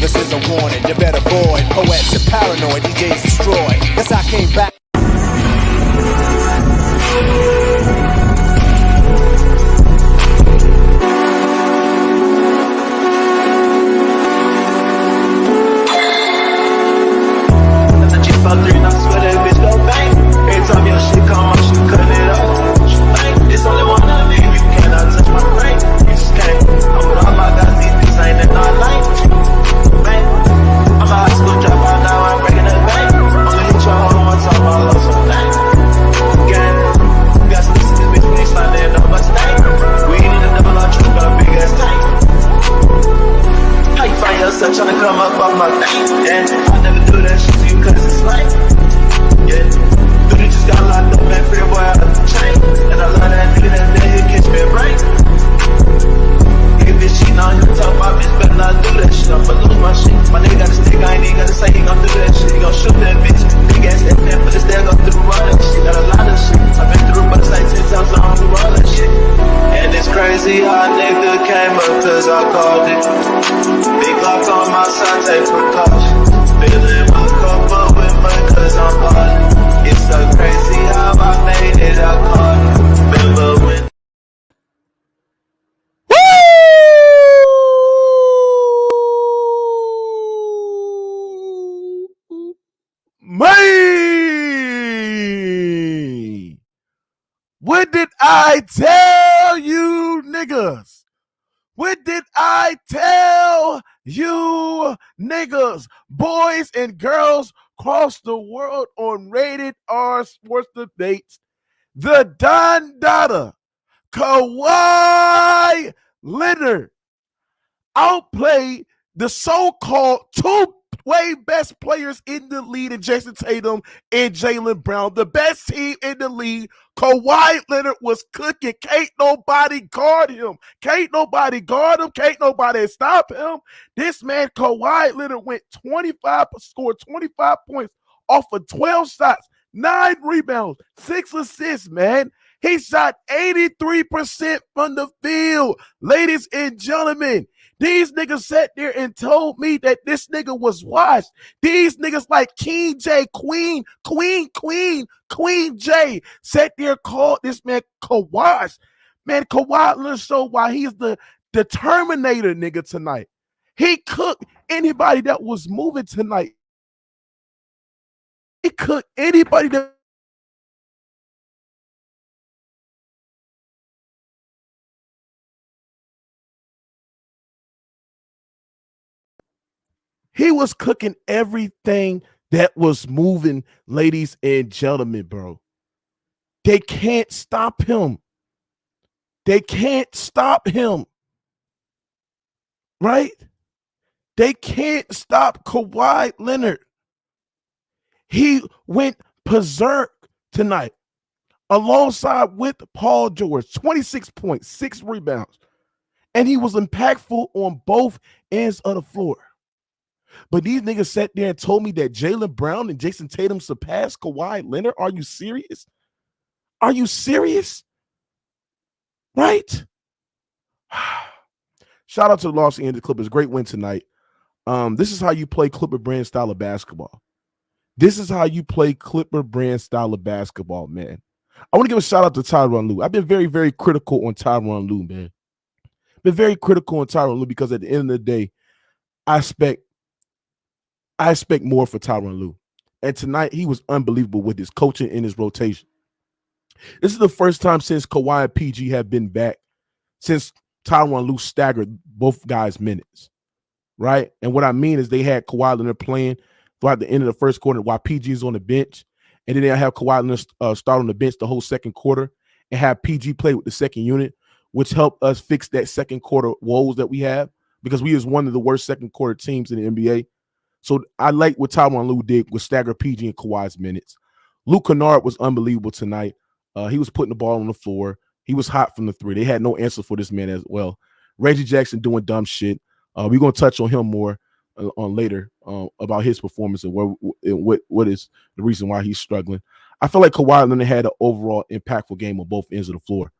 This is a warning, you better avoid. Poets are paranoid, DJs destroyed. Yes, I came back. And I swear that bitch go bang. Every time your shit come out, she cutting it up. It's only one of me, you cannot touch my brain. You just can't. I'm with all my guys, these bitches ain't in our lane. Bang. I'm a high school dropout, now I'm breaking the bank. I'ma hit your home one time, I love some thing. Gang. You got some this bitch when you slide in on my stain. We ain't in a double R truck, got a big ass tank. How you find yourself trying to come up off my thing? Yeah, I never do that shit to you cause it's lame. Yeah, dude, you just got locked up, man, free boy out of the chain. And I love that nigga that day, he'll catch me a break. Hey, bitch, cheating on you, talk my bitch, better not do that shit. I'ma lose my shit. My nigga got a stick, I ain't even gotta say he gon' do that shit. He gon' shoot that bitch. Big ass FM, but it's there, go through all that shit. Got a lot of shit. I've been through but it's like 10 times, I don't do all that shit. And it's crazy how a nigga came up cause I called it. Big lock on my side, take precautions. Filling my cup up with mud cause I'm ballin'. It's so crazy how I made it, I caught it. Remember when Man, what did I tell you niggas? What did I tell you niggas? Boys and girls across the world on Rated R Sports Debates. The Don Dada, Kawhi Leonard outplayed the so-called two-way best players in the league in Jason Tatum and Jaylen Brown. The best team in the league. Kawhi Leonard was cooking. Can't nobody guard him. Can't nobody guard him. Can't nobody stop him. This man, Kawhi Leonard, scored 25 points off of 12 shots, 9 rebounds, 6 assists, man. He shot 83% from the field. Ladies and gentlemen, these niggas sat there and told me that this nigga was washed. These niggas like King J, Queen J sat there called this man Kawhi. Man, Kawhi Leonard showed why he's the Terminator nigga tonight. He cooked anybody that was moving tonight. He cooked anybody that he was cooking everything that was moving, ladies and gentlemen, bro. They can't stop him. They can't stop him. Right? They can't stop Kawhi Leonard. He went berserk tonight alongside with Paul George, 26 points, 6 rebounds. And he was impactful on both ends of the floor. But these niggas sat there and told me that Jaylen Brown and Jason Tatum surpassed Kawhi Leonard. Are you serious? Are you serious? Right? Shout out to the Los Angeles Clippers. Great win tonight. This is how you play Clipper brand style of basketball. This is how you play Clipper brand style of basketball, man. I want to give a shout out to Tyronn Lue. I've been very, very critical on Tyronn Lue, man. Been very critical on Tyronn Lue because at the end of the day, I expect more for Tyronn Lue. And tonight, he was unbelievable with his coaching and his rotation. This is the first time since Kawhi and PG have been back, since Tyronn Lue staggered both guys' minutes, right? And what I mean is they had Kawhi Leonard playing throughout the end of the first quarter while PG is on the bench. And then they'll have Kawhi Leonard start on the bench the whole second quarter and have PG play with the second unit, which helped us fix that second quarter woes that we have because we is one of the worst second quarter teams in the NBA. So I like what Tyronn Lue did with stagger PG and Kawhi's minutes. Luke Kennard was unbelievable tonight. He was putting the ball on the floor. He was hot from the three. They had no answer for this man as well. Reggie Jackson doing dumb shit. We're going to touch on him more on later about his performance and what is the reason why he's struggling. I feel like Kawhi Leonard had an overall impactful game on both ends of the floor.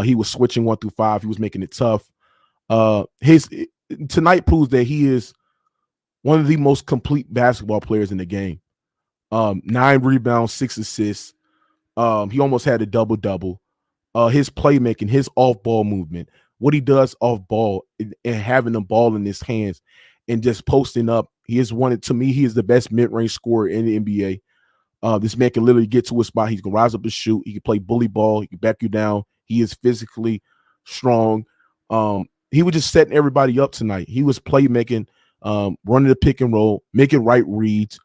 He was switching 1 through 5. He was making it tough. His tonight proves that he is One of the most complete basketball players in the game. 9 rebounds, 6 assists. He almost had a double-double. His playmaking, his off-ball movement, what he does off-ball and having the ball in his hands and just posting up. He is to me, he is the best mid-range scorer in the NBA. This man can literally get to a spot. He's going to rise up and shoot. He can play bully ball. He can back you down. He is physically strong. He was just setting everybody up tonight. He was playmaking, running the pick and roll, making right reads,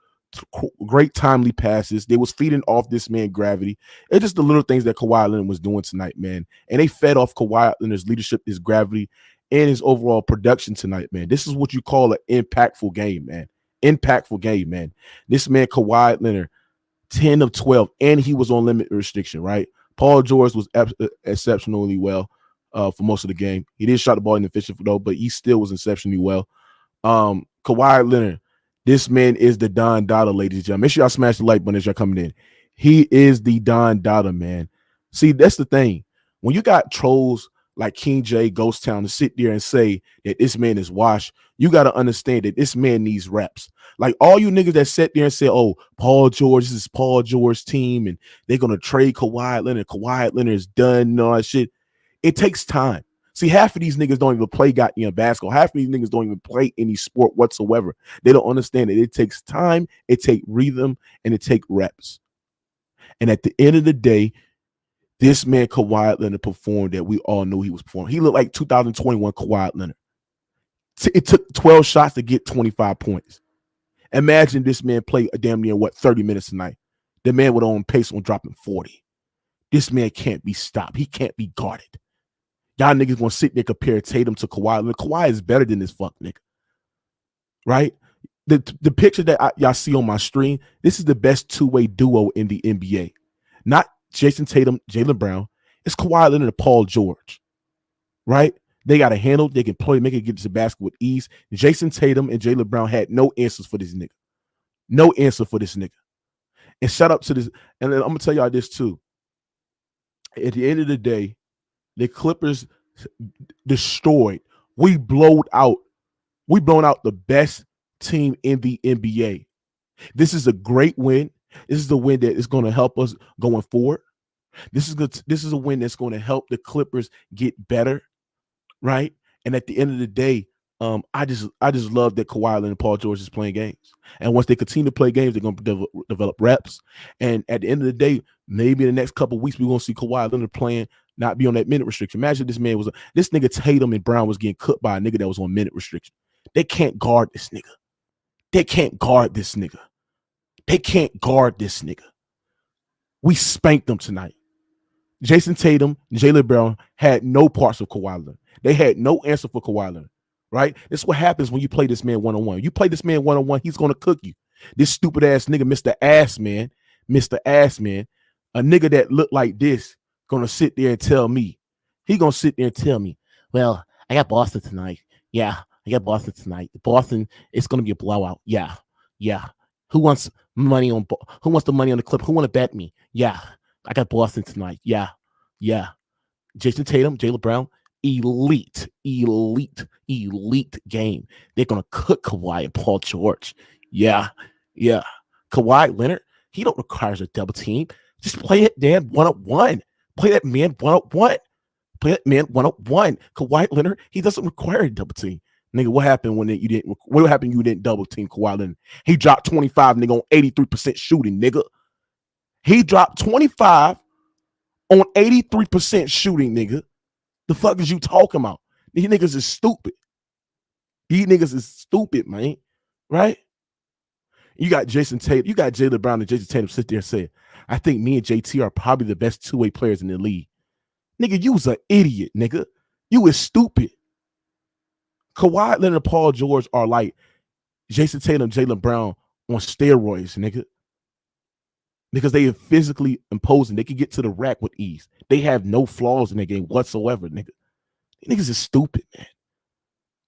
great timely passes. They was feeding off this man gravity. It's just the little things that Kawhi Leonard was doing tonight, man. And they fed off Kawhi Leonard's leadership, his gravity, and his overall production tonight, man. This is what you call an impactful game, man. Impactful game, man. This man, Kawhi Leonard, 10 of 12, and he was on limit restriction, right? Paul George was exceptionally well for most of the game. He did shot the ball inefficient though, but he still was exceptionally well. Kawhi Leonard, this man is the Don Dada, ladies and gentlemen. Make sure y'all smash the like button as y'all coming in. He is the Don Dada, man. See, that's the thing. When you got trolls like King J, Ghost Town to sit there and say that this man is washed, you got to understand that this man needs reps. Like all you niggas that sat there and say, oh, Paul George, this is Paul George's team, and they're going to trade Kawhi Leonard. Kawhi Leonard is done and all that shit. It takes time. See, half of these niggas don't even play goddamn basketball. Half of these niggas don't even play any sport whatsoever. They don't understand that it takes time, it takes rhythm, and it takes reps. And at the end of the day, this man Kawhi Leonard performed that we all knew he was performing. He looked like 2021 Kawhi Leonard. It took 12 shots to get 25 points. Imagine this man play a damn near 30 minutes tonight. The man would on pace on dropping 40. This man can't be stopped. He can't be guarded. Y'all niggas gonna sit there compare Tatum to Kawhi. Kawhi is better than this fuck nigga, right? The picture that y'all see on my screen, this is the best two-way duo in the NBA. Not Jason Tatum, Jaylen Brown. It's Kawhi Leonard and Paul George, right? They got a handle. They can play, make it get to the basket with ease. Jason Tatum and Jaylen Brown had no answers for this nigga. No answer for this nigga. And shout out to this. And then I'm gonna tell y'all this too. At the end of the day, the Clippers destroyed. We blown out the best team in the NBA. This is a great win. This is the win that is going to help us going forward. This is good. This is a win that's going to help the Clippers get better, right? And at the end of the day, I just love that Kawhi Leonard and Paul George is playing games. And once they continue to play games, they're going to develop reps. And at the end of the day, maybe in the next couple of weeks, we're going to see Kawhi Leonard playing, not be on that minute restriction. Imagine this nigga Tatum and Brown was getting cooked by a nigga that was on minute restriction. They can't guard this nigga. They can't guard this nigga. They can't guard this nigga. We spanked them tonight. Jason Tatum and Jaylen Brown had no parts of Kawhi Leonard. They had no answer for Kawhi Leonard, right? This is what happens when you play this man one-on-one. You play this man one-on-one, he's going to cook you. This stupid ass nigga, Mr. Ass Man, a nigga that looked like this, going to sit there and tell me, well, I got Boston tonight. Yeah, I got Boston tonight. Boston, it's going to be a blowout. Yeah. Who wants the money on the clip? Who want to bet me? Yeah, I got Boston tonight. Yeah. Jason Tatum, Jaylen Brown, elite game. They're going to cook Kawhi and Paul George. Yeah. Kawhi Leonard, he don't require a double team. Just play it, Dan, one-on-one. Play that man one-on-one. Kawhi Leonard, he doesn't require a double team. Nigga, what happened when you didn't double team Kawhi Leonard? He dropped 25, nigga, on 83% shooting, nigga. He dropped 25 on 83% shooting, nigga. The fuck is you talking about? These niggas is stupid. Man. Right? You got Jason Tatum, you got Jaylen Brown and Jason Tatum sit there and say, I think me and JT are probably the best two-way players in the league. Nigga, you was an idiot, nigga. You was stupid. Kawhi Leonard and Paul George are like Jason Tatum, Jaylen Brown on steroids, nigga. Because they are physically imposing. They can get to the rack with ease. They have no flaws in their game whatsoever, nigga. These niggas is stupid, man.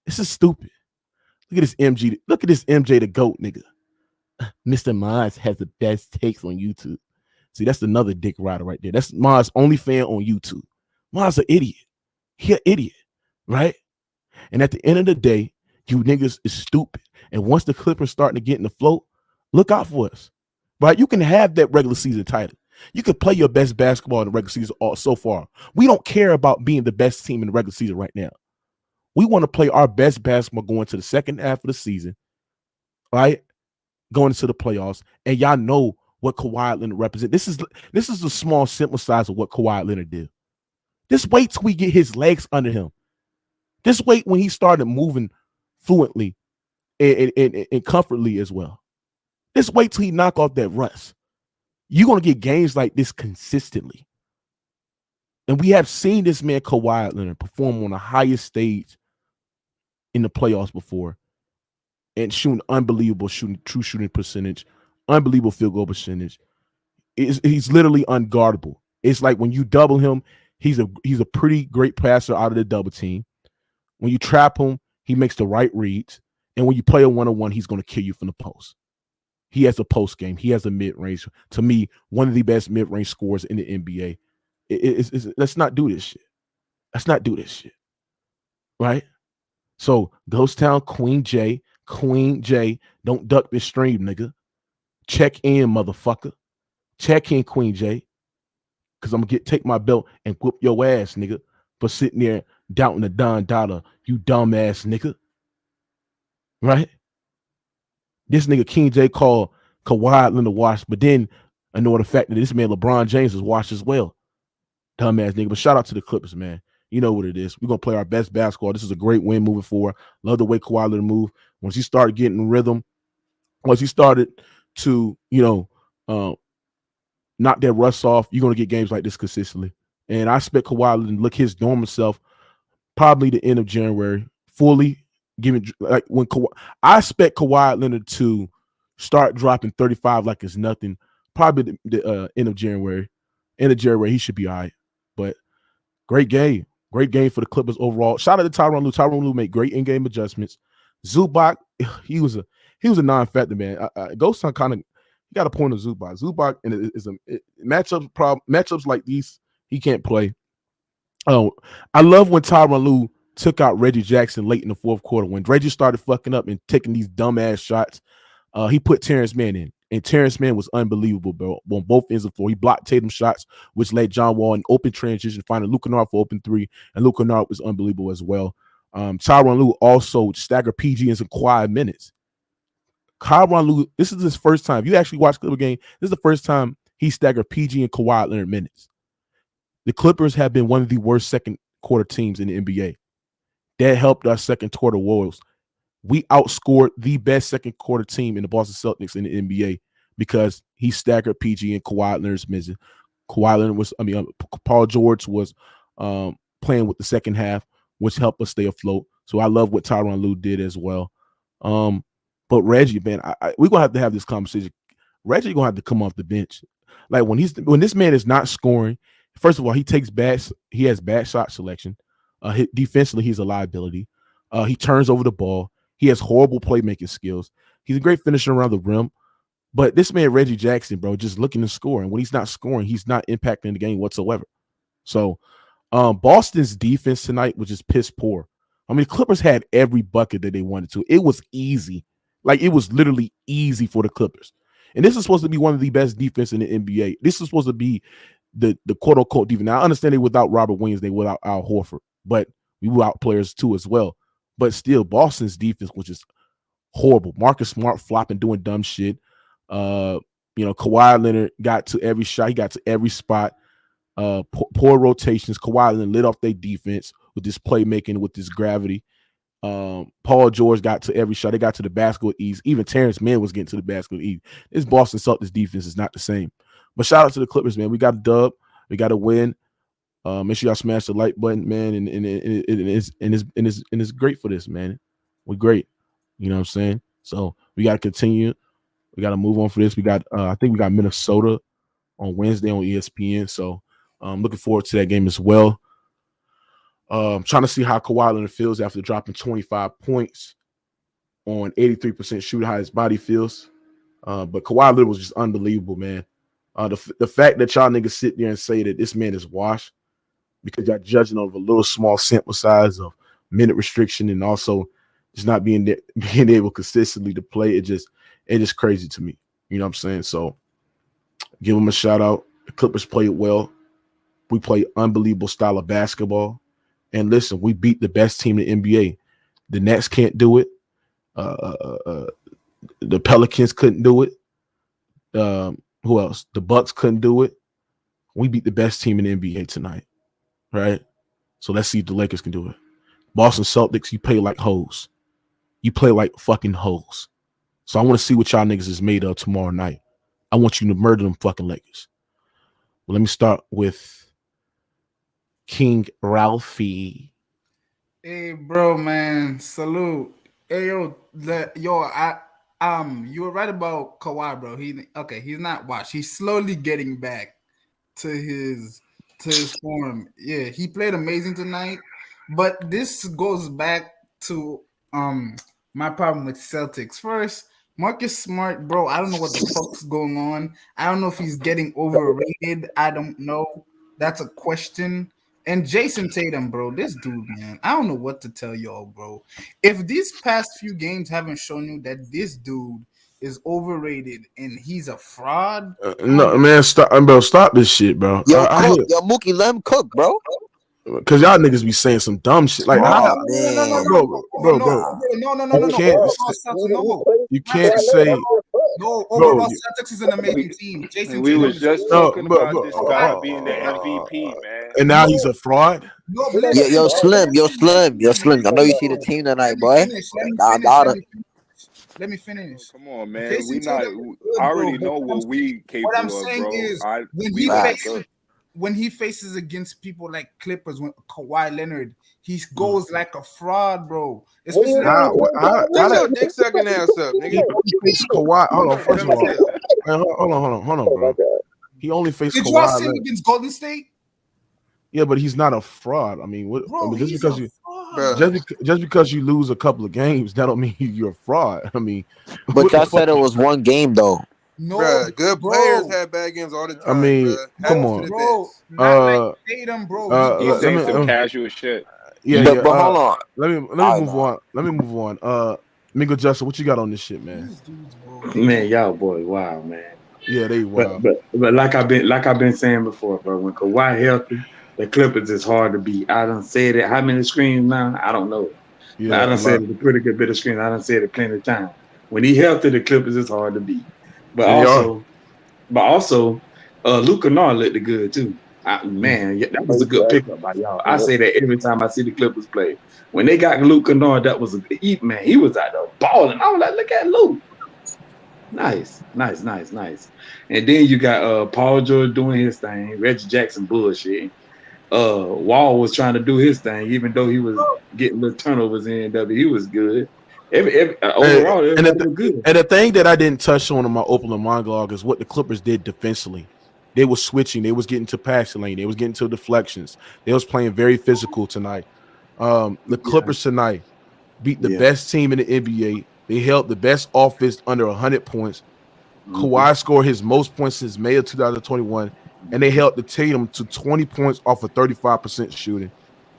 This is stupid. Look at this MG. Look at this MJ the GOAT, nigga. Mr. Maz has the best takes on YouTube. See, that's another dick rider right there. That's Maz only fan on YouTube. Maz an idiot. He an idiot, right? And at the end of the day, You niggas is stupid. And once the Clippers starting to get in the flow, look out for us. Right? You can have that regular season title. You can play your best basketball in the regular season so far. We don't care about being the best team in the regular season right now. We want to play our best basketball going to the second half of the season, right? Going into the playoffs. And y'all know what Kawhi Leonard represents. This is a small, simple size of what Kawhi Leonard did. Just wait till we get his legs under him. Just wait when he started moving fluently and comfortably as well. Just wait till he knock off that rust. You're going to get games like this consistently. And we have seen this man, Kawhi Leonard, perform on the highest stage in the playoffs before and shooting unbelievable true shooting percentage, unbelievable field goal percentage. He's literally unguardable. It's like when you double him, he's a pretty great passer out of the double team. When you trap him, he makes the right reads. And when you play a one-on-one, he's going to kill you from the post. He has a post game. He has a mid-range. To me, one of the best mid-range scorers in the NBA. Let's not do this shit. Let's not do this shit. Right? So, Ghost Town, Queen J. Don't duck this stream, nigga. Check in, motherfucker. Check in, Queen J. Because I'm going to take my belt and whoop your ass, nigga, for sitting there doubting the Don Dollar, you dumbass nigga. Right? This nigga King J called Kawhi Leonard washed, but then I know the fact that this man LeBron James is washed as well. Dumbass nigga. But shout out to the Clippers, man. You know what it is. We're going to play our best basketball. This is a great win moving forward. Love the way Kawhi Leonard moved. Once he started getting in rhythm, once he started to, knock that rust off, you're going to get games like this consistently. And I expect Kawhi Leonard to look his normal self probably the end of January, fully giving like when I expect Kawhi Leonard to start dropping 35 like it's nothing. Probably the end of January. End of January, he should be all right. But great game for the Clippers overall. Shout out to Tyronn Lue. Tyronn Lue made great in-game adjustments. Zubac, he was a non-factor, man. Ghost Town kind of got a point of Zubac. Zubac is a matchups like these he can't play. Oh, I love when Tyronn Lue took out Reggie Jackson late in the fourth quarter. When Reggie started fucking up and taking these dumbass shots, he put Terrence Mann in. And Terrence Mann was unbelievable, bro, on both ends of the floor. He blocked Tatum shots, which led John Wall in open transition, finding Luke Kennard for open three. And Luke Kennard was unbelievable as well. Tyronn Lue also staggered PG in some quiet minutes. Tyronn Lue, this is his first time. If you actually watch the Clipper game, this is the first time he staggered PG and Kawhi Leonard minutes. The Clippers have been one of the worst second quarter teams in the NBA. That helped our second quarter woes. We outscored the best second quarter team in the Boston Celtics in the NBA because he staggered PG and Kawhi Leonard's minutes. Paul George was playing with the second half, which helped us stay afloat. So I love what Tyronn Lue did as well. But Reggie, man, we're gonna have this conversation. Reggie gonna have to come off the bench. Like when this man is not scoring, first of all, he has bad shot selection. Defensively, he's a liability. He turns over the ball. He has horrible playmaking skills. He's a great finisher around the rim. But this man, Reggie Jackson, bro, just looking to score. And when he's not scoring, he's not impacting the game whatsoever. So Boston's defense tonight was just piss poor. I mean, the Clippers had every bucket that they wanted to. It was easy. Like, it was literally easy for the Clippers. And this is supposed to be one of the best defense in the NBA. This is supposed to be the quote-unquote defense. Now, I understand they without Robert Williams, they without Al Horford. But we without players, too, as well. But still, Boston's defense was just horrible. Marcus Smart flopping, doing dumb shit. Kawhi Leonard got to every shot. He got to every spot. Poor rotations. Kawhi Leonard lit off their defense with this playmaking, with this gravity. Paul George got to every shot. They got to the basket with ease. Even Terrence Mann was getting to the basket with ease. This Boston Celtics defense is not the same. But shout out to the Clippers, man. We got a dub. We got a win. Make sure y'all smash the like button, man. And it's great for this, man. We're great. You know what I'm saying? So we got to continue. We got to move on for this. We got, I think we got Minnesota on Wednesday on ESPN. So I'm looking forward to that game as well. Trying to see how Kawhi Leonard feels after dropping 25 points on 83% shooting, how his body feels. But Kawhi Leonard was just unbelievable, man. The fact that y'all niggas sit there and say that this man is washed because y'all judging over a little small sample size of minute restriction and also just not being able consistently to play. It's just crazy to me. You know what I'm saying? So give them a shout out. The Clippers played well. We play unbelievable style of basketball. And listen, we beat the best team in the NBA. The Nets can't do it. The Pelicans couldn't do it. Who else? The Bucks couldn't do it. We beat the best team in the NBA tonight, right? So let's see if the Lakers can do it. Boston Celtics, you play like hoes. You play like fucking hoes. So I want to see what y'all niggas is made of tomorrow night. I want you to murder them fucking Lakers. Well, let me start with King Ralphie. Hey, bro, man, salute. Hey, yo, you were right about Kawhi, bro. He's not washed. He's slowly getting back to his form. Yeah, he played amazing tonight, but this goes back to my problem with Celtics. First, Marcus Smart, bro, I don't know what the fuck's going on. I don't know if he's getting overrated. I don't know. That's a question. And Jason Tatum, bro, this dude, man, I don't know what to tell y'all, bro. If these past few games haven't shown you that this dude is overrated and he's a fraud, no, man, stop this shit, bro. Yo, Mookie, let him cook, bro. Because y'all niggas be saying some dumb shit. Like, bro. You can't say. No, overall, Celtics is an amazing team. Jason, we was just talking about this guy being the MVP, man. And now he's a fraud. Yo, Slim. I know you see the team tonight, boy. Let me finish. Come on, man. I already know what we capable of, bro. What I'm saying is, when he faces against people like Clippers, when Kawhi Leonard, he goes like a fraud, bro. Especially your dick sucking ass up, nigga. He faced Kawhi. Hold on, first of all, hold on, bro. He only faced Kawhi. Did y'all see him against Golden State? Yeah, but he's not a fraud. I mean, just because you lose a couple of games, that don't mean you're a fraud. I mean, but y'all said it was one game though. No, bruh, good players have bad games all the time. I mean, bruh. Come on, bro. Not like Tatum, bro. He's saying some casual shit. Yeah, but hold on. Let me move on. Let me move on. Mingo Justin, what you got on this shit, man? Man, y'all boys, wow, man. Yeah, they wild. But like I've been saying before, bro, when Kawhi healthy, the Clippers is hard to beat. I done said it. How many screens now? I don't know. Yeah, I done said it a pretty good bit of screens. I done said it plenty of times. When he healthy, the Clippers is hard to beat. But also, Luke Kennard looked good too. Man, that was a good pickup by y'all. I say that every time I see the Clippers play. When they got Luke Kennard, that was he was out there balling. I was like, look at Luke. Nice. And then you got Paul George doing his thing, Reggie Jackson bullshit. Wall was trying to do his thing, even though he was getting little turnovers in W. He was good. Overall, and the thing that I didn't touch on in my opening monologue is what the Clippers did defensively. They were switching. They was getting to passing lane. They was getting to deflections. They was playing very physical tonight. The Clippers tonight beat the best team in the NBA. They held the best offense under 100 points. Kawhi scored his most points since May of 2021, and they held the Tatum to 20 points off of 35% shooting.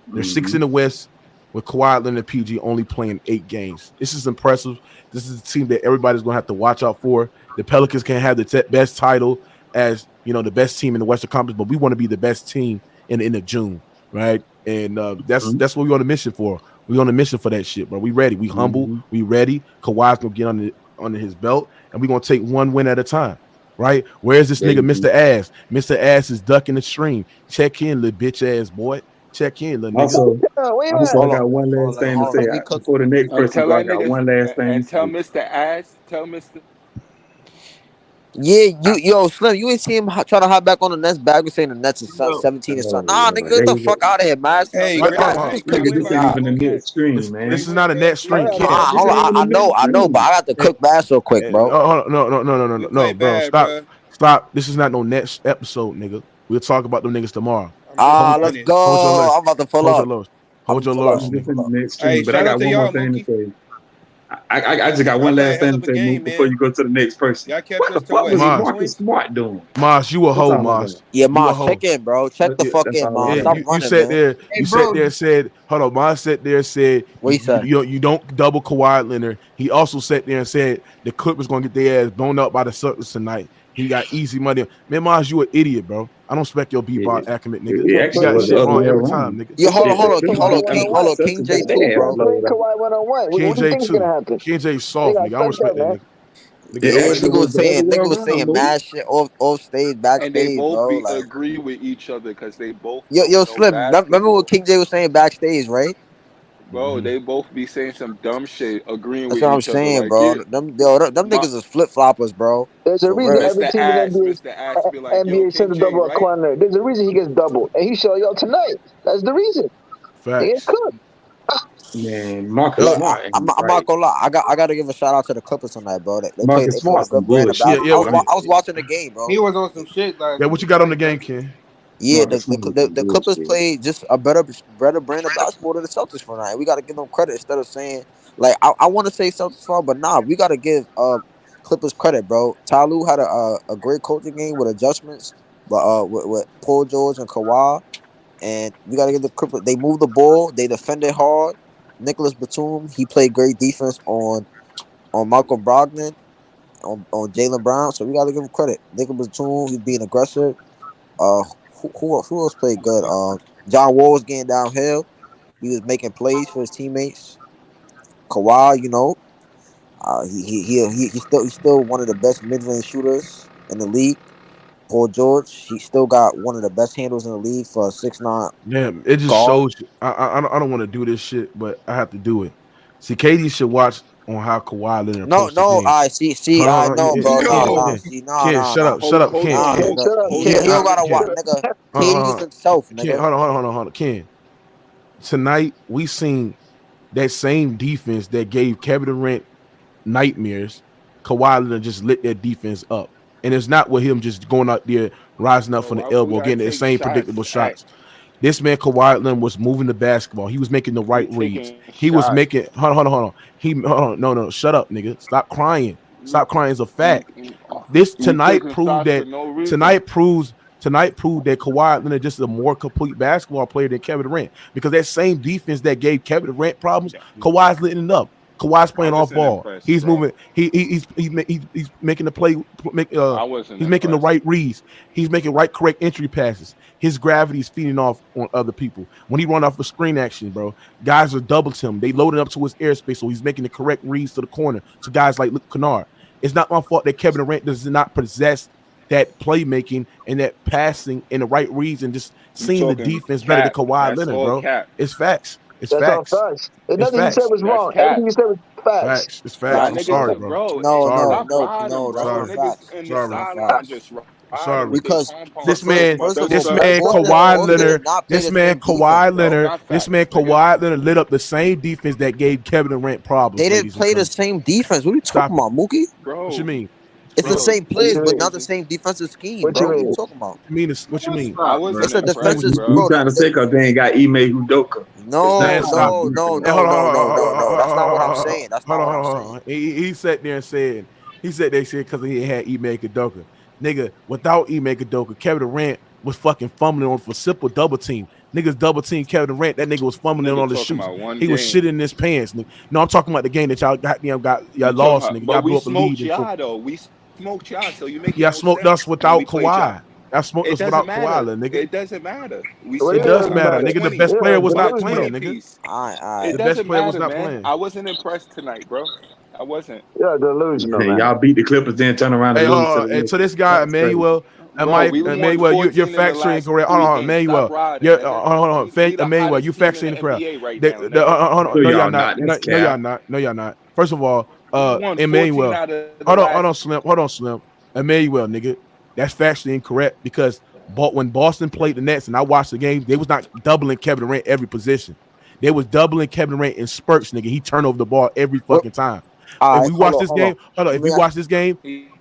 They're 6 in the West, with Kawhi Leonard and PG only playing 8 games. This is impressive. This is a team that everybody's going to have to watch out for. The Pelicans can have the best title as, you know, the best team in the Western Conference, but we want to be the best team in the end of June, right? And that's what we're on a mission for. We're on a mission for that shit, bro. We ready. We humble. We ready. Kawhi's going to get under his belt, and we're going to take one win at a time, right? Where's this nigga, Mr. Ass? Mr. Ass is ducking the stream. Check in, little bitch ass boy. Check in, little nigga. Also, I got one last thing to say before the next person. I got one last thing. And tell Mr. Ass, tell Mr. Yeah, yo, Slim, you ain't see him try to hop back on the Nets bag and saying the Nets is 17 or something. Nah, nigga, get the fuck out of here, man. Hey, this ain't even a net stream, man. This is not a net stream. I know, but I got to cook bass real quick, bro. No, bro, stop. This is not no net episode, nigga. We'll talk about them niggas tomorrow. Let's go. I'm about to pull up. Hold your loss. This is the next stream, but I got one more thing to say. I just got one last thing to say before you go to the next person. Y'all kept What the us to fuck what, was 8 Marcus points? Smart doing? Moss, you a That's hoe, all I'm Moss. saying. Yeah, You a Moss, hoe. check in, bro. Check the fuck That's in, all I'm Moss. saying. Yeah, Stop you running, sat man. there. Hey, You bro. sat there and said, "Hold on." Moss sat there and said, What he said? You don't double Kawhi Leonard." He also sat there and said the Clippers gonna get their ass blown up by the Celtics tonight. He got easy money. Man, Moss, you an idiot, bro. I don't expect your Yeah. bebop accurate, nigga. It You actually got was shit the other wrong way every around. time, nigga. Yeah, hold on, King King J too, J bro. Kawhi one-on-one. What King do you J think's too. gonna happen? King J They soft, gotta nigga. I don't respect respect that, that man. nigga. It Yeah, actually nigga was was the other saying, way nigga was around, saying bro. mad shit off stage, And they backstage, both bro. Like, agree with each other because they both yo, don't know Slim. Remember what basketball. King J was saying backstage, right? Bro, they both be saying some dumb shit, agreeing That's with what I'm each other. saying, Like, bro. yeah, Them my, niggas is flip floppers, bro. There's a For reason real. every team in Mr. Ass be like, yo, NBA King sends a J, double a right? corner. There's a reason he gets double, and he showed y'all tonight. That's the reason. He gets Facts. cooked. Man, Marcus Look, Smart I'm ain't not right. gonna lie. I gotta give a shout out to the Clippers tonight, bro. They played Marcus a Smart some good brand of bullshit. Yeah, basketball. yeah. I was watching the game, He bro. was on some shit last Yeah, what you got on the night. game, Ken? Yeah, Marcus Smart is some the Clippers bullshit. played just a better brand of basketball than the Celtics for tonight. We gotta give them credit instead of saying like I want to say Celtics for, but nah, we gotta give Clippers credit, bro. Ty Lue had a great coaching game with adjustments, but with Paul George and Kawhi, and we gotta give the Clippers. They moved the ball, they defended hard. Nicholas Batum, he played great defense on Malcolm Brogdon, on Jaylen Brown. So we gotta give him credit. Nicholas Batum, he's being aggressive. Uh, who else played good? John Wall was getting downhill. He was making plays for his teammates. Kawhi, he's still one of the best mid range shooters in the league. Paul George, he still got one of the best handles in the league for a 6'9" Damn, it just guard. shows you. I don't want to do this shit, but I have to do it. See, Katie should watch on how Kawhi Leonard approached the game. I see, Hold I on, know, bro. Yo, Ken, shut up, shut up, hold Ken, on, Nah, Ken, hold, nigga. Shut up, hold He Ken, on, don't gotta Ken, watch, Ken. nigga. KD's himself, Ken, nigga. hold on, Ken. Tonight we seen that same defense that gave Kevin Durant nightmares. Kawhi Leonard just lit that defense up, and it's not with him just going out there rising up Bro, from the why we elbow, gotta getting the take same shots predictable at shots. This man Kawhi Leonard was moving the basketball. He was making the we right reads. taking He was shots? making. Hold on. No. Shut up, nigga. Stop crying. We, Stop crying. Is a we, fact. This we tonight taking proved shots for that. no reason. Tonight proved that Kawhi Leonard just a more complete basketball player than Kevin Durant. Because that same defense that gave Kevin Durant problems, Kawhi's letting it up. Kawhi's I playing off wasn't ball. impressed, He's bro. moving. He's making the play. I wasn't He's making the impressed. right reads. He's making correct entry passes. His gravity is feeding off on other people. When he run off a screen action, bro, guys are double to him. They loaded up to his airspace, so he's making the correct reads to the corner. So guys like Luke Kennard. It's not my fault that Kevin Durant does not possess that playmaking and that passing and the right reads and just You seeing the talking defense better than cap? Kawhi That's Leonard, all bro. cap. It's facts. It's That's all facts. facts. There's It's nothing you said facts. was That's wrong. cap. Everything you said was facts. It's Y'all facts. I'm Facts. niggas, sorry, bro. bro. Sorry. Stop riding, No, that's bro. not Sorry. Niggas facts. in the That's Sorry. not sideline facts. just riding Sorry. with they Because pom pom. This man, first of That's all, suspect. Kawhi Boston Leonard, did not play the same defense, That's Leonard, not facts, nigga. Kawhi Leonard lit up the same defense that gave Kevin Durant problems, They didn't ladies and play the gentlemen. same defense. What are you talking Stop it. about, Mookie? What you Bro, mean? It's the bro, same What players, you but mean? not the same defensive scheme, What you bro. What are you mean? talking about? What you mean? I Stop, bro. It's wasn't a impressed, defensive, You bro. bro. trying to say because they ain't got Ime Udoka. It's Man, not stop. about defense. No. That's not what I'm saying. That's not what I'm Hold saying. on. He sat there and said, they said because he had Ime Udoka. Nigga, without Ime Udoka, Kevin Durant was fucking fumbling on for simple double team. Niggas double team Kevin Durant. That nigga was fumbling Nigga on the talking shoots. about one He was game. shitting in his pants, nigga. No, I'm talking about the game that y'all You talking lost, about, nigga. but Y'all we blew up a smoked lead. y'all though. We smoked y'all, so you making Y'all no smoked us sense when we without played y'all. Kawhi. Y'all smoked It us doesn't without Kawhi, matter. nigga. It doesn't matter. We What It smoked does y'all matter, by nigga. The 20, best player was Yeah, not by playing, 20 nigga. piece. All It The right. best doesn't player was matter, not man. playing. I wasn't impressed tonight, bro. I wasn't. you're delusional, man. Y'all beat the Clippers, then turn around Hey, and hold lose to on. the And to Lakers. this guy, That's crazy. Emmanuel, Bro, we won Emmanuel, you're 14 in the factually last incorrect. Hold 3 on, games. Stop Emmanuel. riding, nigga. Hold on. We the Emmanuel, you hottest team in factually the incorrect. NBA right now, nigga. Hold So on. No, y'all y'all not. not. That's No, y'all cap. not. No, y'all not. First of all, We won 14 Emmanuel. out of the Hold last. on, Slim. Hold on, Slim. Emmanuel, nigga. That's factually incorrect because when Boston played the Nets and I watched the game, they was not doubling Kevin Durant every position. They was doubling Kevin Durant in spurts, nigga. He turned over the ball every Well, fucking time. all If right. we watch this Hold on. game, hold on. Let If me you ask- watch this game,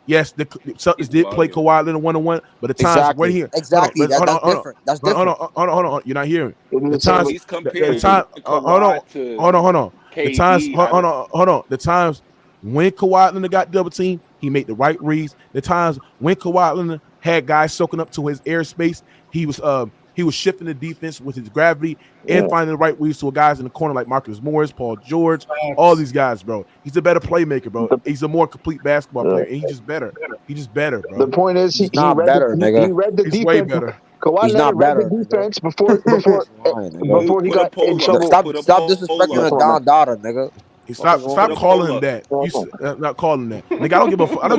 yes, the Celtics He's did play bugging. Kawhi Leonard 1-on-1, but the times right Exactly. here, Exactly. That's different. That's different. hold on. You're not hearing It the is the same. times. He's The comparing time. Hold on. Kawhi to. Hold on. The times, KD, hold on. The times when Kawhi Leonard got double team, he made the right reads. The times when Kawhi Leonard had guys soaking up to his airspace, he was shifting the defense with his gravity and finding the right reads to guys in the corner like Marcus Morris, Paul George, all these guys, bro. He's a better playmaker, bro. He's a more complete basketball player, and he's just better. He's just better, bro. The point is, he not read better, nigga. He read the He's defense. way better. Kawhi He's Leonard not better, read the nigga. defense before he got in trouble. Stop disrespecting a Don Dada, nigga. Stop calling him that. Not calling him that. Nigga, I don't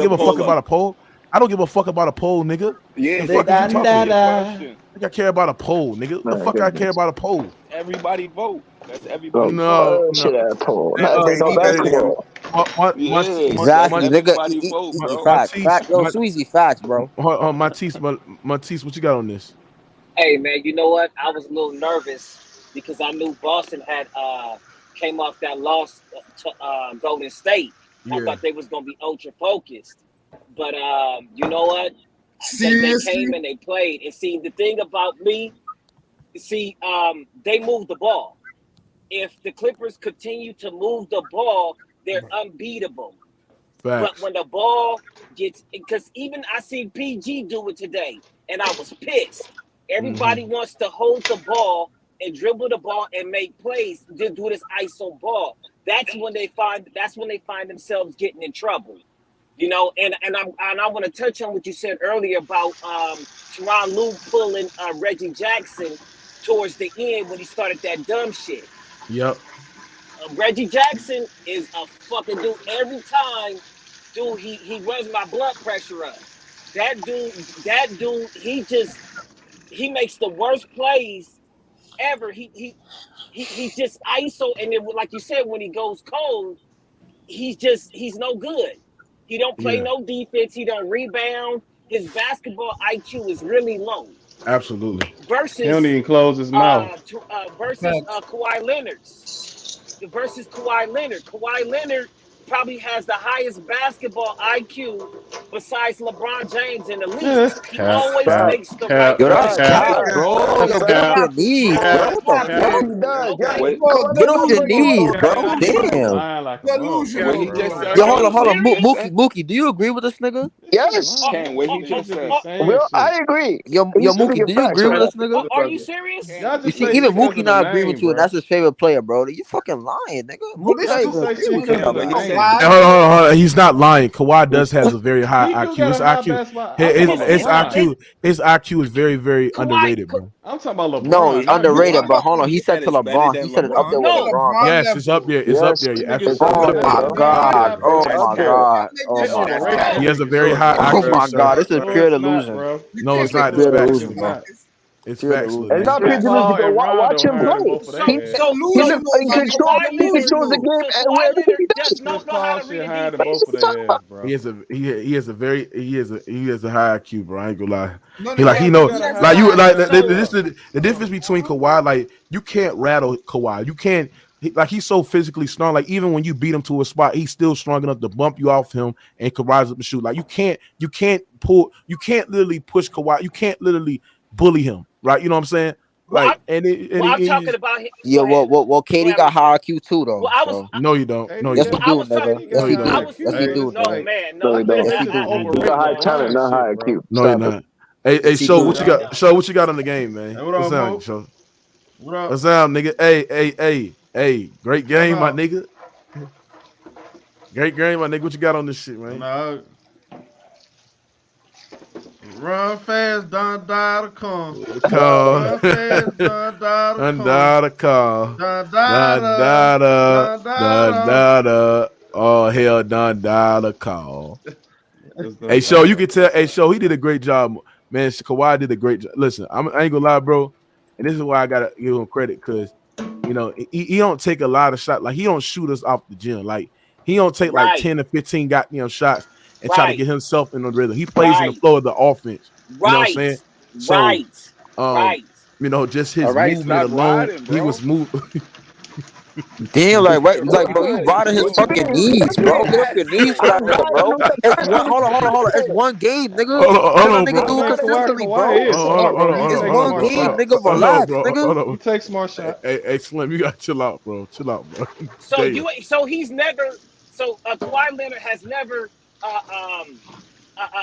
give a fuck about a poll. I don't give a fuck about a poll, nigga. Yeah, the fuck is you talking about? I care about a poll, nigga. The fuck I care about a poll? Everybody vote. That's everybody. No. Shit at poll. Exactly, nigga. Facts. Yo, my, Sweezy, facts, bro. Matisse, what you got on this? Hey, man, you know what? I was a little nervous because I knew Boston had came off that loss to Golden State. I thought they was going to be ultra focused. But you know what? They came and they played. And see, the thing about me, they moved the ball. If the Clippers continue to move the ball, they're unbeatable. Facts. But when the ball gets, because even I seen PG do it today, and I was pissed. Everybody wants to hold the ball and dribble the ball and make plays. To do this ISO ball. That's when they find themselves getting in trouble. You know, and I want to touch on what you said earlier about Tyronn Lue pulling Reggie Jackson towards the end when he started that dumb shit. Yep. Reggie Jackson is a fucking dude. Every time, dude, he runs my blood pressure up. That dude, he makes the worst plays ever. He just ISO, and then like you said, when he goes cold, he's no good. He don't play no defense. He don't rebound. His basketball IQ is really low. Absolutely. He don't even close his mouth. Versus Kawhi Leonard. Kawhi Leonard probably has the highest basketball IQ besides LeBron James in the league. He always makes the right that's cap, bro. Get off your knees, bro. Get off your knees, bro. Damn. Yo, hold on. Mookie, do you agree with this nigga? Yes. Can't wait. He just said. Well, I agree. Yo, Mookie, do you agree with this nigga? Are you serious? You see, even Mookie not agree with you, and that's his favorite player, bro. You fucking lying, nigga. Mookie not even agree with him. Hold on. He's not lying. Kawhi does have a very high IQ. His IQ is very, very underrated, bro. I'm talking about LeBron. No, he's underrated, but hold on. He said to LeBron. He said it up there with LeBron. Yes, it's up there. It's up there. Oh my god. He has a very high IQ. Oh my god. This is pure delusion. No, it's not. It's facts, bro. It's facts. It's not pure delusion. Watch him play. He controls the game and wherever he does. He has a high IQ, bro. I ain't gonna lie. He knows the difference between Kawhi, like you can't rattle Kawhi. You can't he's so physically strong. Like even when you beat him to a spot, he's still strong enough to bump you off him and can rise up and shoot. Like you can't literally push Kawhi. You can't literally bully him, right? You know what I'm saying? Like, I'm talking about him. Yeah, well, Katie got high IQ too, though. No, you don't. No, yes, you do, nigga. Yes, you do. No, man. No, you don't. You got high talent, not high IQ. No, you're not. Hey, show what you got. Show what you got on the game, man. What's up, show? What's up, nigga? Hey, great game, my nigga. Great game, my nigga. What you got on this shit, man? No. Run fast, don't die to come. Run fast, don't die to come. Oh hell, don't die to call. Hey, show you can tell. Hey, show he did a great job, man. Kawhi did a great job. Listen, I ain't gonna lie, bro. And this is why I gotta give him credit, because you know he don't take a lot of shots. Like he don't shoot us off the gym. Like he don't take like 10 or 15 shots and try to get himself in the rhythm. He plays in the flow of the offense. You know what I'm saying? So, you know, just his movement alone, he was moving. Damn, like bro, you riding his fucking knees, bro. Get off your knees for that nigga, bro. It's one. Hold on. It's one game, nigga. Tell that nigga do it consistently, bro. It's one game, nigga. Relax, nigga. He takes smart shots. Hey, Slim, you gotta chill out, bro. Chill out, bro. So he's never. So Kawhi Leonard has never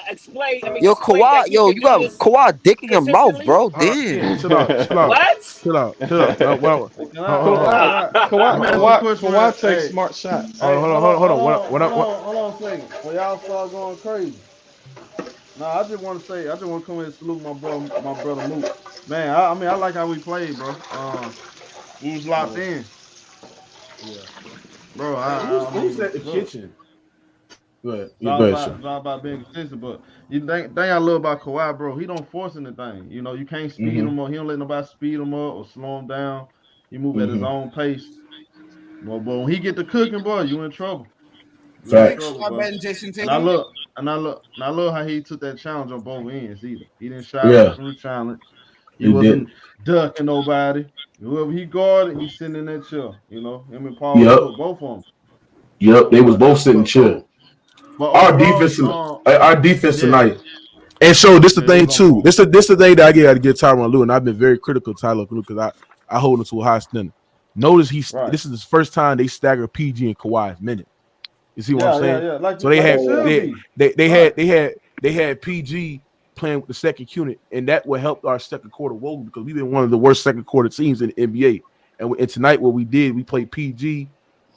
explained. I mean, Yo, Kawhi, you got Kawhi dick in your mouth, bro. Damn. Chill out. What? Chill out. Kawhi takes smart shots. Hold on. Hold on a second. When y'all start going crazy. I just want to come in and salute my brother Mook. Man, I like how we played, bro. We was locked in. Yeah. Bro, who's at the kitchen? It's all about being consistent, but you thing I love about Kawhi, bro, he don't force anything. You know, you can't speed him up. He don't let nobody speed him up or slow him down. He move at his own pace. But when he get to cooking, bro, you in trouble. Facts. And I love how he took that challenge on both ends either. He didn't shy away from the challenge. He wasn't ducking nobody. Whoever he guarded, he sitting in that chair. You know, him and Paul, both of them. Yep, they was both sitting chill. But our defense tonight. And so this the thing too. This the thing that I got to get Tyronn Lue, and I've been very critical of Tyronn Lue because I hold him to a high standard. Notice this is his first time they stagger PG and Kawhi's minute. You see what I'm saying? Yeah. Like, so they had PG playing with the second unit, and that would help our second quarter woefully because we've been one of the worst second quarter teams in the NBA. And tonight, what we did, we played PG,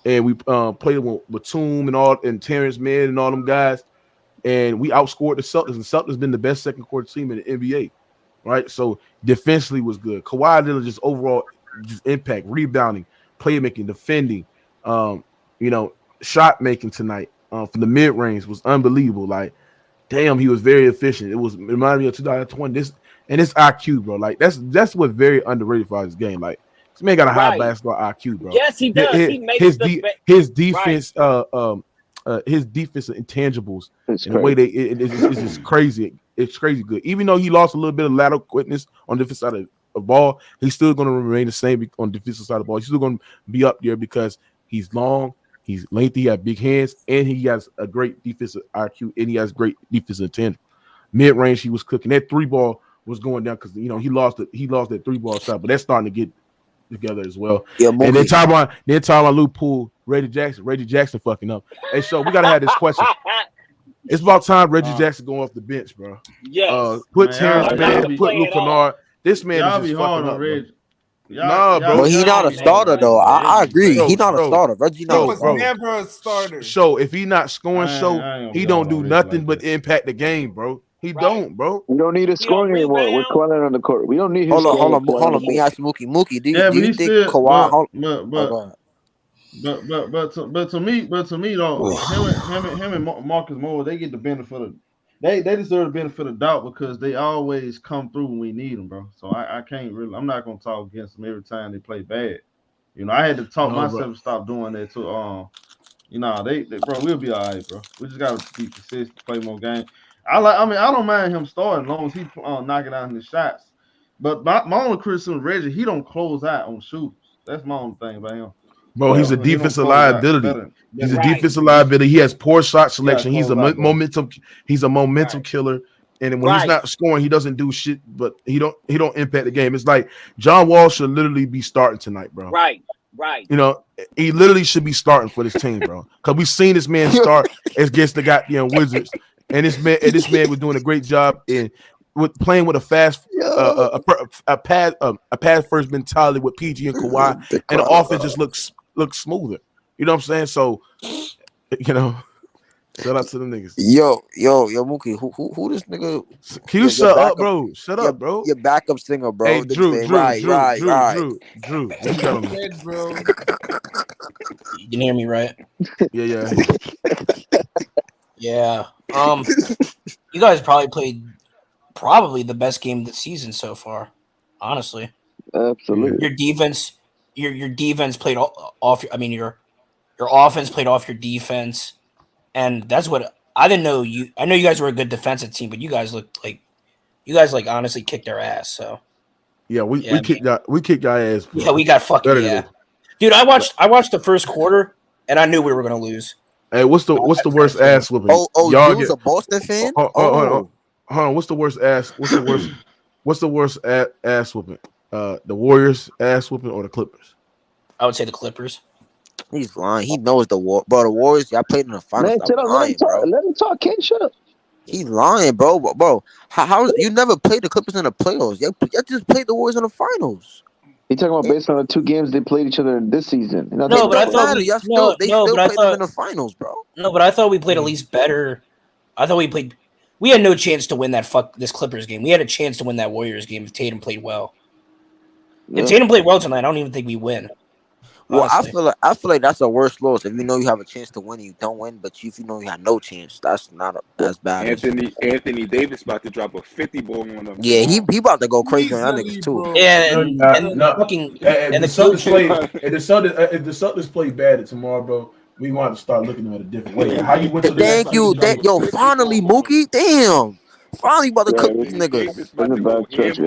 and we played with Batum and Terrence Mann and all them guys, and we outscored the Celtics. And Celtics been the best second quarter team in the NBA, right? So defensively was good. Kawhi did just overall just impact, rebounding, playmaking, defending, shot making tonight from the mid range was unbelievable. Like, damn, he was very efficient. It reminded me of 2020. This IQ, bro. Like that's what very underrated for his game. Like this man got a high basketball IQ, bro. Yes, he does. His defense, his defensive intangibles, in the way it's just crazy. It's crazy good. Even though he lost a little bit of lateral quickness on the defensive side of the ball, he's still going to remain the same on the defensive side of the ball. He's still going to be up there because he's long. He's lengthy, he has big hands, and he has a great defensive IQ, and he has great defensive intent. Mid-range, he was cooking. That three ball was going down because he lost that three ball shot, but that's starting to get together as well. Yeah, and then Tyronn Lue pulled Reggie Jackson fucking up. Hey, so we gotta have this question. It's about time Reggie Jackson going off the bench, bro. Yes. Put Terrence Mann, put Luke Kennard. This man is just fucking up, bro. But he's not a starter though. I agree. He's not a starter. Reggie was never a starter. So if he not scoring, he don't do nothing but impact the game, bro. He don't, bro. We don't need a scoring anymore with Kawhi on the court. We don't need his Hold on. Let me ask Mookie. Do you think Kawhi? But to me though, him and Marcus Moore, they get the benefit of. They deserve the benefit of doubt because they always come through when we need them, bro. So I can't really. I'm not gonna talk against them every time they play bad. I had to talk myself to stop doing that too. Bro, we'll be all right, bro. We just gotta be consistent, play more games. I don't mind him starting as long as he knocking out his shots. But my only criticism, Reggie, he don't close out on shooters. That's my only thing about him. Bro, he's a defensive liability. He's a defensive liability. He has poor shot selection. He's a momentum. He's a momentum killer. And when he's not scoring, he doesn't do shit. But he don't impact the game. It's like John Wall should literally be starting tonight, bro. Right. He literally should be starting for this team, bro. Because we've seen this man start against the goddamn Wizards, and this man was doing a great job with playing with a fast, a pass first mentality with PG and Kawhi, and the offense just looks smoother. You know what I'm saying? So, shout out to them niggas. Yo, Mookie, who this nigga? Can you shut up, bro? Shut up, bro. Your backup singer, bro. Hey, Drew. Right. Drew. Bro. You can hear me, right? Yeah. Yeah. You guys probably played the best game of the season so far. Honestly, absolutely. Your defense played off. Your offense played off your defense, and that's what I didn't know. I know you guys were a good defensive team, but you guys honestly kicked their ass. So yeah, we kicked our ass. Yeah, we got fucking Dude, I watched the first quarter and I knew we were gonna lose. Hey, what's the worst ass whooping? Oh, Y'all you was a Boston fan? Hold on. What's the worst ass? What's the worst ass whooping? The Warriors ass whooping or the Clippers? I would say the Clippers. He's lying. He knows the war, bro. The Warriors, y'all played in the finals. Man, let him talk, Ken. Shut up. He's lying, bro. Bro, how you never played the Clippers in the playoffs? You just played the Warriors in the finals. He talking about based on the 2 games they played each other this season. No, but I thought they still played them in the finals, bro. No, but I thought we played at least better. I thought we had no chance to win this Clippers game. We had a chance to win that Warriors game if Tatum played well. If Tatum played well tonight, I don't even think we win. Well, I feel like that's a worse loss. If you know you have a chance to win, and you don't win. But if you know you had no chance, that's not as bad. Anthony Davis about to drop a 50 ball on them. Yeah, he about to go crazy on that niggas too. Yeah, If the Celtics play bad tomorrow, bro, we want to start looking at a different way. How you went to the Thank you. Finally, Mookie. Damn. Finally about to cook these niggas. If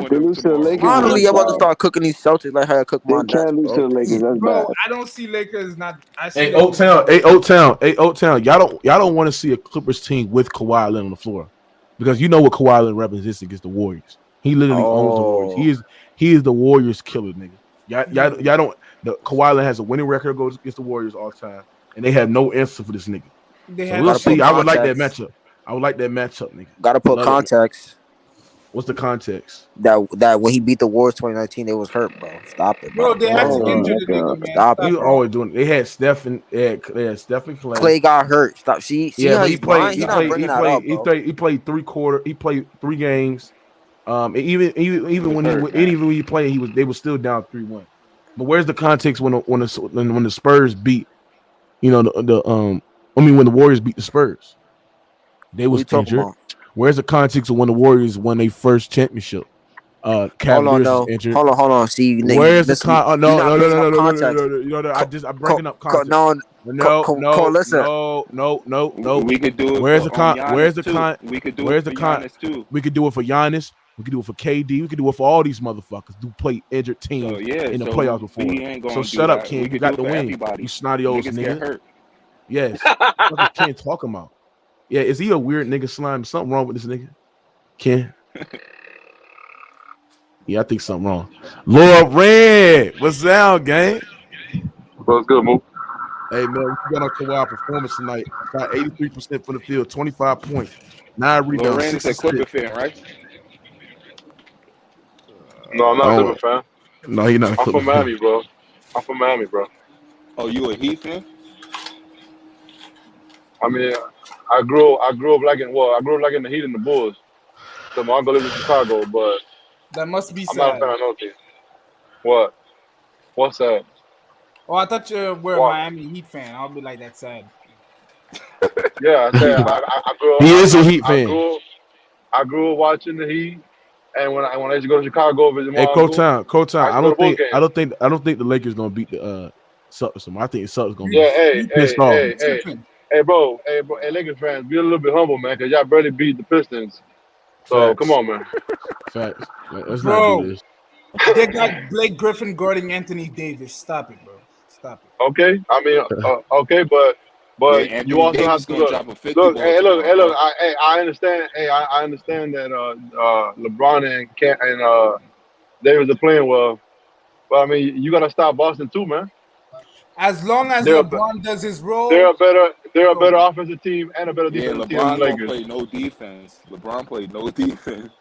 they lose to the Lakers, finally about to start cooking these Celtics like how I cook my nuts. They can't lose to the Lakers. That's bad. I don't see Lakers not. Hey, Oaktown. Y'all don't want to see a Clippers team with Kawhi Leonard on the floor because you know what Kawhi Leonard represents against the Warriors. He literally owns the Warriors. He is the Warriors killer, nigga. Y'all don't. The Kawhi Leonard has a winning record goes against the Warriors all the time, and they have no answer for this nigga. So we'll see. I would like that matchup. Nigga. Gotta put context. What's the context? That when he beat the Warriors 2019, they was hurt, bro. Stop it, bro. They had to injure the nigga, man. Stop it. You always doing it. They had Steph and Clay. Clay got hurt. Stop. See how he played. He played 3 games. Even when he played, they were still down 3-1. But where's the context when the Spurs beat? When the Warriors beat the Spurs, they was injured. Where's the context of when the Warriors won their first championship? Cavaliers was injured. Hold on. See, nigga, where's the context? I'm breaking up context. No. We could do it. Where's the We could do it for Giannis too. We could do it for Giannis. We could do it for KD. We could do it for all these motherfuckers who play injured teams in the playoffs before. So shut up, Ken. You got the win. You snotty old nigga. Yes. What Ken talking about? Yeah, is he a weird nigga slime? Something wrong with this nigga? Ken? Yeah, I think something wrong. Lord Red, what's down, gang? What's good, Mook? Hey, man, we got on Kawhi performance tonight. Got 83% from the field, 25 points, 9 rebounds. Loren's a Clipper fan, right? No, I'm not a Clipper fan. No, he's not a Clipper fan. I'm from Miami, bro. Oh, you a Heat fan? I mean, I grew up liking the Heat and the Bulls. So my uncle lives in Chicago, but that must be I'm sad. not a fan of no team. What? What's sad? Oh, I thought you were a Miami Heat fan. I'll be like, that's sad. Yeah, I grew up. He is a Heat fan. I grew up watching the Heat, and when I used to go to Chicago visit my uncle. Town. I don't think the Lakers gonna beat the Celtics. I think the Celtics gonna be pissed off. Hey, bro, Lakers fans, be a little bit humble, man, because y'all barely beat the Pistons. So Facts. Come on, man. Facts. Let's not do this. They got Blake Griffin guarding Anthony Davis. Stop it, bro. Stop it. Okay, I mean, okay, but you also Davis have to look. I understand. I understand that LeBron and Davis are playing well, but I mean, you gotta stop Boston too, man. As long as LeBron does his role, they're a better offensive team and a better defensive team than the Lakers. LeBron played no defense. LeBron played no defense.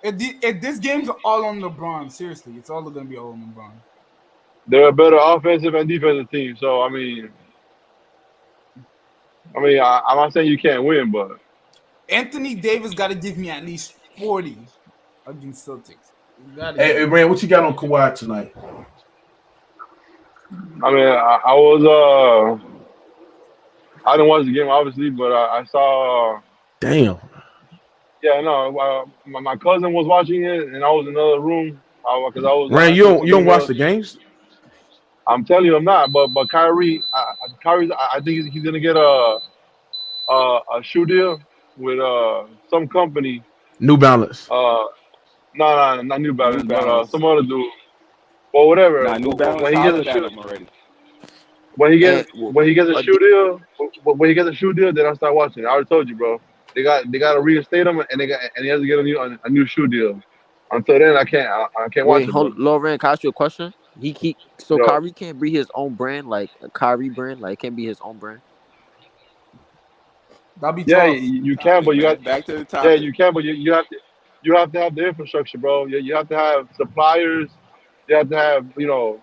If this game's all on LeBron, seriously, it's all going to be all on LeBron. They're a better offensive and defensive team. So I mean, I'm not saying you can't win, but Anthony Davis got to give me at least 40 against Celtics. Hey, Rand, what you got on Kawhi tonight? I mean, I didn't watch the game obviously, but I saw. Damn. Yeah, no. My cousin was watching it, and I was in another room because I was. Rand, you don't watch the games? I'm telling you, I'm not. But Kyrie, I think he's gonna get a shoe deal with some company. New Balance. No, not New Balance, but some other dude. Or whatever. New Balance. When he gets a shoe, When he And gets a shoe deal, when he gets a shoe deal, then I start watching. I already told you, bro. They got to reinstate him, and he has to get a new shoe deal. Until then, I can't watch wait, it, bro. hold, Lauren, can I ask you a question? So Yo, Kyrie can't be his own brand, like a Kyrie brand, like it can't be his own brand. That'd be yeah, tough. you can, but you got Back to the yeah, topic. you can, but you have to have the infrastructure, bro. You have to have suppliers. You have to have you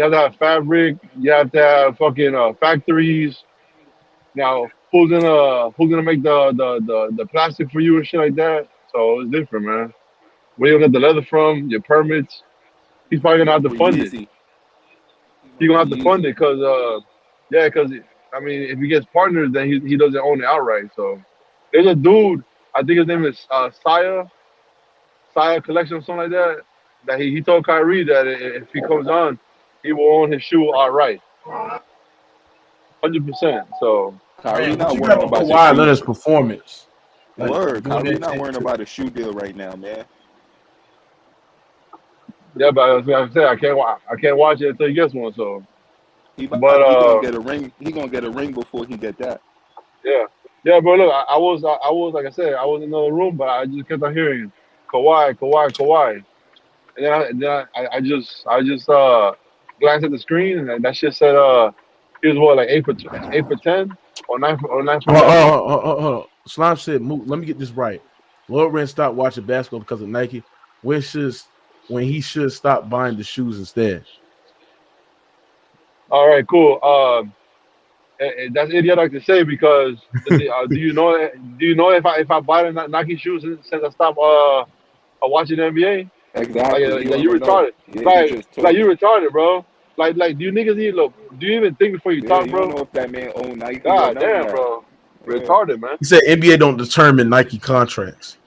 have to have fabric. You have to have fucking factories. Now, who's gonna make the plastic for you and shit like that? So it's different, man. Where you gonna get the leather from? Your permits. He's probably He gonna gonna have to be fund it. easy. He's gonna have to fund it because because I mean, if he gets partners, then he doesn't own it outright. So there's a dude. I think his name is Saya Collection or something like that. That he told Kyrie that if he comes on, he will own his shoe outright, 100%. So Kyrie Man, what not you got worrying on about your Kawhi shoe. Leonard's performance? Like Word, doing Kyrie that not shit worrying to, about a shoe deal right now, man. yeah, but like I said, I can't watch it until he gets one. So, but He gonna get a ring. He gonna get a ring before he get that. yeah, yeah, bro. Look, I was like I said, I was in another room, but I just kept on hearing Kawhi, Kawhi, Kawhi, and I just glanced at the screen and that shit said he was what like 8 for 10 or 9 for 11. Slime said, let me get this right. Lord Ren stopped watching basketball because of Nike. When he should stop buying the shoes instead. All right, cool. That's idiotic to say because do you know if I buy the Nike shoes since I stopped watching the NBA? Exactly. He Like don't you even know. retarded. Yeah, he just Like you talking. retarded, bro. Like do you niggas even look? Do you even think before you Yeah, talk, you don't bro? know if that man own Nike or God none of damn, that. bro. Yeah. Retarded, man. He said NBA don't determine Nike contracts.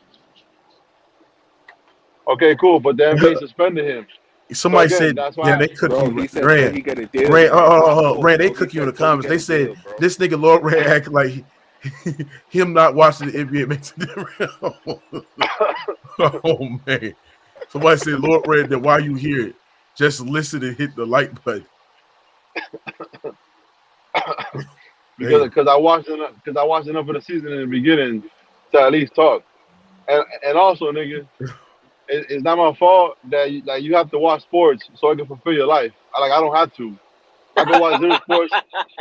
Okay, cool. But the NBA suspended him. So Somebody again, said, that's yeah, why. they cook Bro, you, he said till Rand. he get a deal. Rand, Till Rand, they he cook you in the said till he comments. get They a said deal, bro. this nigga Lord Rand act like him not watching the NBA makes a difference. Oh man. Somebody said, Lord Rand, then why you here? Just listen and hit the like button. because I watched enough of the season in the beginning to at least talk. And also, nigga, it's not my fault that you have to watch sports so it can fulfill your life. I don't have to. I can watch zero sports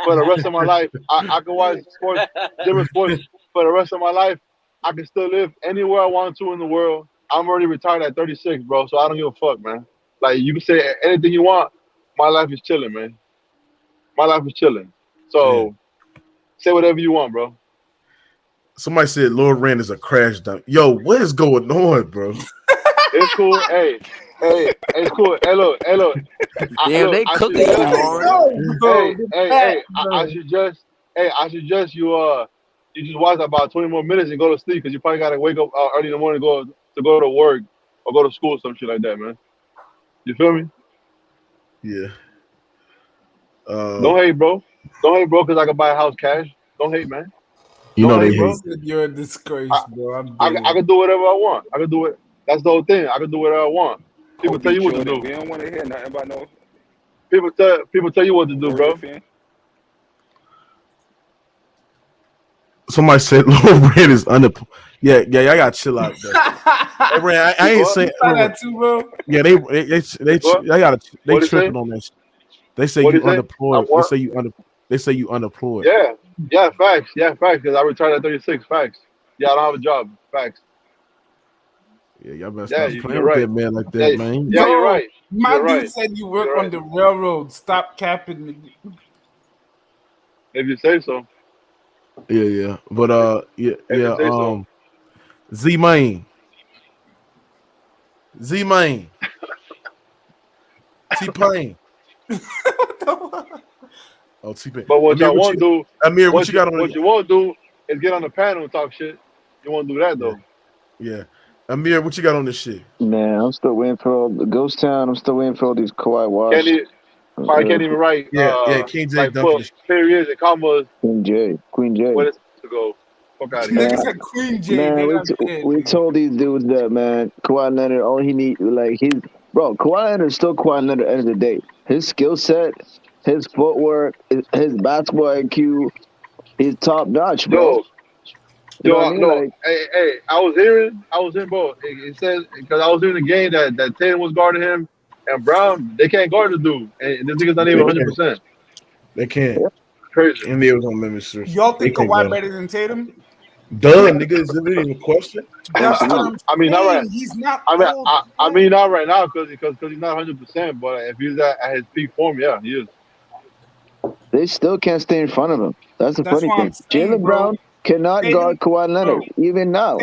for the rest of my life. I can watch zero sports for the rest of my life. I can still live anywhere I want to in the world. I'm already retired at 36, bro, so I don't give a fuck, man. Like, you can say anything you want. My life is chilling, man. My life is chilling. So, say whatever you want, bro. Somebody said Lord Rand is a crash dump. Yo, what is going on, bro? It's cool. Hey, it's cool. Hey, look. Damn, they cooking you, Lauren. I suggest you just watch about 20 more minutes and go to sleep because you probably gotta wake up early in the morning to go to work or go to school or some shit like that, man. You feel me? Yeah. Don't hate, bro. Don't hate, bro, because I can buy a house cash. Don't hate, man. You know Don't they hate, bro. hate. You're a disgrace, bro. I can do whatever I want. I can do it. That's the whole thing. I can do whatever I want. People tell you what to do. We don't want to hear nothing about no People tell you what to do, bro. fan. Somebody said Lord Rand is unemployed. Yeah, I gotta chill out there. Hey, Rand, I ain't saying that too, bro. Yeah, they tripping on that shit. They say you unemployed. They say you unemployed. Yeah, facts. Because I retired at 36. Facts. Yeah, I don't have a job. Facts. Yeah, y'all better stop playing you're with right. that man like that, man. Yeah, you're right. My You're dude right. said you work on the railroad. Stop capping. If you say so. Yeah. But so. Z Main. T-Pain. Oh, T-Pain. But what y'all won't do, Amir, what you got on? What you won't do is get on the panel and talk shit. You won't do that though. Yeah. Amir, what you got on this shit? Man, I'm still waiting for all the Ghost Town. I'm still waiting for all these Kawhi Wash. Probably can't even write. King J like dunking periods and commas. Queen J. When it's to go. Fuck out of here. Nigga said Queen J. Man, we told these dudes that, man, Kawhi Leonard, all he need, Kawhi Leonard is still Kawhi Leonard at the end of the day. His skill set his footwork, his basketball IQ, he's top notch, bro. You know what I mean? No. Like, Hey, I was hearing, bro. It says because I was hearing the game that Tatum was guarding him, and Brown, they can't guard the dude, and this nigga's not even 100%. They can't. Crazy. And they was on limit. Y'all think Kawhi better than Tatum? Duh, nigga, is it even a question? That's what I'm I mean, not right. saying. He's not. I mean, not right now because he's not 100%. But if he's at his peak form, yeah, he is. they still can't stay in front of him. That's the funny what thing. I'm saying, Jaylen bro. Brown cannot Tatum- guard Kawhi Leonard, even now.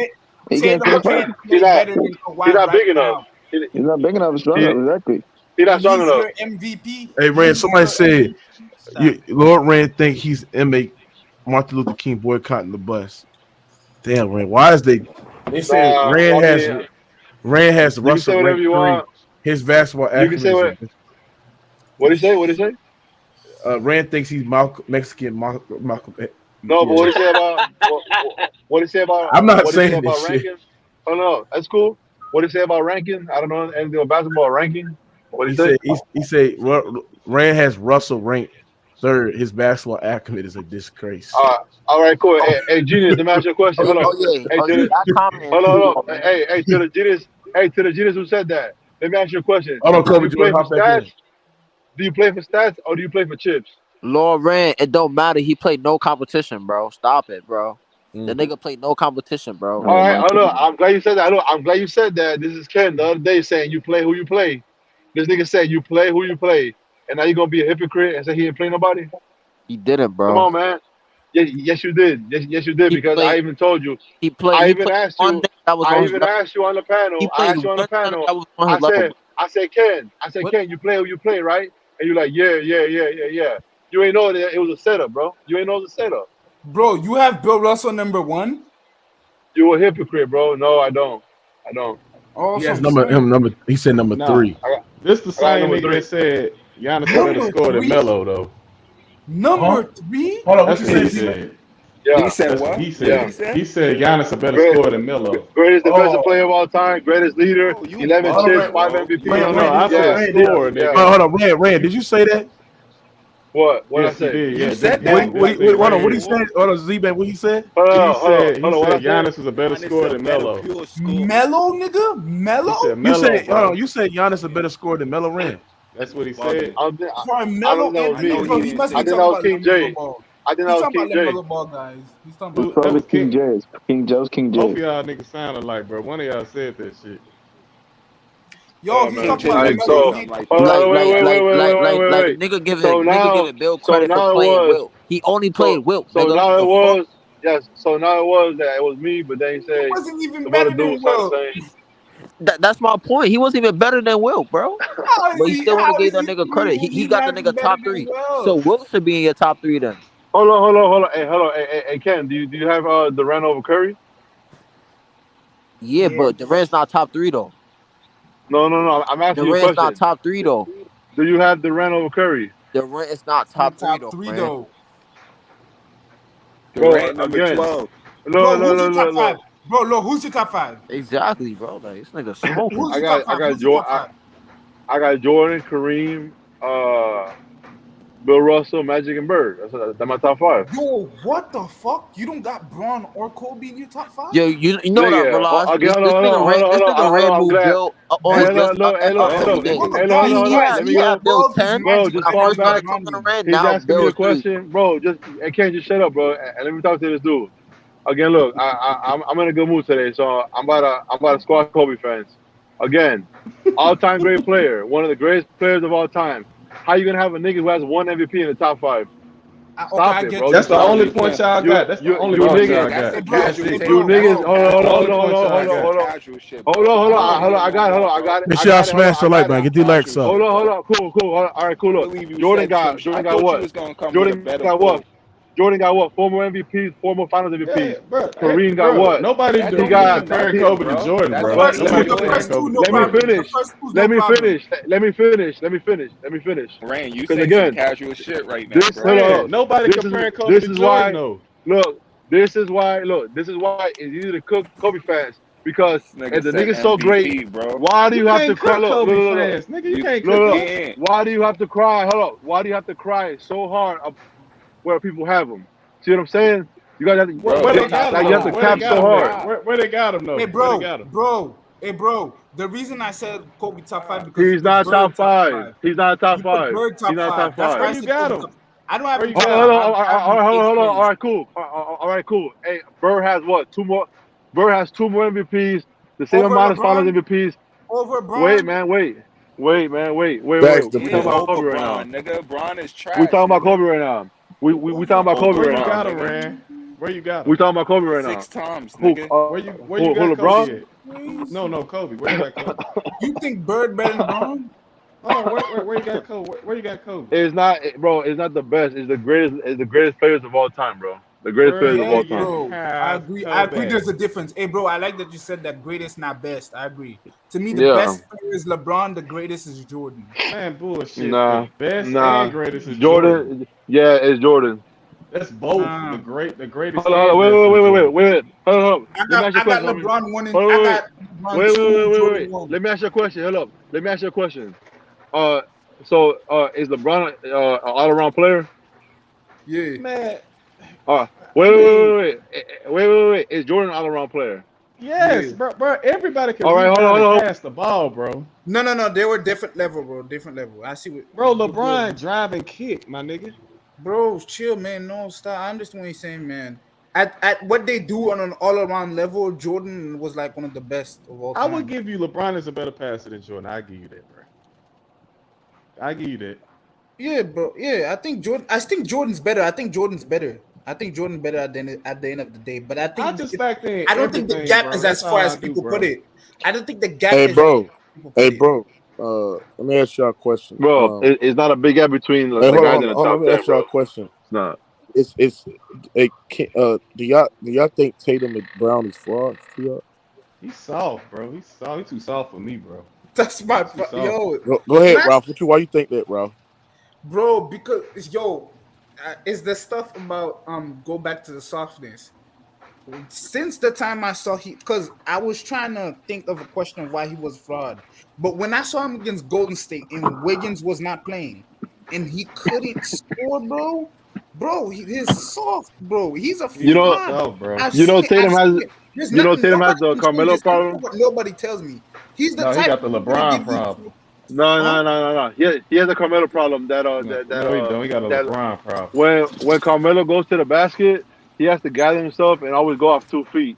He can't Tatum stay in front of can't him. play better than Kawhi He's not right big enough. now. He's not big enough, strong enough, exactly. He's not strong He's enough. your MVP. Hey, Rand, somebody said Lord Rand think he's inmate Martin Luther King boycotting the bus. Damn, Rand, why is they said Rand has You can say Russell whatever ranked you want. his basketball You can say acumen. what did he say? What did he say? Rand thinks he's Mexican Malcolm. No, but what did he say about what did he say about? I'm not what did he say saying about this shit. ranking? Oh no, that's cool. What did he say about ranking? I don't know anything about basketball ranking. What did he say? He said Rand has Russell ranked third. His basketball acumen is a disgrace. All right, cool. Hey, genius, let me ask you a question. Hold on. Hold on. Hey, to the genius who said that. Let me ask you a question. Hold on, Kobe Do you play Jordan, for hop back stats? Do you play for stats or do you play for chips? Lord Rand, it don't matter. He played no competition, bro. Stop it, bro. The nigga played no competition, bro. All right, hold on. I'm glad you said that. I'm glad you said that. This is Ken the other day saying you play who you play. This nigga said you play who you play. And now you're going to be a hypocrite and say he didn't play nobody? He didn't, bro. Come on, man. Yes, you did. Yes, you did. Because I even told you. He played. I He even played asked one you. day that was I on even his level. asked you on the panel. He I played asked you on the one time panel. that was on his level. I said, Ken, you play who you play, right? And you're like, yeah. You ain't know that it was a setup, bro. You ain't know it was a setup. Bro, you have Bill Russell number 1? You a hypocrite, bro. No, I don't. Oh, He has number. He said number 3. This the same nigga that said Giannis better score than Melo, though. Number 3? Hold on, That's what he said. Yeah. He said That's what? what he said. He said Giannis a better score than Melo. Greatest defensive player of all time. Greatest leader. 11 chips, 5 MVP. No, I said score, nigga. Hold on, Rand, did you say that? What? What Yes, I say? he did. You said that. Hold on, what he said? Hold on, Z-Man, what he said? He said what I Giannis was a better scorer than Melo. Melo, nigga? Melo? He said You Melo, said, bro. hold on, you said Giannis a better scorer than Melo Rand. That's what he said. Melo and he must be I think that talking was about King LaMelo J. Ball. I think He's that was talking King about J. LaMelo Ball, guys. He's talking That about Probably was King James. King Joe's King Both of James. y'all niggas sounded like, bro. One of y'all said that shit. Yo, he's talking about Like, LaMelo. so, He- hold on, wait. Nigga So giving Bill credit for playing Wilt. He only played Wilt. So nigga. now The it fuck? was, yes. So now it was that it was me, but then he said wasn't even some better other than dude started Wilt. saying. That's my point. He wasn't even better than Wilt, bro. But he still want to give that nigga credit. He got the nigga top 3. So Wilt should be in your top 3 then. Hold on. Hey, Ken, do you have Durant over Curry? Yeah, but Durant's not top 3 though. No. I'm asking you a Durant's question. not top 3 though. Do you have Durant over Curry? Durant is not top 3 though. Top 3 man. though. Durant number 12. Bro, who's your top 5? Bro, look, who's your top 5? Exactly, bro. Like this nigga smoking. Who's your top 5? I got Jordan, Kareem, Bill Russell, Magic, and Bird. That's my top 5. Yo, what the fuck? You don't got Braun or Kobe in your top 5? Yo, you know what I realized? This nigga Red Bull built on his list. He had Bill 10. Bro, just fall back. He's asking me a question. Bro, I can't just shut up, bro, and let me talk to this dude. Again, look, I'm in a good mood today, so I'm about to squash Kobe fans. Again, all-time great player, one of the greatest players of all time. How you gonna have a nigga who has 1 MVP in the top 5? Stop it, bro. That's the only point y'all got. That's the only point y'all got. You niggas, hold on. I got it. Make sure y'all smash the like, man. Get the likes up. Hold on. Cool. All right, cool. Look, Jordan got what? Jordan got what? 4 more MVPs, 4 more Finals MVPs. Kareem got what? Nobody comparing Kobe to Jordan, bro. Let me finish. Rand, you saying some casual shit right now, bro. Nobody comparing Kobe to Jordan, though. This is why it's easy to cook Kobe fans Because Nigga if the said nigga's so great, MVP, bro. why do you have to can't cry? cook Look, Kobe look, look, fast, nigga. You You can't look, cook look. him. can't. Why do you have to cry? Hold up. Why do you have to cry so hard where people have him? See what I'm saying? You guys have to, Where Bro, they they got top him like you have though? to Where they cap got so him hard. at? Where they got him though? Hey, Where they got him? bro. The reason I said Kobe top 5 because you He's put not top Bird top 5. 5. He's not top You put 5. Bird He's top not 5. top That's 5. why Where I you said got Kobe him? top 5. I don't have Where him you top got 5. him? I have him Hold 8th on. place. All right, cool. All right, cool. Hey, Bird has what? 2 more. Bird has 2 more MVPs. The same Over amount of Finals LeBron? MVPs. Over Wait, LeBron? man. Wait. Wait. Facts. We Yeah, talking about over Kobe right Braun, now. nigga. Braun is We trash, talking about nigga. Kobe right now. We talking about Kobe Over Where right you now. got him, Braun, nigga. Ran? Where you got We him? talking about Kobe right now. 6 times, Who? nigga. Where you got LeBron? Kobe at? No, Kobe. Where you got Kobe? You think Bird better than Braun? Hold on, where you got Kobe? Where you got Kobe? It's not, bro. It's not the best. It's the greatest. It's the greatest players of all time, bro. The greatest Where players of do Yeah, all you time. bro. I have agree. I Kobe agree. at? There's a difference. Hey, bro. I like that you said that greatest, not best. I agree. To me, the Yeah. best player is LeBron. The greatest is Jordan. Man, bullshit. The Nah. best Nah. and greatest is Jordan. Jordan. Yeah, it's Jordan. That's both. Nah. The greatest Hold on. and best is Jordan. Wait. Hold up. I Let me ask you a got question, homie. LeBron 1 and Hold I on, got LeBron 2, Jordan 1. Let me ask you a question. Hold up. Let me ask you a question. Is LeBron an all-around player? Yeah. Man, Uh, I mean, wait. Is Jordan an all-around player? yes, Yeah. bro. Everybody can All right, rebound and hold on. pass the ball, bro. No. They were different level, bro. Different level. I see what. Bro, LeBron drive and kick, my nigga. Bro, chill, man. No, stop. I understand what you're saying, man. At what they do on an all-around level, Jordan was like one of the best of all I time. would give you LeBron is a better passer than Jordan. I give you that, bro. I give you that. Yeah, bro. Yeah, I think Jordan's better. I think Jordan's better at the end of the day. But I think I just factor in I don't think the everything, gap bro. is That's as far all as I do, people bro. put it. I don't think the gap Hey, is bro. as people put it. Let me ask y'all a question. Bro, it's not a big gap between the Hey, guys in the hold on. top Let me 10, ask y'all bro. a question. It's not. Do y'all think Tatum and Brown is frauds to y'all? He's soft, bro. He's soft. He's too soft for me, bro. That's my He's too soft. yo. Go ahead, Can I- Ralph. Why you think that, Ralph? Bro, because it's the stuff about go back to the softness. Since the time I saw because I was trying to think of a question of why he was fraud, but when I saw him against Golden State and Wiggins was not playing and he couldn't score, bro, he's soft, bro. He's a You know, fraud. Soft, bro. I've you know seen it. Tatum has. There's You know nothing. Tatum has Nobody the can tell me Carmelo this. This is problem. what nobody tells me. He's the No, he type got the of player LeBron problem. No. He has a Carmelo problem that No, he don't. He got a that LeBron problem. when Carmelo goes to the basket, he has to gather himself and always go off 2 feet.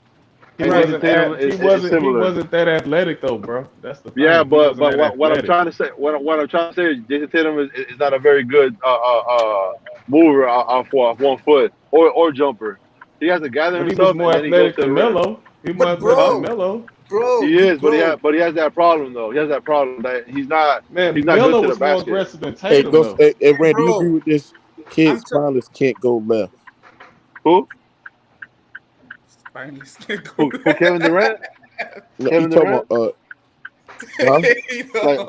And Jason Tatum is He similar. wasn't that athletic though, bro. That's the thing. Yeah, He but wasn't that what I'm athletic. trying to say, what I'm trying to say, is Jason Tatum is not a very good mover off 1 foot or jumper. He has to gather But he was himself more and then he goes athletic to the than rim. Melo. He was more But athletic than bro, Melo. He is, but he has that problem though. He has that problem that he's not Man, good Melo to the was more basket. aggressive than Hey, Tatum though. Rand, do you bro, agree with this? Kids spineless can't go left. Who? Spineless. Who? Kevin Durant? No, Kevin you talking Durant? about huh? Like,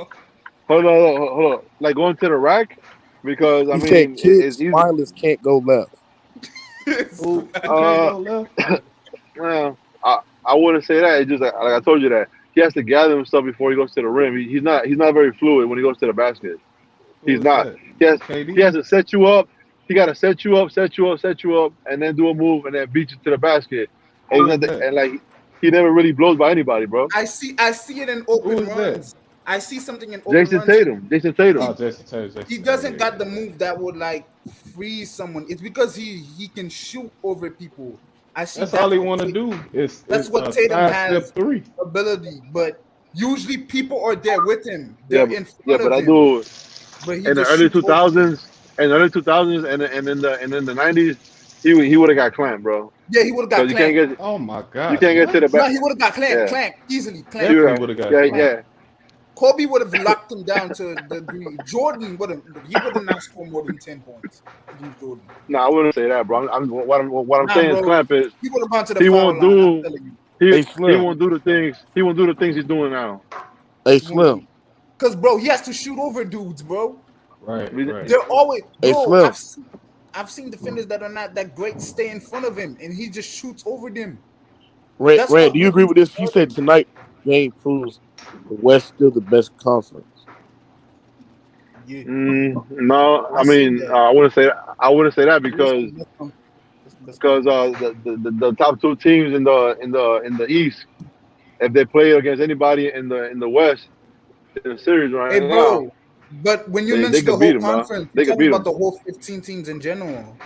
hold on. Like going to the rack? Because I He said mean, kids it's easy. spineless can't go left. Who can't go left? Well, I wouldn't say that. It's just like I told you that he has to gather himself before he goes to the rim. He's not very fluid when he goes to the basket. Who He's is not. that? He KD? has to set you up. He got to set you up, and then do a move and then beat you to the basket. And, Who is that? like he never really blows by anybody, bro. I see it in Who open is that? runs. I see something in open Jason runs. Tatum. Oh, Tatum. Jason Tatum. He doesn't got the move that would like freeze someone. It's because he can shoot over people. I see That's all he what want to Tatum- do is That's what Tatum sidestep has three. ability, but usually people are there with him. Yeah, They're in front but of I him. do But he in the just early shoots over them. 2000s, and in the 90s, he would have got clamped, bro. Yeah, he would have got Because clamped. Oh my you gosh, can't get to the what? No, back. he would have got Yeah, clamped easily. Clamped. Definitely would have got clamped. yeah. Kobe would have locked him down to the degree. Jordan would not score more than 10 points against Jordan. No, I wouldn't say that, bro. What I'm Nah, saying is bro, clamp is he would have gone to the he foul won't line. I'm do telling you. Hey, he Slim. won't do the things he's doing now. Hey, Slim. Because, bro, he has to shoot over dudes, bro. Right. They're always, Hey, bro. Slim. I've seen defenders that are not that great stay in front of him, and he just shoots over them. Rand, That's Rand, what do you we agree need with to this? He said tonight game proves the West still the best conference. Yeah, No, I I see mean, that. I wouldn't say that The West because is the it's the best because conference. the top two teams in the East, if they play against anybody in the West in the series right Hey, now, bro, but when you they mention the could beat whole them, man. conference, you're They could talking beat about them. the whole 15 teams in general.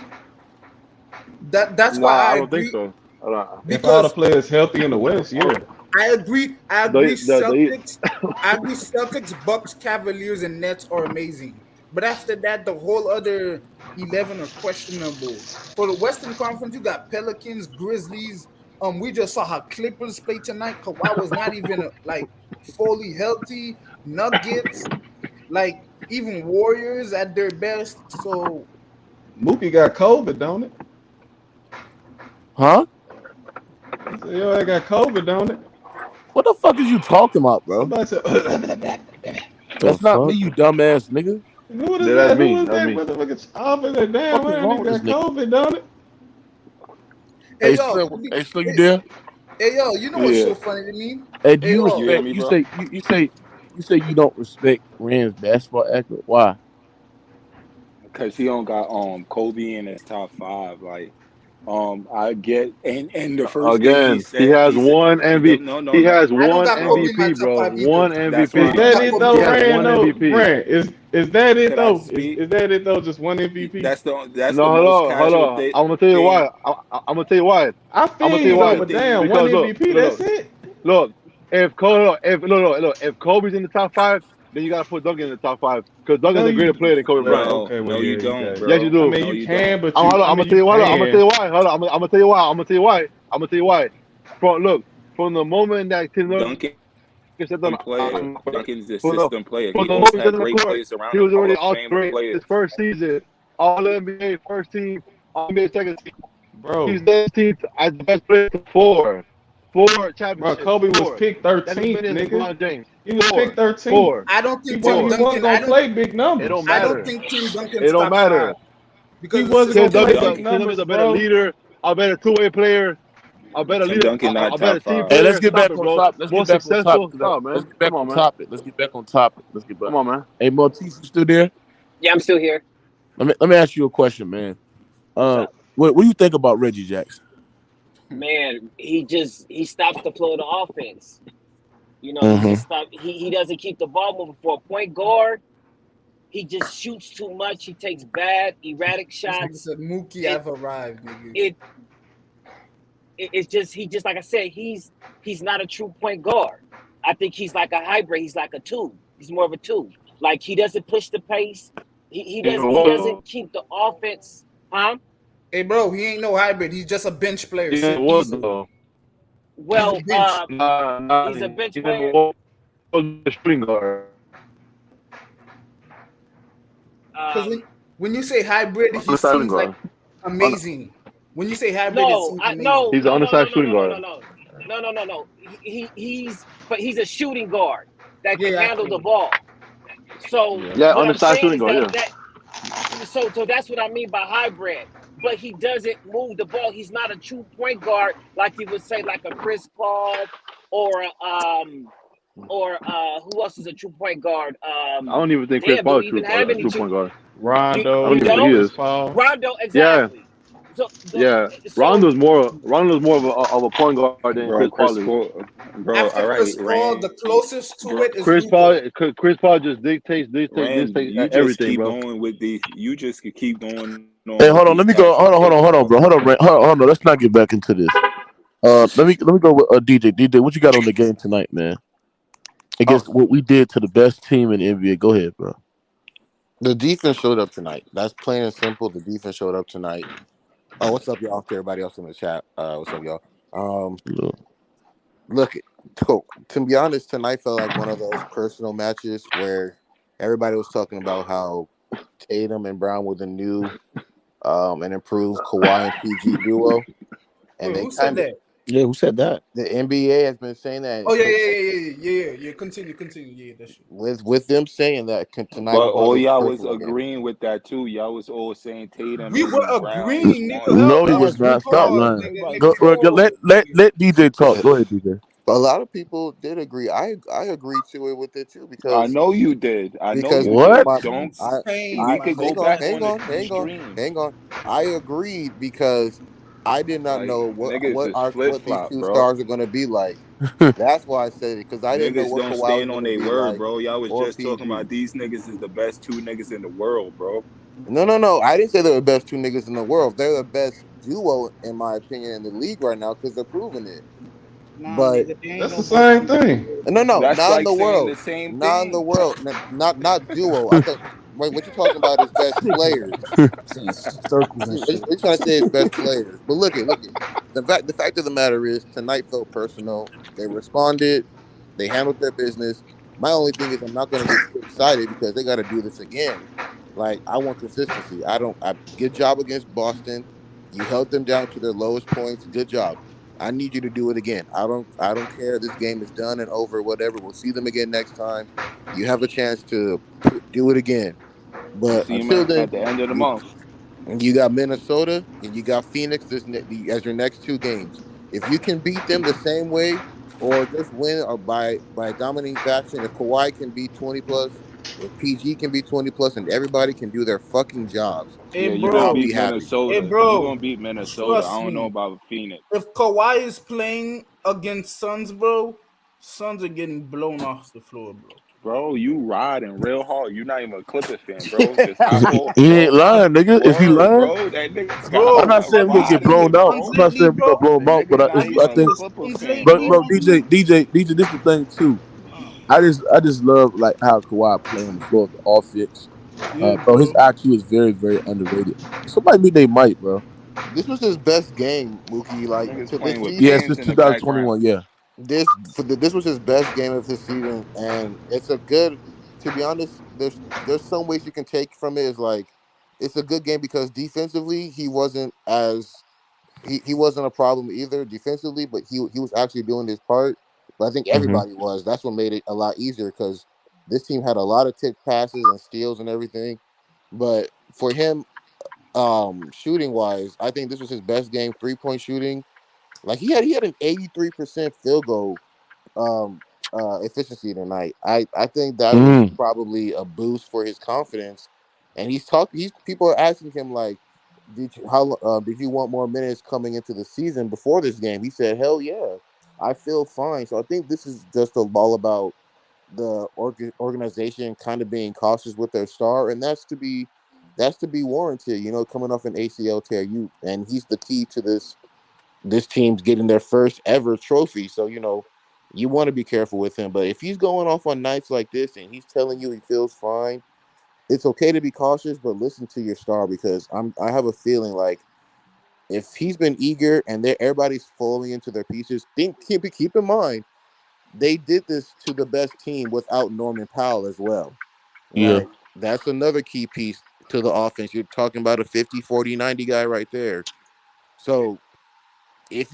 That's why Nah, I I don't think agree so. If all the because players healthy in the West, yeah. I agree. I agree. The Celtics. I agree. Celtics, Bucks, Cavaliers, and Nets are amazing. But after that, the whole other 11 are questionable. For the Western Conference, you got Pelicans, Grizzlies. We just saw how Clippers play tonight. Kawhi was not even like fully healthy. Nuggets, like even Warriors at their best. So Mookie got COVID, don't it? Huh? I said, yo, I got COVID, don't it? What the fuck is you talking about, bro? Somebody said, That's The not me, fuck? you dumbass nigga. who is that's that? Who me. is That's that? me. Motherfucking officer? Damn, What is man, wrong nigga with this got nigga? COVID, don't it? hey Hey, yo, Slim, you there? hey yo, you know what's Yeah. so funny to me? Hey, do Hey you You yo, hear respect? me, You bro? say you say you don't respect Rand's basketball accurate. Why? Because he don't got Kobe in his top five. Like I get and the first thing he Again, he said, has he said one MVP. no no He no has I don't one got Kobe no. in my MVP, top bro. five either. One That's Is why MVP. I don't that got it Kobe He though, in my has top Rand? one five. Though, MVP. Rand, is that it could I though? speak? Is that it though? Just one MVP? No, That's the hold most on, hold casual on. I'm gonna tell you thing. why. I'm gonna tell you why. I I'm gonna feel tell you you though, why. but Thing damn, one Because MVP, that's it. look. If Kobe's in the top five, then you gotta put Duncan in the top five because Duncan's No, a greater you, player than Kobe bro. Bryant. No, Okay, well, no, yeah, you you don't, got. Yes, you bro. I do. mean, No, you you can, don't. but you. I I'm gonna mean, tell you you why. I'm gonna tell can. you why. Hold on. I'm gonna tell you why. I'm gonna tell you why. I'm gonna tell you why. From the moment that Tim Duncan Duncan stepped on, player. Duncan's the from the system player. from He the always moment he had stepped on the great court, players around he him, was Hall already of all Fame great. His players. first season, All NBA first team, All NBA second team. He's Bro, led team as the best player to four bro, championships. Kobe was Four. picked That's as 13th, many as nigga. LeBron James. He was picked Four. 13th. Four. I don't think He Tim wasn't Duncan. gonna play big It don't numbers. I don't matter. think Tim It Duncan's don't top five matter. He because the wasn't Tim gonna system play Duncan's player. a, big Tim Duncan's numbers, a better bro. leader, a better two-way player, a better Tim leader, Duncan not a better top team five. Hey, let's player. get Stop back it, on bro. top. Let's More get back on top. successful. Stop, Let's man. get back Come on, on man. topic. Let's get back on topic. Let's get back. Come on, man. Hey, Maltese, you still there? Yeah, I'm still here. Let me ask you a question, man. What's up? What do you think about Reggie Jackson? Man, he stops the flow of the offense. You know, he Mm-hmm. just stop. He doesn't keep the ball moving. For a point guard, he just shoots too much. He takes bad, erratic This nigga shots. said Mookie, It I've arrived, nigga. it it's just he just like I said, he's not a true point guard. I think he's like a hybrid. He's like a two. He's more of a two. Like he doesn't push the pace. He doesn't keep the offense. Huh? Hey, bro, he ain't no hybrid. He's just a bench player. He never was, Easily. though. He's a Well, bench. he's a bench He never player. was a shooting guard. Because when you say hybrid, he Undersized shooting seems like guard. amazing. When you say hybrid, it No, seems I amazing. no He's an no no no undersized no shooting no no guard. no no no no no. He's a shooting guard that can Yeah, handle the ball. So Yeah, what I'm undersized saying shooting is guard. Yeah. so that's what I mean by hybrid. But he doesn't move the ball. He's not a true point guard like you would say, like a Chris Paul or who else is a true point guard? I don't even think Chris Damn, do Paul we is even true, have a any true true? point guard. You I Rondo, don't you even think he don't? Chris is. Paul. Rondo, Yeah, exactly. So yeah. so Rondo's more of a point guard than Bro, Chris Chris Paul is. Paul, bro. after All right, Chris Paul, Rand, the closest to bro. it is Luka. Chris Paul just dictates Rand, you just everything, keep bro. going with these. You just could keep going Hey, on with hold on. these Let me go. cats like they Hold on, all bro. Hold on, time. Rand. Hold on. Let's not get back into this. Let me go with DJ. DJ, what you got on the game tonight, man? Against Oh, what we did to the best team in the NBA. Go ahead, bro. the defense showed up tonight. That's plain and simple. The defense showed up tonight. Oh, what's up, y'all? To everybody else in the chat. What's up, y'all? Look, to be honest, tonight felt like one of those personal matches where everybody was talking about how Tatum and Brown were the new and improved Kawhi and PG duo, and Wait, they who said kind of that? Yeah, who said that? The NBA has been saying that. Oh yeah. Continue. Yeah, that's true. With them saying that tonight But was one of all those y'all was personal games. agreeing with that too. Y'all was all saying Tatum We were and Brown was agreeing, nigga. one. Help No, he us. was Yes, we not. Stop was. Pause, lying. nigga. Let DJ talk. Go ahead, DJ. A lot of people did agree. I agreed to it with it too I because know you did. I know because you me and did. What? my Don't Insane, we my could go hang nigga. on, back hang on the on, hang on, stream. hang on. I agreed because I did not Like know niggas is flip what these flop, two bro. stars are going to be like. That's why I said it because I didn't know Niggas what don't Kawhi was stand going on to their be word, like bro. Y'all was or just talking PG. about these niggas is the best two niggas in the world, bro. No. I didn't say they're the best two niggas in the world. They're the best duo in my opinion in the league right now because they're proving it. Nah, But nigga, they ain't That's no the best same two niggas in thing. the world, no, bro. That's not in like the saying the world, same not in the thing. world, not duo. I thought what you're talking about is best players. Saying circles and shit. What you trying to say is best players. But look it. The fact of the matter is tonight felt personal. They responded. They handled their business. My only thing is I'm not going to get too excited because they got to do this again. Like I want consistency. Good job against Boston. You held them down to their lowest points. Good job. I need you to do it again. I don't care. This game is done and over. Whatever. We'll see them again next time. You have a chance to do it again. You But see him until then, at the end of the you month. you got Minnesota and you got Phoenix as your next two games. If you can beat them the same way or just win or by dominating fashion, if Kawhi can be 20 plus, if PG can be 20 plus, and everybody can do their fucking jobs, Hey, Yeah, you're gonna I'll bro. be beat happy. Hey, Minnesota. You're bro. gonna beat Minnesota. Trust I don't know me. about Phoenix. If Kawhi is playing against Suns, bro, Suns are getting blown off the floor, bro. Bro, you riding real hard. You're not even a Clipper fan, bro. Just hop off, He ain't bro. lying, nigga. Is he Word, lying? bro. That nigga I'm Bro, not saying we're have gonna you get seen blown riding, the out. Suns I'm bro. not saying lately, we're gonna bro? blow The them out, nigga but not Have you even I a seen think. the Clipper Suns fan, But lately, bro. my nigga? DJ, this is the thing too. I just love like how Kawhi play on the floor of the offense. Yeah, Bro, his bro. IQ is very, very underrated. Somebody mean they might, bro. This was his best game, Mookie. Like Niggas to this playing with Yeah, season, since fans in the background. 2021. Yeah. this was his best game of this season, and it's a good. To be honest, there's some ways you can take from it. Is like it's a good game because defensively he wasn't a problem either defensively, but he was actually doing his part. But I think Hmm. everybody was. That's what made it a lot easier because this team had a lot of tip passes and steals and everything. But for him, shooting wise, I think this was his best game. 3-point shooting, like he had an 83% field goal um efficiency tonight. I think that was Mm. probably a boost for his confidence. And he's people are asking him like, did you want more minutes coming into the season before this game? He said, hell yeah, I feel fine. So I think this is just a ball about the organization kind of being cautious with their star, and that's to be warranted. You know, coming off an ACL tear, and he's the key to this team's getting their first ever trophy. So, you know, you want to be careful with him. But if he's going off on nights like this and he's telling you he feels fine, it's okay to be cautious, but listen to your star because I have a feeling like if he's been eager and everybody's falling into their pieces, keep in mind they did this to the best team without Norman Powell as well. Yeah. Right. That's another key piece to the offense. You're talking about a 50, 40, 90 guy right there. So if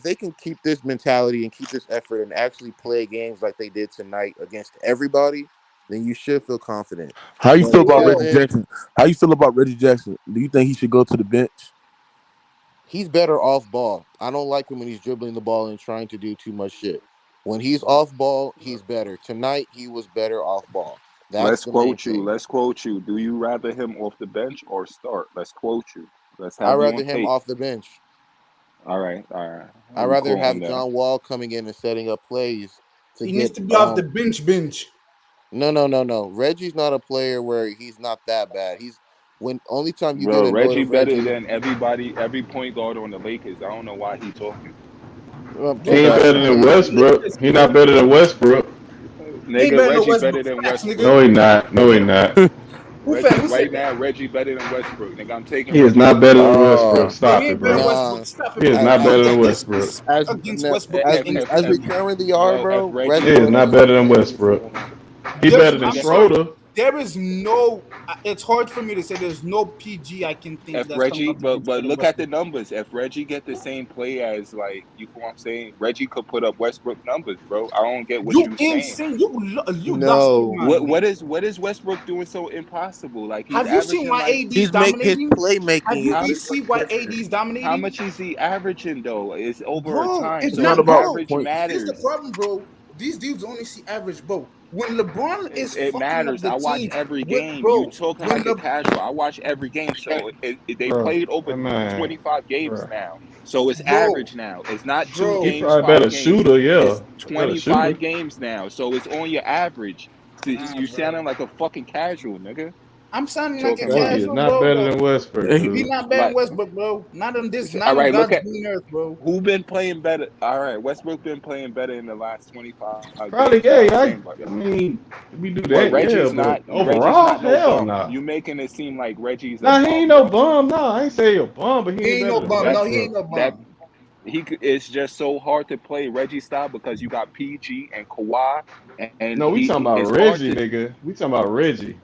they can keep this mentality and keep this effort and actually play games like they did tonight against everybody, then you should feel confident. How you But feel about until Reggie then, Jackson? How you feel about Reggie Jackson? Do you think he should go to the bench? he's better off ball. I don't like him when he's dribbling the ball and trying to do too much shit. When he's off ball, he's better. Tonight, he was better off ball. That's Let's the main quote you. thing. Let's quote you. Do you rather him off the bench or start? Let's quote you. Let's I'd have you rather on him tape. off the bench. All right, all right. I'd We rather quoting have that. John Wall coming in and setting up plays to He needs get to be off the bench. No. Reggie's not a player where he's not that bad. He's when only time you get Bro, annoyed Reggie with better Reggie. than everybody, every point guard on the Lakers. I don't know why he talking. He ain't better than Westbrook. He not better than Westbrook. He ain't Nigga, better than Reggie Westbrook. better than Facts, Westbrook. nigga. No, he not. No, he not. Reggie, Who said right that? now, Reggie better than Westbrook. Nigga, I'm taking He is Reggie not over better than Westbrook. Westbrook. Bro, he Stop it, ain't better than bro. Nah, Westbrook. Stop it, He is bro. not as better The than Westbrook. disrespect against Westbrook is as we insane. currently are, Bro, if bro. Reggie He Westbrook is better not than better than Westbrook. He better than I'm nigga, sorry. Schroeder. There is no it's hard for me to say there's no PG I can think If that's coming Reggie, up against but Russell look at the Westbrook. numbers. If Reggie get the same play as like you know what I'm saying, Reggie could put up Westbrook numbers, bro. I don't get what You you saying. insane. You lost your No, mind, man. What is Westbrook doing so impossible? Like he's Have you seen averaging why like AD is he's make his dominating? playmaking Have you is how you his see why best AD friend. is how dominating? much is he averaging though? It's over Bro, time, it's It's so not not, the about bro. average points. Here's the matters. problem, bro. These dudes only see average, bro. When LeBron is It fucking up matters. the I watch teams, every with game. You bro, talking when like a the casual. I watch every game. So they Bro, played over that man, 25 games bro. now. So it's bro, average now. It's not 2 He bro, games, probably 5 better games. shooter, yeah. It's Better shooter. 25 games now. So it's on your average. So nah, you bro. sounding like a fucking casual, nigga. I'm sounding like a Talking Reggie about is casual, not bro, better but than Westbrook, Hey, he dude. not better than like Westbrook, bro. Not on this, all not on right, look God's at green earth, bro. who been playing better. All right, Westbrook been playing better in the last 25 Probably, games. Why yeah. I'm saying about I that. mean, if we do But that, yeah. But Reggie's overall, not no hell bum. nah. You making it seem like Reggie's a Nah, he ain't bum, no bro. bum. No, I ain't say he a bum, but he He ain't ain't better no than bum. That No, he Westbrook. ain't no that bum. it's just so hard to play Reggie style because you got PG and Kawhi, and No, we talking about it's hard Reggie, to nigga. We talking about Reggie.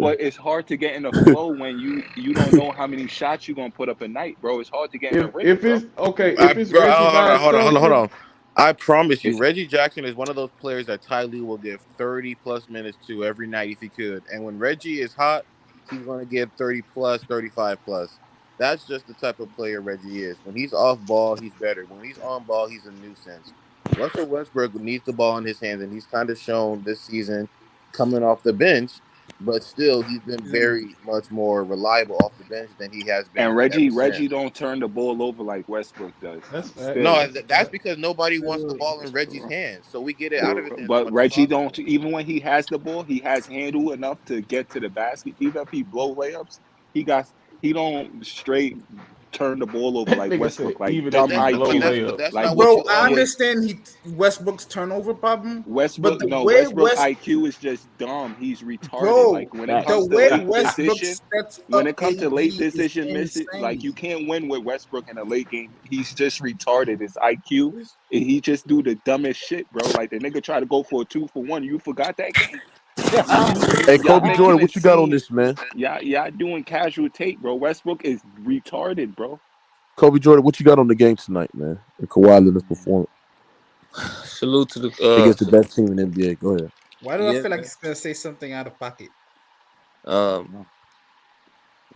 but it's hard to get in the flow when you don't know how many shots you're gonna put up a night, bro. It's hard to get in the rhythm, If bro. it's okay, I, if it's bro, Reggie hold by on, hold on, hold himself, on, hold nigga. on. I promise you, It's Reggie Jackson is one of those players that Ty Lue will give 30 plus minutes to every night if he could. And when Reggie is hot, he's going to give 30 plus, 35 plus. That's just the type of player Reggie is. When he's off ball, he's better. When he's on ball, he's a nuisance. Russell Westbrook needs the ball in his hands, and he's kind of shown this season coming off the bench, but still, he's been very much more reliable off the bench than he has and been ever Reggie since. don't turn the ball over like Westbrook does. That's Still. No, that's because nobody wants the ball in Reggie's hands, so we get it out of his hands as But much as Reggie don't. possible. Even when he has the ball, he has handle enough to get to the basket. Even if he blow layups, he got he don't straight turn the ball over that like nigga said. Westbrook, like Even But if dumb he that's blow but IQ, that's but layups, that's like not what Bro, you I always. understand Westbrook's turnover problem, but Westbrook. the No, way Westbrook IQ is just dumb. He's retarded. bro, Like when it the comes Facts. to way late Westbrook decision, sets when up it comes to AD late is decision misses, like insane. you can't win with Westbrook in a late game. He's just retarded. His IQ, and he just do the dumbest shit, bro. Like the nigga try to go for a 2-for-1. You forgot that game. Hey, Y'all Kobe making Jordan, it what you got on seem this, man? y'all doing casual tape, bro. Westbrook is retarded, bro. Kobe Jordan, what you got on the game tonight, man? And Kawhi Leonard's performance Salute to the against the best team in the NBA. Go ahead. Why do I yeah, feel like man. he's gonna say something out of pocket?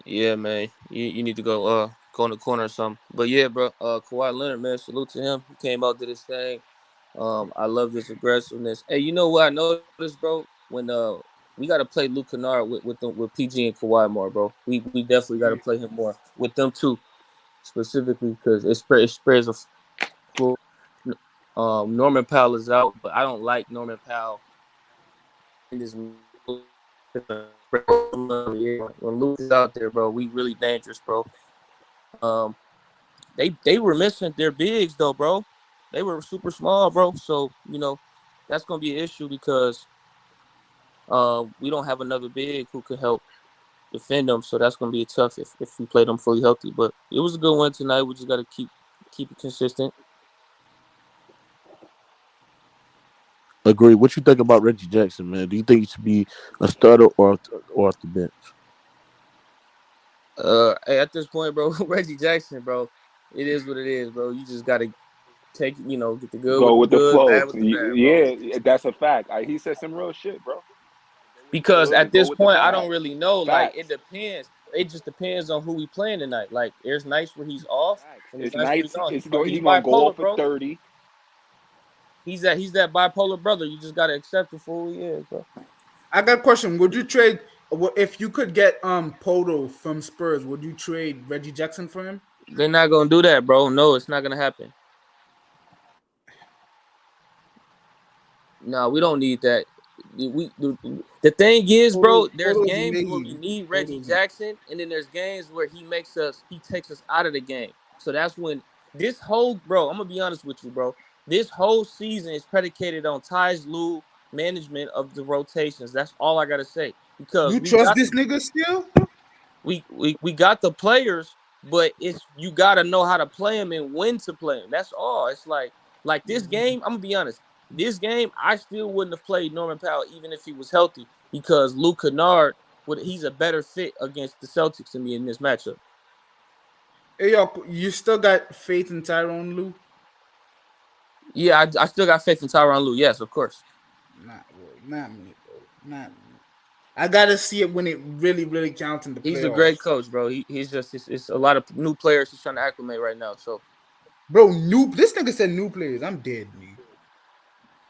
Yeah, man. You need to go in the corner or something. But yeah, bro, Kawhi Leonard, man, salute to him. He came out to this thing. I love his aggressiveness. Hey, you know what I noticed, bro? When we gotta play Luke Kennard with PG and Kawhi more, bro. We definitely gotta play him more with them two specifically because it spreads a floor. Norman Powell is out, but I don't like Norman Powell in this. When Luke is out there, bro, we really dangerous, bro. Um, they were missing their bigs though, bro. They were super small, bro. So that's gonna be an issue because we don't have another big who could help defend them. So that's gonna be tough if we play them fully healthy. But it was a good one tonight. We just gotta keep it consistent. Agree. What you think about Reggie Jackson, man? Do you think he should be a starter or off the bench? Hey, at this point, bro, Reggie Jackson, bro, it is what it is, bro. You just gotta get the good with Go the with the good, flow. bad with the bad, bro. Yeah, that's a fact. He said some real shit, bro. With the Because good at and go this with the point, I bad. don't really know. Like, it Facts. depends. It just depends on who we playing tonight. Like, there's nights where he's off, and there's It's nights where he's nice. on. He He's gonna go bipolar, off for bro. 30. He's that bipolar brother. You just gotta accept him for who he is, bro. I got a question. Would you trade if you could get Poto from Spurs? Would you trade Reggie Jackson for him? They're not gonna do that, bro. No, it's not gonna happen. No, we don't need that. The thing is, bro, there's Poto's games where we made. need Reggie Poto's Jackson, and then there's games where he takes us out of the game. So that's when I'm gonna be honest with you, bro. This whole season is predicated on Ty's Lue management of the rotations. That's all I gotta say. Because You trust this nigga still? we got the players, but you gotta know how to play them and when to play them. That's all. It's like this game. I'm gonna be honest. This game, I still wouldn't have played Norman Powell even if he was healthy because Luke Kennard he's a better fit against the Celtics to me in this matchup. Hey, yo, you still got faith in Tyronn Lue? Yeah, I still got faith in Tyronn Lue. Yes, of course. Not me, bro. Not me. I gotta see it when it really, really counts in the playoffs. He's a great coach, bro. He's just it's a lot of new players he's trying to acclimate right now. So, bro, this nigga said new players. I'm dead, man.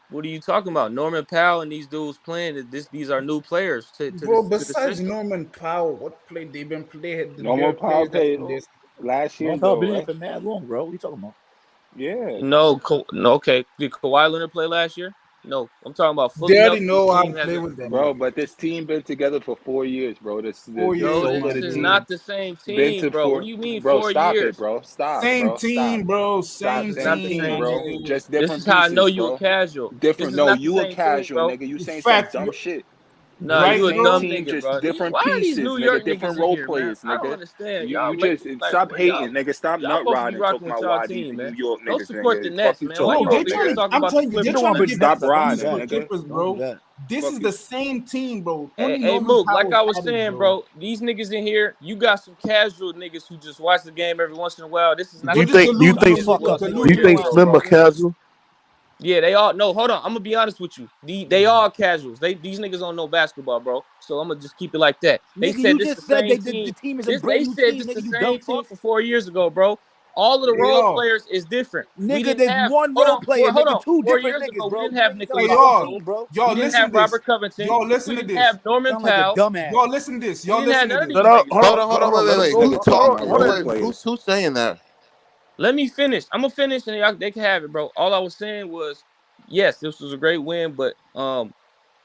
What are you talking about? Norman Powell and these dudes playing. These are new players to besides the Norman Powell, what play they've been playing? Norman Powell played last year. Norman Powell been in for mad long, bro. What are you talking about? Yeah. No, okay. Did Kawhi Leonard play last year? No, I'm talking about fully. They already know how to play with them, bro. But this team been together for 4 years, bro. This is not the same team, bro. What do you mean 4 stop years? It, bro. Stop. Same bro. team, Stop. bro. Same team, bro. Just different. This is how I know you bro. a casual. Different. No, you a casual, nigga. You saying some dumb shit. No, you a dumb nigga, just bro. Different Why pieces, are these New York nigga. Different niggas role here, players, man? nigga. I don't understand. You just stop hating, nigga. Stop nut riding. Talking about why these New York Go niggas, support the Nets, man. Why you over here talking I'm about telling the you, they're Clippers? trying to get Stop riding, nigga. Clippers, bro. This is the same team, bro. Hey, Mook, like I was saying, bro, these niggas in here, you got some casual niggas who just watch the game every once in a while. This is not. Do you think Slim a casual? Yeah, they all. No, hold on. I'm gonna be honest with you. They all casuals. These niggas don't know basketball, bro. So I'm gonna just keep it like that. They Nigga, said you this just the said same the team. team is a brand new They team, said this nigga, the you dumb same team fuck. from 4 years ago, bro. All of the role players is different. We Nigga, didn't there's have one hold role on, player, hold nigga, on. 2 4 different years niggas, ago, bro. we didn't have Hey, Nikola Jokic, bro. we didn't have Robert Covington. Y'all listen we to didn't this. have Norman Sound like a Powell. dumbass. Y'all listen to this. We Y'all didn't have listen to none of this. these niggas. Hold on, wait. Who talking? Who's saying that? Let me finish. I'm gonna finish, and they can have it, bro. All I was saying was, yes, this was a great win, but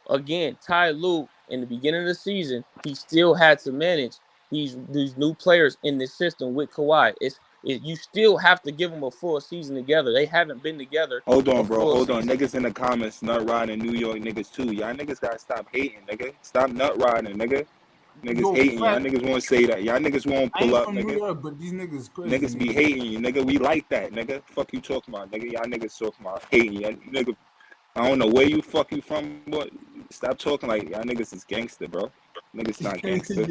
again, Ty Lue in the beginning of the season, he still had to manage these new players in this system with Kawhi. You still have to give them a full season together. They haven't been together. Hold on, bro. Hold on. Niggas in the comments nut riding New York niggas too. Y'all niggas gotta stop hating, nigga. Stop nut riding, nigga. Niggas hating. Y'all niggas won't say that. Y'all niggas won't pull up, from nigga. New York, but these niggas crazy. Niggas be hating you, nigga. We like that, nigga. Fuck you talking about, nigga. Y'all niggas talking about hating. Y'all nigga. I don't know where you from, but stop talking like y'all niggas is gangster, bro. Niggas not gangster.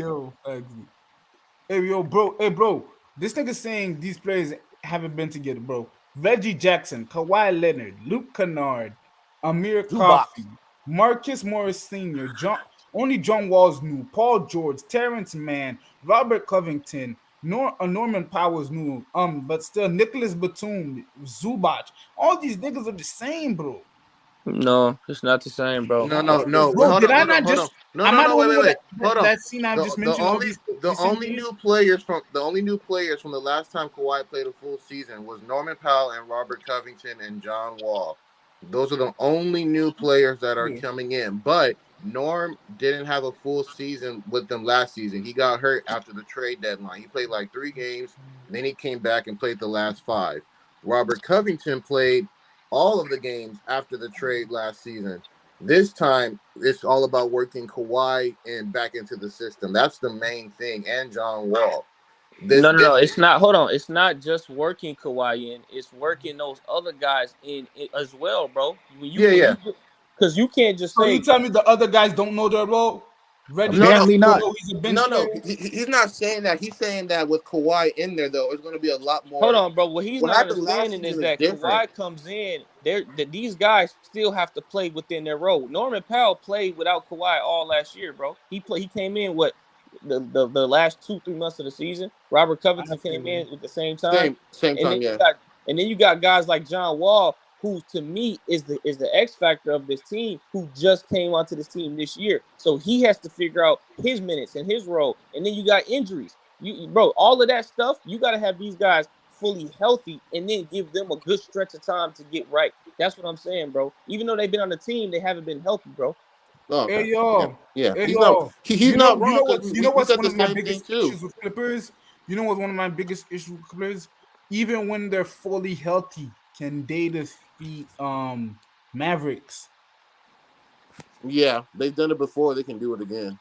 Hey, bro. This nigga saying these players haven't been together, bro. Reggie Jackson, Kawhi Leonard, Luke Kennard, Amir Coffey, Marcus Morris Sr., John Wall's new, Paul George, Terrence Mann, Robert Covington, Norman Powell's new, but still Nicholas Batum, Zubac. All these niggas are the same, bro. No, it's not the same, bro. No. Bro, Hold on. Wait. Hold on. That scene I just mentioned. The only new players from the last time Kawhi played a full season was Norman Powell and Robert Covington and John Wall. Those are the only new players that are coming in. But Norm didn't have a full season with them last season. He got hurt after the trade deadline. He played like 3 games, then he came back and played the last 5. Robert Covington played all of the games after the trade last season. This time, it's all about working Kawhi and back into the system. That's the main thing, and John Wall. No, it's not. Hold on. It's not just working Kawhi in. It's working those other guys in as well, bro. Because you can't just say. So you tell me the other guys don't know their role? Apparently not. No. He's not saying that. He's saying that with Kawhi in there, though, it's going to be a lot more. Hold on, bro. What he's not understanding is that Kawhi comes in. These guys still have to play within their role. Norman Powell played without Kawhi all last year, bro. He came in the last 2-3 months of the season. Robert Covington came in at the same time. Same time, yeah. And then you got guys like John Wall, who to me is the X factor of this team, who just came onto this team this year. So he has to figure out his minutes and his role. And then you got injuries. Bro, all of that stuff, you got to have these guys fully healthy and then give them a good stretch of time to get right. That's what I'm saying, bro. Even though they've been on the team, they haven't been healthy, bro. Oh, okay. Hey, yo. Yeah. Hey, he's not wrong. You know what's one of my biggest issues with Clippers? You know what's one of my biggest issues with Clippers? Even when they're fully healthy, can they defeat Mavericks? Yeah, they've done it before. They can do it again.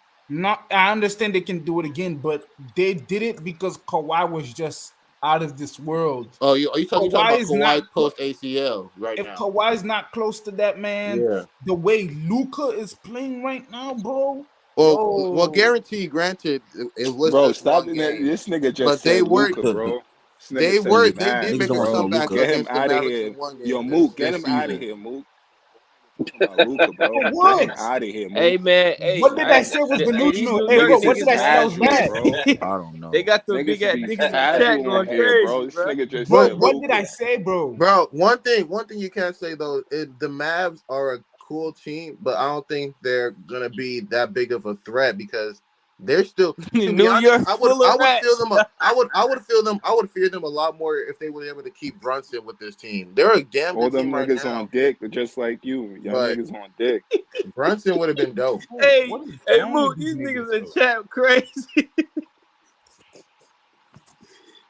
I understand they can do it again, but they did it because Kawhi was just out of this world. Oh, are you talking about Kawhi post ACL now? If Kawhi's not close to that, man, the way Luka is playing right now, bro. Well, guaranteed. Granted, it was Bro, just stop one that. game, This nigga just but they said were Luca, bro. This nigga they said were the they did Mavs, make a bro. comeback Get him against the out of Mavericks here. in one Yo, game Mook, get this him out of season. here, Mook. Talking about Luca, bro. For Get him what? out of here, Mook. Hey man, What did I say was hey, these delusional? New Hey, York bro, Niggas what is did niggas, I say that was man. casual, bad? bro. I don't know. They got the big Niggas ass be niggas in the chat casual going on here, crazy, bro. This bro. nigga just Bro, said what did Luca. I say, bro? Bro, one thing you can't say though, the Mavs are a cool team, but I don't think they're gonna be that big of a threat because they're still. To be New honest, York full of I would feel rats. them. I would fear them a lot more if they were able to keep Brunson with this team. They're a damn All good them team right niggas on now, dick, just like you. Y'all but niggas on dick. Brunson would have been dope. Hey, What is hey, wrong Mook, with these these niggas, niggas in bro? chat crazy.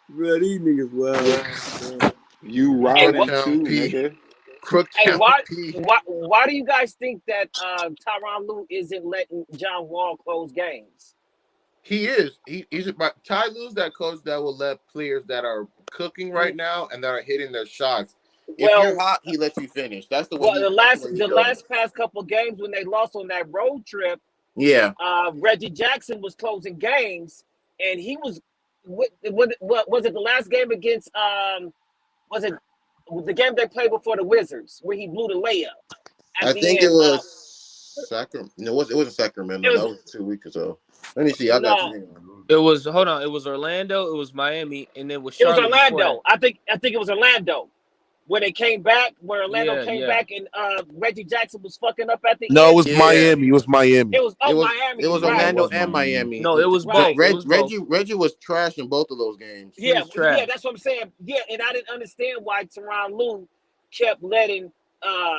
Bro, these niggas wild. You Hey, riding Crooktown too, P, nigga. Hey, Crooktown why, P. why do you guys think that Tyronn Lue isn't letting John Wall close games? He is. He's about Ty Lue's that coach that will let players that are cooking right now and that are hitting their shots. If you're Well, hot, he lets you finish. That's the way well, he. the That's the way he goes. last past couple games when they lost on that road trip, Yeah, Reggie Jackson was closing games, and he was. What was it? The last game against was it the game they played before the Wizards where he blew the layup at I the think it end? was Sacramento. No, it wasn't Sacramento. It That was was 2 weeks ago. Let me see. I got no, you. It was hold on. It was Orlando. It was Miami, and then with it was Charlotte before Orlando. that. I think it was Orlando. When they came back, where Orlando Yeah, came yeah. back and Reggie Jackson was fucking up at the No, it end. was Yeah, Miami. It was Miami. It was it Miami, was Yeah, it right? Orlando was and Miami. Miami. No, it was both. Right. It was both. Reggie was trash in both of those games. He Yeah, was trash. that's what I'm saying. Yeah, and I didn't understand why Tyronn Lue kept letting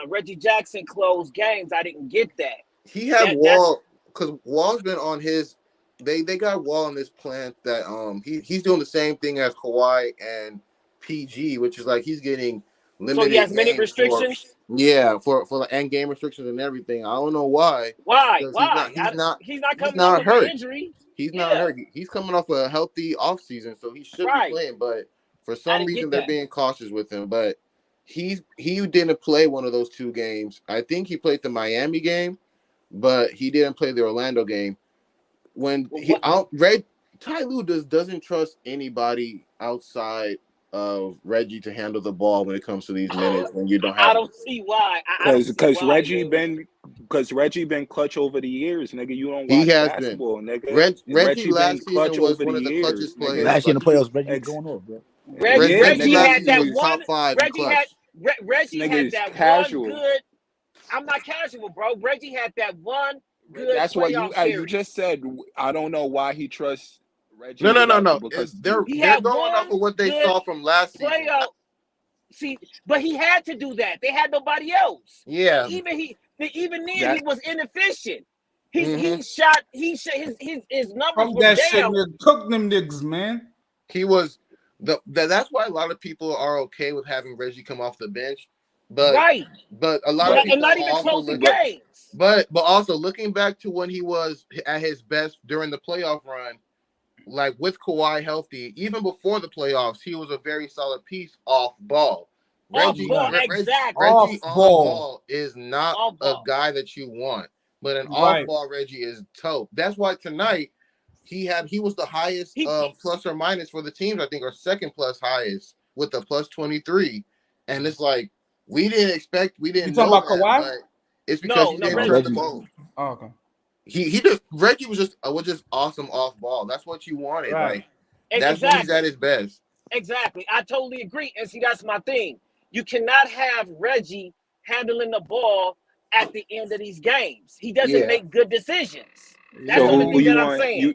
Reggie Jackson close games. I didn't get that. He had That's Wall because Wall's been on his. They got Wall on this plan that he's doing the same thing as Kawhi and PG, which is like he's getting so he has limited many games for restrictions. for end game restrictions and everything. I don't know why Why? because Why? He's not coming up with an hurt. injury. He's not Yeah, hurt. He's coming off a healthy offseason, so he should be right. playing. But for I some didn't reason, get they're that. being cautious with him. But he didn't play one of those two games. I think he played the Miami game, but he didn't play the Orlando game. When Ty Lue doesn't trust anybody outside of Reggie to handle the ball when it comes to these minutes when you don't I have. don't see why. I don't see Cause why, Reggie man. been clutch over the years, nigga. You don't He watch has been. basketball, nigga. Reggie Reggie been last season clutch was over the one of the years, clutchest nigga. players. Last year in Like the playoffs, Reggie was going off, bro. Reggie Reggie nigga, last had season that was one. top 5 in Reggie had clutch. this Reggie nigga had is that one casual. good. I'm not casual, bro. Reggie had that one good That's why you playoff you series. just said I don't know why he trusts Reggie No. with nothing He They're had going off one of what they good saw from last season. playoff. See, but he had to do that. They had nobody else. Yeah. And even then that he was inefficient. He Mm-hmm. shot his numbers Fuck were that shit, down. nigga. Cook them niggas, man. He was that's why a lot of people are okay with having Reggie come off the bench. But Right. a lot of but And people not are even also closing looking games. but also looking back to when he was at his best during the playoff run, like with Kawhi healthy, even before the playoffs, he was a very solid piece off ball. Off Reggie ball, Re- Reg- exactly. Off Reggie on ball. ball is not Off a ball. guy that you want, but an off Right. ball Reggie is dope. That's why tonight he was the highest He plus or minus for the teams, I think, or second plus highest with a plus 23. And it's like we didn't You talking know about that, Kawhi? but it's because no, he no, didn't No, trust the Reggie. ball. Oh, okay. He just Reggie was just awesome off ball. That's what you wanted. Right. Like that's when he's at his best. Exactly. I totally agree. And see, that's my thing. You cannot have Reggie handling the ball at the end of these games. He doesn't Yeah. make good decisions. That's so the only who thing you that I'm want saying.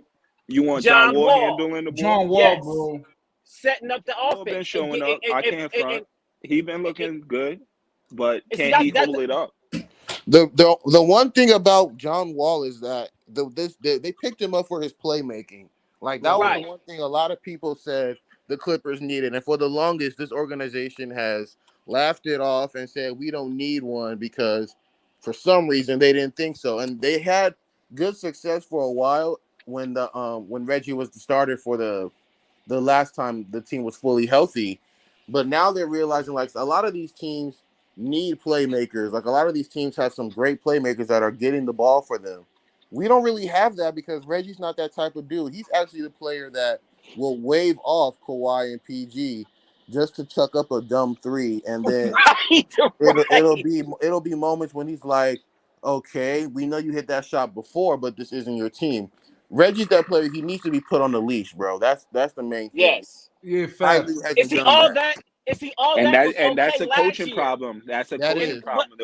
you want John John Wall Wall. handling the ball? John Wall, Yes. bro. Setting up the Wall been offense. showing up. I can't front. He been looking good, but see, can he that's hold it up? The one thing about John Wall is that they picked him up for his playmaking. Like that was right. the one thing a lot of people said the Clippers needed, and for the longest, this organization has laughed it off and said we don't need one because for some reason they didn't think so, and they had good success for a while when Reggie was the starter for the last time the team was fully healthy, but now they're realizing like a lot of these teams need playmakers. Like a lot of these teams have some great playmakers that are getting the ball for them. We don't really have that because Reggie's not that type of dude. He's actually the player that will wave off Kawhi and PG just to chuck up a dumb three, and then it'll be moments when he's like, "Okay, we know you hit that shot before, but this isn't your team." Reggie's that player. He needs to be put on the leash, bro. That's the main thing. Yes. Yeah, Ty facts. Lue hasn't Is he done all that. that? Is he all And that was that's okay a last coaching year? problem. That's a That coaching is. problem.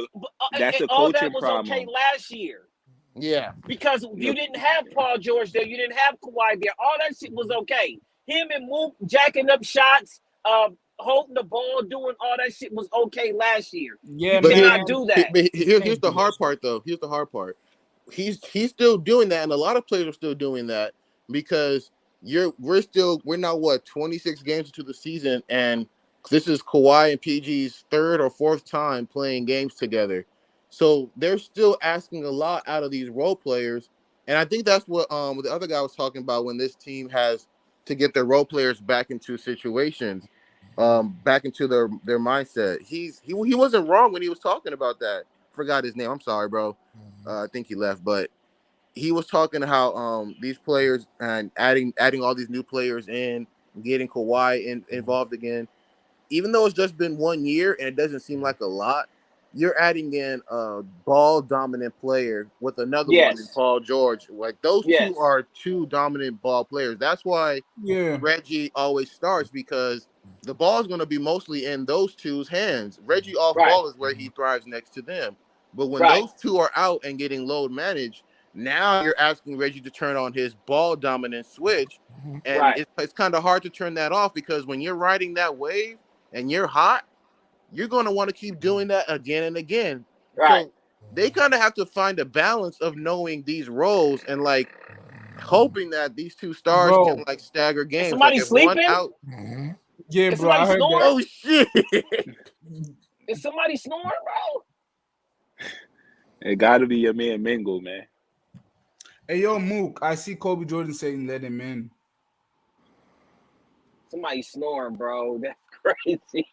That's a All that coaching was problem. okay last year. Yeah. Because you didn't have Paul George there, you didn't have Kawhi there. All that shit was okay. Him and Mook jacking up shots, holding the ball, doing all that shit was okay last year. Yeah, you cannot man. do that. Here's the hard part, though. Here's the hard part. He's still doing that, and a lot of players are still doing that because we're now what 26 games into the season, and this is Kawhi and PG's third or fourth time playing games together. So they're still asking a lot out of these role players, and I think that's what the other guy was talking about when this team has to get their role players back into situations, back into their mindset. He wasn't wrong when he was talking about that. Forgot his name. I'm sorry, bro. I think he left, but he was talking how these players and adding all these new players in, getting Kawhi involved again. Even though it's just been 1 year and it doesn't seem like a lot, you're adding in a ball dominant player with another one in Paul George. Like those two are two dominant ball players. That's why Reggie always starts, because the ball is going to be mostly in those two's hands. Reggie off ball is where he thrives next to them. But when those two are out and getting load managed, now you're asking Reggie to turn on his ball dominant switch. And it's kind of hard to turn that off, because when you're riding that wave and you're hot, you're going to want to keep doing that again and again. So they kind of have to find a balance of knowing these roles and like hoping that these two stars can like stagger games. Somebody like if sleeping? one out, yeah, Is bro. I somebody heard snoring? that. Oh shit! Is somebody snoring, bro? It got to be your man Mingle, man. Hey, yo, Mook, I see Kobe Jordan saying let him in. Somebody snoring, bro. That's crazy.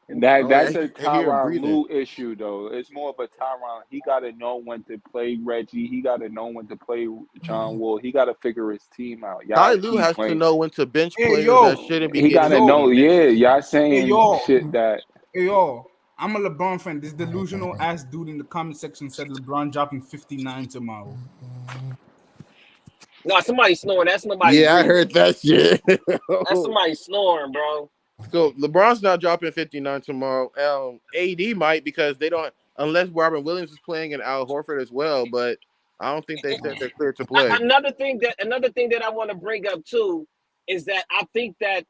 That's a Tyronn Lue issue, though. It's more of a Tyronn. He got to know when to play Reggie. He got to know when to play John Wall. He got to figure his team out. Ty Lue has to know when to bench players that shouldn't be. He got to know. Yeah, y'all saying shit that. Hey, yo, I'm a LeBron fan. This delusional ass dude in the comment section said LeBron dropping 59 tomorrow. No, somebody snoring. That's nobody. Yeah, I heard that shit. That's somebody snoring, bro. So LeBron's not dropping 59 tomorrow. AD might, because they don't, unless Robert Williams is playing and Al Horford as well. But I don't think they said they're clear to play. Another thing that I want to bring up too is that I think that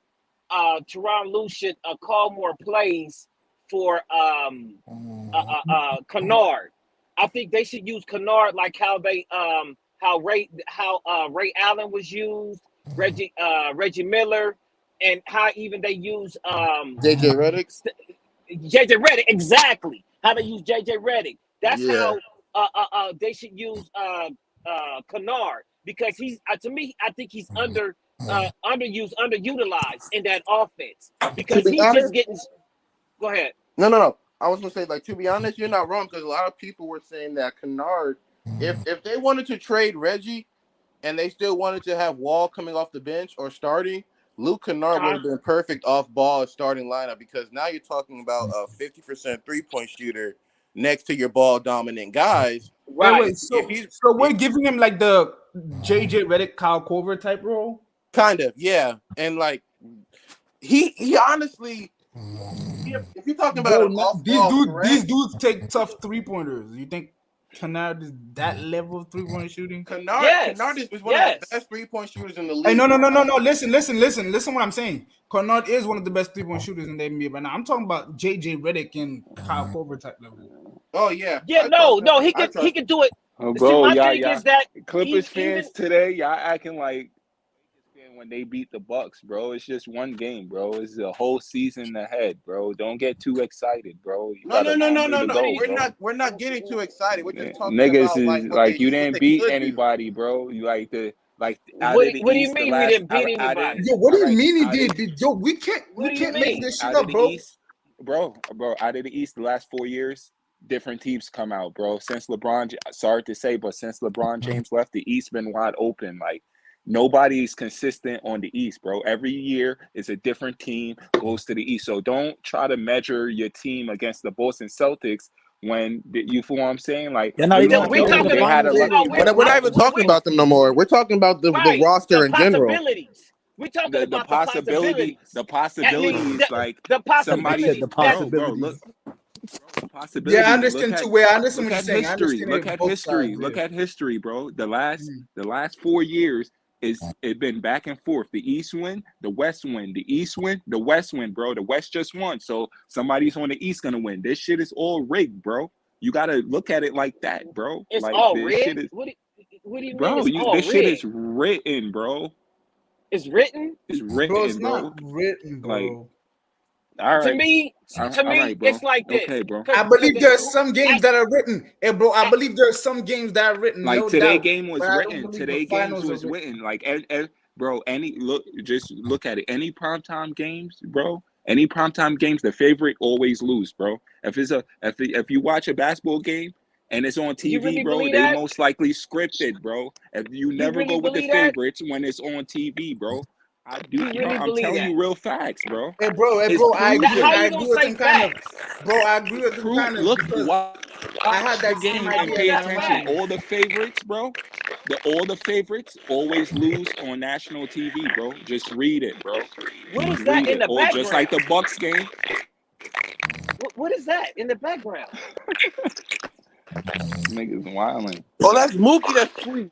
Tyronn Lue should call more plays for Kennard. I think they should use Kennard like how they Ray Allen was used, Reggie Miller, and how even they use JJ Redick. JJ Redick, exactly. How they use JJ Redick. That's how they should use Kennard, because he's to me, I think he's underutilized in that offense, because he's just getting. Go ahead. No. I was gonna say, like, to be honest, you're not wrong, because a lot of people were saying that Kennard, if they wanted to trade Reggie and they still wanted to have Wall coming off the bench or starting, Luke Kennard would have been perfect off ball starting lineup, because now you're talking about a 50% 3-point shooter next to your ball dominant guys. Wait, so we're giving him like the JJ Redick, Kyle Korver type role? Kind of, yeah. And like he honestly, if you're talking about these dudes take tough 3-pointers. You think Kennard is that level of 3-point shooting? Kennard is one of the best 3-point shooters in the league. Hey, no. Listen what I'm saying. Kennard is one of the best 3-point shooters in the NBA right now. I'm talking about JJ Redick and Kyle Korver type level. Oh yeah. Yeah, no, he could do it. Oh, bro, See, my thing is that Clippers fans today, y'all acting like when they beat the Bucks, bro. It's just one game, bro. It's a whole season ahead, bro. Don't get too excited, bro. No. We're not getting too excited. We're just talking niggas about is like you didn't beat anybody, bro. You like the what do you mean we didn't beat anybody? Yo, what do you mean he did? Yo, we can't make this shit up, bro. Bro, out of the East the last 4 years, different teams come out, bro. Since LeBron, sorry to say, but since LeBron James left, the East been wide open. Like nobody's consistent on the East, bro. Every year is a different team goes to the East. So don't try to measure your team against the Boston Celtics when you feel what I'm saying. Like They're not even they had a We're not even talking about them no more. We're talking about the roster in general. We're talking the about possibility. The possibility is like somebody. The Bro, look. Possibility. Yeah, I understand too. I understand Look what at you're saying. I history. understand Look it at both history. sides, Look yeah. at history, bro. The last 4 years it been back and forth. The East win, the West win, the East win, the West win, bro. The West just won, so somebody's on the East gonna win. This shit is all rigged, bro. You gotta look at it like that, bro. It's like all this rigged. shit is, What do you bro. mean? It's all This rigged. shit is written, bro. It's written. It's written, Bro, it's bro. not written, bro. Like, all right. To me, All right, bro. it's like this. Okay, bro. I believe there's some games that are written. Hey, bro, I believe there's some games that are written. Like No today doubt. game was But I don't written. believe Today the games finals was are written. Like, bro, just look at it. Any primetime games, bro. Any primetime games, the favorite always lose, bro. If you watch a basketball game and it's on You TV, really bro, believe they that? most likely scripted, bro. If you never really go with the believe that? favorites when it's on TV, bro. I do. You really I'm believe telling that? you real facts, bro. Hey, bro, It's I agree. proven. How I you agree gonna with say them kind of. facts? Bro, I agree with them kind of Look, because watch I had the that same game and idea pay in my attention. mind. All the favorites, bro. All the favorites always lose on national TV, bro. Just read it, bro. What is Just that read in it. the Or just like background? the Bucks game. What is that in the background? Niggas wilding. Oh, that's Mookie. That's sweet.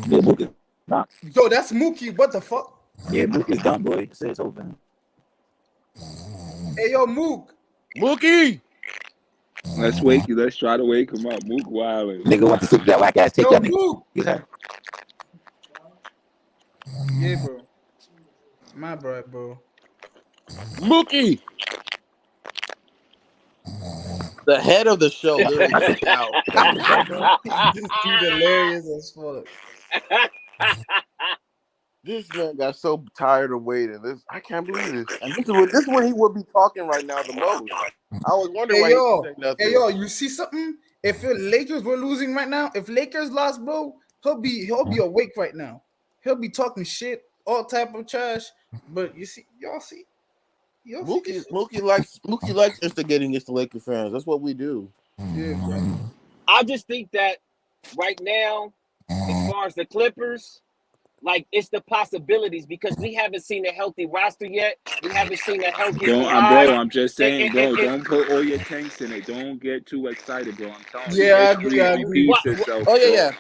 Yeah, Mookie's done. Yo, that's Mookie. What the fuck? Yeah, Mookie's done, boy. Say it's over. Hey, yo, Mook. Mookie. Let's try to wake him up. Mook wilding. Nigga went to sleep with that whack ass take Yo, that nigga. Mook. Yeah. Yeah, bro. My bro. Mookie. The head of the show literally kicked out. This dude hilarious as fuck. This man got so tired of waiting. I can't believe this. And this is when he would be talking right now the most. I was wondering why he didn't say nothing. Hey, yo, you see something? If the Lakers were losing right now, if Lakers lost, bro, he'll be awake right now. He'll be talking shit, all type of trash. But you see, y'all see. Mookie likes instigating against the Lakers fans. That's what we do. Yeah, bro. I just think that right now, as far as the Clippers, like it's the possibilities because we haven't seen a healthy roster yet. We haven't seen a healthy Kawhi. I'm just saying, bro. Don't put all your tanks in it. Don't get too excited, bro. I'm telling you. Yeah, History I agree. repeats itself. Oh yeah.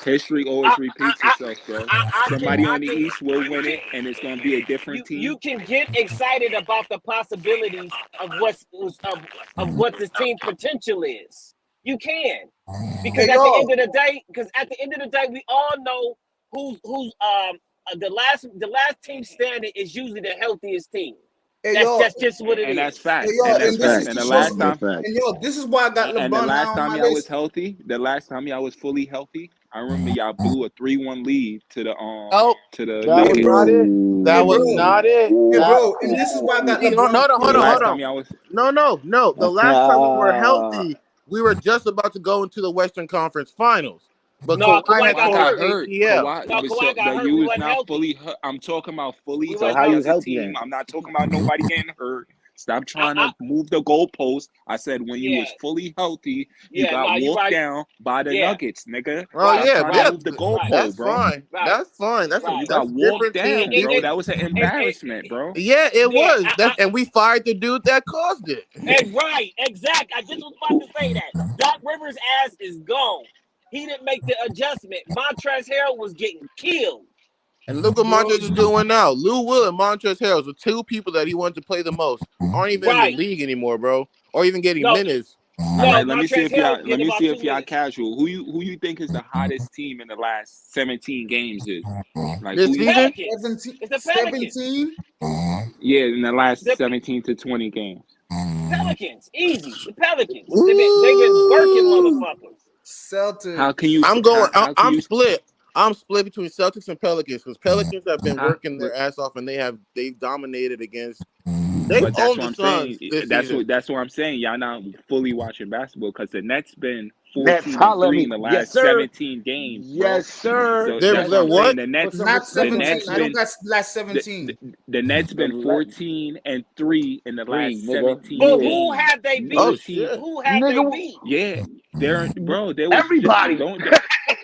History always repeats itself, bro. Somebody on the East will win it, and it's gonna be a different team. You can get excited about the possibilities of what this team's potential is. You can, because at the end of the day, we all know who's the last team standing is usually the healthiest team. That's just what it is. And that's fact. Hey, yo, and that's fact. is And the last time, this is why I got LeBron and the last now on time my y'all list. was healthy, the last time y'all was fully healthy, I remember y'all blew a 3-1 lead to the That was not it. That was not it. Hey, bro, and this is why I got LeBron. Hold on. No. The last time we were healthy, we were just about to go into the Western Conference Finals. But Kawhi got hurt. Kawhi got hurt. You was not fully hurt. I'm talking about fully healthy as a team. I'm not talking about nobody getting hurt. Stop trying to move the goalposts. I said when you was fully healthy, you got walked down by the Nuggets, nigga. Move the goalpost, bro. That's fine. You got walked down, bro. That was an embarrassment, bro. Yeah, it was. And we fired the dude that caused it. And right, exactly. I just was about to say that. Doc Rivers' ass is gone. He didn't make the adjustment. Montrezl Harrell was getting killed. And look what Montrezl is doing now. Lou Will and Montrezl Harrell, the two people that he wanted to play the most, aren't even in the league anymore, bro, or even getting minutes. All right, let me see if y'all casual. Who you think is the hottest team in the last 17 games is? Like this season? It's the Pelicans. 17? Yeah, in the last 17 to 20 games. Pelicans, easy. The Pelicans. They've been working motherfuckers. Celtics. How can you? I'm split. I'm split between Celtics and Pelicans because Pelicans have been working their ass off and they've dominated against They But that's owned what the I'm Suns saying. this That's season. what I'm saying. Y'all not fully watching basketball because the Nets been Nets, 14 and holla at 3 me. in the Yes, last sir. 17 games, bro. Yes, sir. So They're that's what I'm what? saying. For some Not The respect on 17. that Nets I don't shit. been got last the, 17. the Nets The been let 14 and 3 in the three, last nigga. 17 But Yeah. who games. have they Oh beat? 14. shit! Who have they Nigga, beat? Yeah, there was everybody. don't.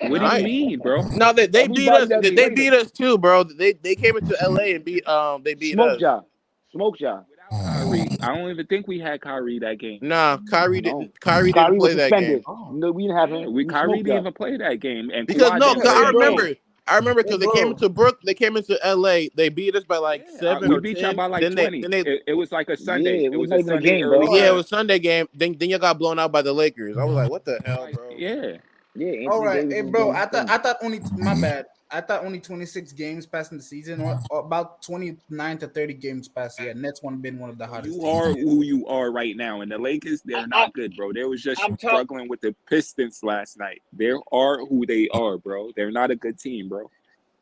What do you Nice. mean, bro? No, they beat Everybody us. that They played beat them. us too, bro. They came into LA and they beat Smoked us. y'all. Smoked y'all. Without Kyrie, I don't even think we had Kyrie that game. Nah, No. Kyrie didn't Kyrie was play that suspended. game No, we didn't have Yeah, him. we We Kyrie smoked didn't y'all. even play that game, and because Kawhi no, didn't cause play Hey, I that bro. game. remember. I remember Hey, because they came bro. into They came into LA. They beat us by like Yeah, 7 we or beat y'all 10. by like Then 20. they It was like a Yeah, Sunday. it It was was not a even a Sunday game, early bro. yeah, it game. was Sunday game. Then y'all got blown out by the Lakers. I was like, what the hell, Like, bro? yeah. Yeah, All Anthony right, Davis hey, was bro. doing his thing. I thought only my bad. I thought only 26 games passed in the season, or about 29 to 30 games passed. Yeah, Nets one been one of the hottest You teams. are who you are right now, and the Lakers, they're I, not good, bro. They was just I'm talking. struggling with the Pistons last night. They are who they are, bro. They're not a good team, bro.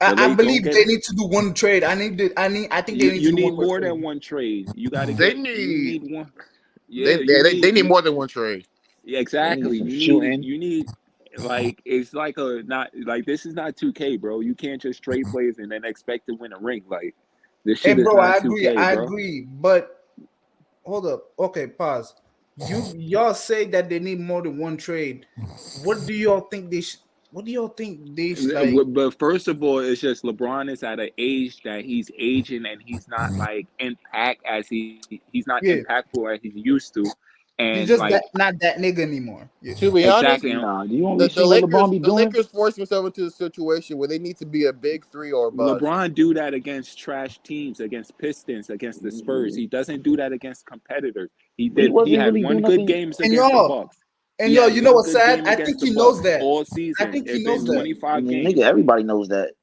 I Don't believe get they need to do one trade. I think they need to you do need one more more trade. than one trade. You got to They get you need need one. they Yeah, you they, need they need you more than one trade. yeah, They need exactly. some shooting. You need like it's like a not like this is not 2K, bro. You can't just trade players and then expect to win a ring. Like this Hey, shit is bro, not I agree. 2K, I bro. agree. But hold up. Okay, pause. Y'all say that they need more than one trade. What do y'all think they? What do y'all think they like? But first of all, it's just LeBron is at an age that he's aging and he's not like he's not Yeah, impactful as he used to, he's and just like not that nigga anymore. Yeah. To be honest, exactly. Nah, do you only the see what LeBron be doing? Lakers forced themselves into a situation where they need to be a big three or bust. LeBron do that against trash teams, against Pistons, against the Spurs. He doesn't do that against competitors. He He wasn't had really one doing good nothing. games And against the y'all, Bucks. and He y'all, had you know one what's good sad? game I against think the he knows Bucks that. all I season. think he It's knows been that. 25 Nigga, games. everybody knows that.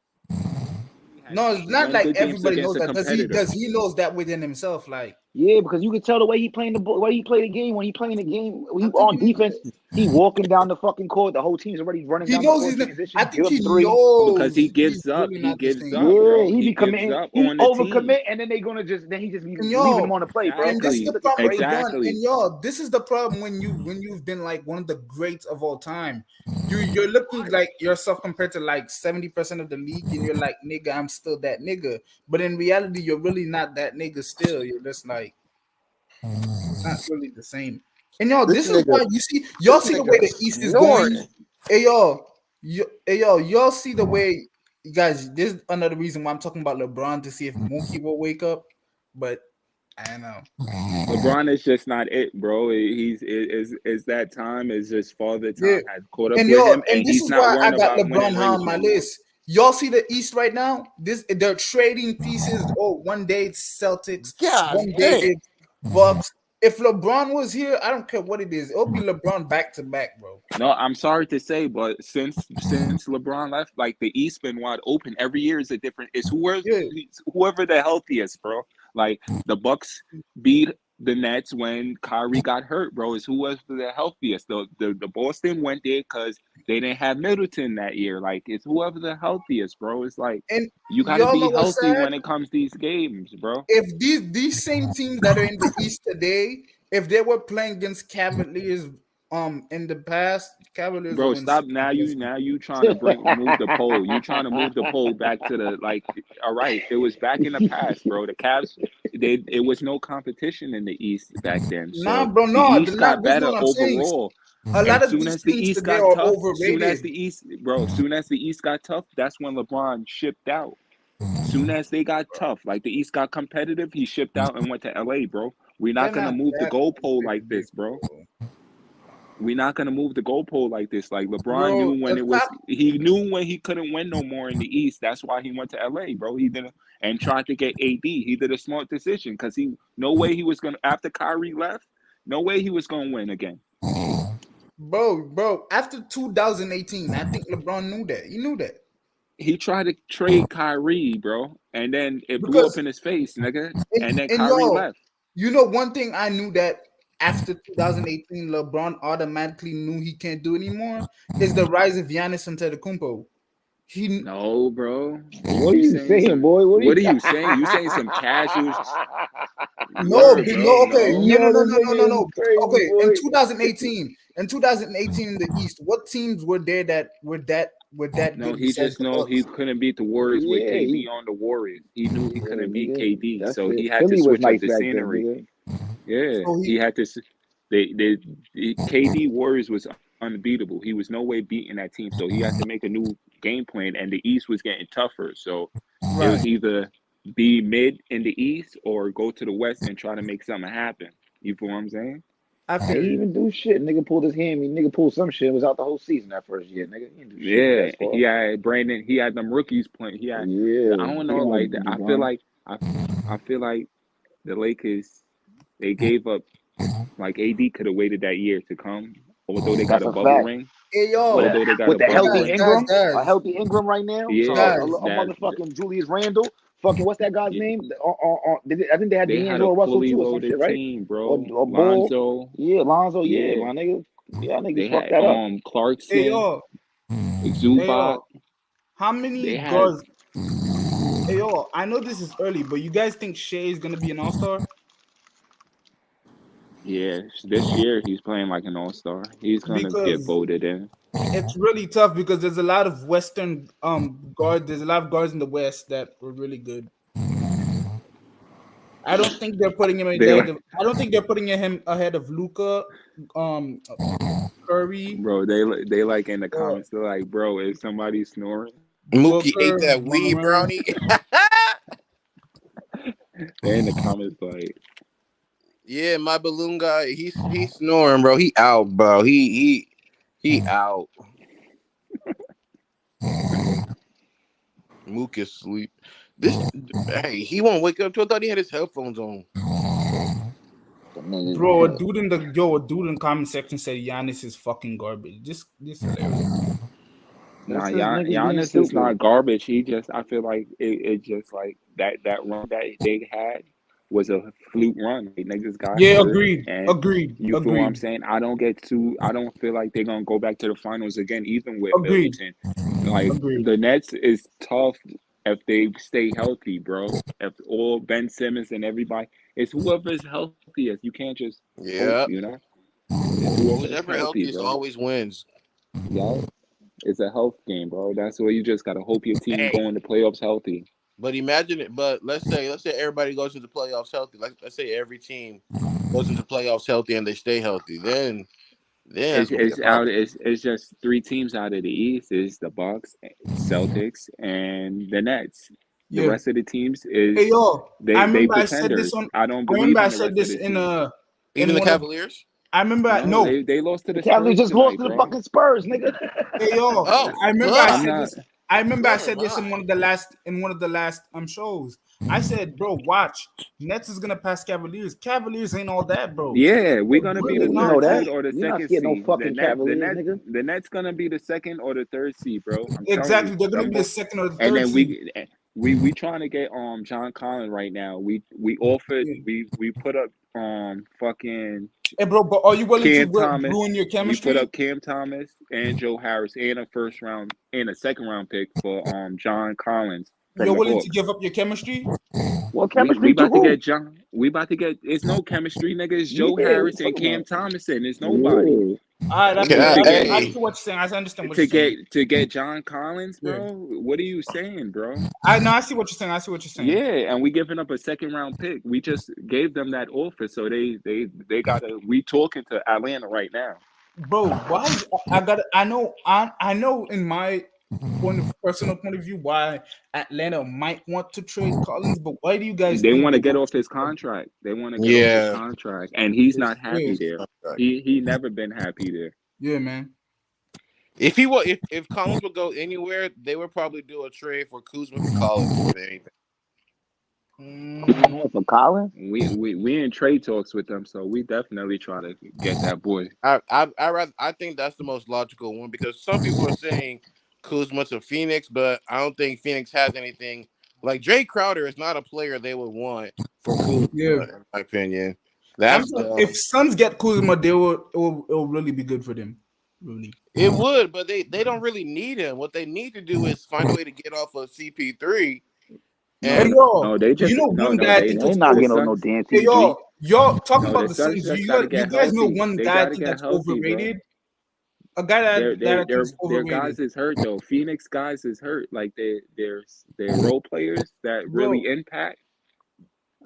He had No, it's not one like good games everybody against knows a that. competitor. Does he knows that within himself? Like, Yeah, because you can tell the way he playing way he play the game. When he playing the game, when I he think on he knows defense, that. he walking down the fucking court. The whole team's already running He down the knows court, he's not. I transition, give think up he three. Because he knows he's gives up. really He not the gives same. up, Yeah, bro. he He be gives committing, up he on the team. overcommit, and then they gonna then he just be And leaving him y'all, on the play, bro. and this is Exactly. the Look, it's problem with crazy. LeBron. Exactly. And y'all, this is the problem when you've been like one of the greats of all time. You're looking like yourself compared to like 70% of the league, and you're like, nigga, I'm still that nigga. But in reality, you're really not that nigga still. You're just like not really the same. And y'all, This this is nigga, why y'all this see the way nigga the East is going. snoring. Hey y'all see the way you guys. This is another reason why I'm talking about LeBron to see if Mookie will wake up. But I don't know. LeBron is just not it, bro. He's is that time is just father Yeah, time has caught up and with y'all, him, and and this he's is not why I worrying got about LeBron winning high rings on my no more. list. Y'all see the East right now? They're trading pieces. Oh, one day it's Celtics, God one day damn. it's Bucks. If LeBron was here, I don't care what it is. It'll be LeBron back to back, bro. No, I'm sorry to say, but since LeBron left, like the East been wide open. Every year is a different. It's Yeah, whoever the healthiest, bro. Like the Bucks beat the Nets when Kyrie got hurt, bro. Is who was the healthiest. The Boston went there because they didn't have Middleton that year. Like it's whoever the healthiest, bro. It's like and you got to y'all be know what's healthy sad? when it comes to these games, bro. If these same teams that are in the East today, if they were playing against Cavaliers, in the past, Cavaliers will Bro, win stop 60 now. against them. You trying to move the poll. You trying to move the poll back to the like. All right, it was back in the past, bro. The Cavs, it was no competition in the East back then. Nah, So bro, the no, East they're not. got This is better what I'm saying. overall. A lot And of soon these as the teams East today got are tough, overrated. soon as the East got tough, that's when LeBron shipped out. Soon as they got tough, like the East got competitive, he shipped out and went to LA, bro. We're They're not gonna not move the that goalpost like overrated, this, bro. We're not gonna move the goalpost like this. Like LeBron bro. knew when The it was, top, he knew when he couldn't win no more in the East. That's why he went to LA, bro. He didn't and tried to get AD. He did a smart decision because no way he was gonna after Kyrie left, no way he was gonna win again. bro. After 2018, I think LeBron knew that. He knew that He tried to trade Kyrie, bro, and then it blew up because in his face, nigga. and, And then and Kyrie y'all, left. you know one thing I knew that after 2018, LeBron automatically knew he can't do anymore is the rise of Giannis Antetokounmpo. No, bro. What are you saying, boy? What are you saying? You saying some casual No, word, bro? no, okay, No. no. Crazy, Okay, boy. in 2018, in the East, what teams were there that were that No, good he besides just the know he Bucks? couldn't beat the Warriors with Yeah, KD on the Warriors. He knew he couldn't beat nigga. KD, That's so it. he had to Philly was switch up nice the back then, scenery. nigga. Yeah, So he had to. The KD Warriors was unbeatable. He was no way beating that team, so he had to make a new game plan. And the East was getting tougher, so it was right. either be mid in the East or go to the West and try to make something happen. You feel what I'm saying? I I feel ain't you. even do shit. Nigga pulled his hand. Nigga pulled some shit. It was out the whole season that first year. Nigga, he didn't do shit Yeah, that far. he had Brandon. He had them rookies playing. He had. Yeah, I don't he know. didn't Like want to do I feel Bron. like I feel like the Lakers they gave up. Like AD could have waited that year to come, although they got That's a a bubble fact. ring. Hey yo, Although they got With a the bubble healthy ring. Ingram, a guys, healthy Ingram right now. Yeah, A that motherfucking Julius Randle. Fucking what's that guy's yeah, name? I think they had they had a D'Angelo Russell fully too or some shit, loaded right? team, Or bro. Bull. Lonzo, Yeah, Lonzo. Yeah, yeah, my nigga. Yeah, niggas they fucked had that up. hey Clarkson, yo, hey Zubac. yo. How many They had guards? Hey yo, I know this is early, but you guys think Shea is gonna be an all-star? yeah. This year he's playing like an all-star. He's gonna get Because voted in. it's really tough because there's a lot of Western guards. There's a lot of guards in the West that were really good. I don't think they're putting him They ahead like, of. I don't think they're putting him ahead of Luca, um, Curry, bro. They like in the comments. They're like, bro, is somebody snoring? Mookie ate Booker, that weed Bron. brownie. They're in the comments like, Yeah, my balloon guy, he's snoring, bro. He out, bro. He out. Mook is asleep. This hey, he won't wake up till I thought he had his headphones on. Bro, a dude in the comment section said Giannis is fucking garbage. This hilarious. nah, That's just niggas being Giannis is stupid. not garbage. He just, I feel like it just like that run that they had was a fluke run. Like, niggas got Yeah, hurt, agreed, and agreed, you feel what I'm agreed, saying. I don't feel like they're gonna go back to the finals again, even with agreed, Middleton. Like agreed. the Nets is tough if they stay healthy, bro. If all Ben Simmons and everybody, it's whoever's healthiest. You can't just hope, Yeah. you know. It's Who's whoever's ever healthy, healthiest bro. always wins. Y'all. It's a health game, bro. That's where you just gotta hope your team Hey, go in the playoffs healthy. but imagine it. But let's say everybody goes into the playoffs healthy. Like let's say every team goes into playoffs healthy and they stay healthy. Then that's gonna be a problem. It's just three teams out of the East. Is the Bucks, Celtics, and the Nets. The Yeah. rest of the teams Hey is yo, they pretenders. I don't I remember believe in I the said rest of this the teams. Even in the one of Cavaliers. I remember No, no. they lost to The the Cavaliers Spurs just lost tonight, to the bro. fucking Spurs, nigga. Hey yo, Oh, I remember I fuck. I'm said not. this. I remember I Never said this in mind. one of the last shows. I said, bro, watch. Nets is gonna pass Cavaliers. Cavaliers ain't all that, bro. Yeah, we're They're gonna be really the You not know third that. seed that. or the You're not second scared no seed. fucking Cavaliers, nigga. The Net's gonna be the second or the third seed, bro. I'm telling Exactly. you. They're gonna Them be the both. second or the And third then seed. we trying to get John Collins right now. We offered Yeah. we put up fucking Hey, bro, but are you willing to Cam Thomas. ruin your We put chemistry? up Cam Thomas and Joe Harris and a first round and a second round pick for John Collins from You're the willing to Hawks. give up your chemistry? Well, We chemistry to about to who? get John. We about to get. It's no chemistry, nigga. It's Joe Yeah, what you Harris and talking Cam about? Thomason. It's nobody. Yeah. All right, I feel you. God, To get I hey, see what you're saying. I understand what you're to saying. get John Collins, Yeah. bro. What are you saying, bro? I know. I see what you're saying. I see what you're saying. Yeah, and we giving up a second round pick. We just gave them that offer, so they gotta. We talking to Atlanta right now. Bro, why I know in my personal point of view why Atlanta might want to trade Collins, but why do you guys They think want they to get want off to his trade him? contract. They want to get off his yeah. contract, and he's It's not happy crazy. there. He never been happy there. Yeah, man. If he will, if Collins would go anywhere, they would probably do a trade for Kuzma for Collins more than anything. For Collins? We in trade talks with them, so we definitely try to get that boy. I think that's the most logical one because some people are saying Kuzma to Phoenix, but I don't think Phoenix has anything. Like Jay Crowder is not a player they would want for Kuzma, Yeah. in my opinion. That's If Suns get Kuzma, it will really be good for them. Rooney. It would, but they don't really need him. What they need to do is find a way to get off of CP3. Hey, And y'all, they just you know no, one no, guy I they think They is ain't not the getting over. no Suns. damn Hey, CP3. y'all talking No, about the the Suns Suns. just You got to you get guys know healthy. one They guy I got to think get that's healthy, bro. overrated. A guy that I think is Their overrated, guys is hurt though. Phoenix guys is hurt. Like their role players that really bro. impact.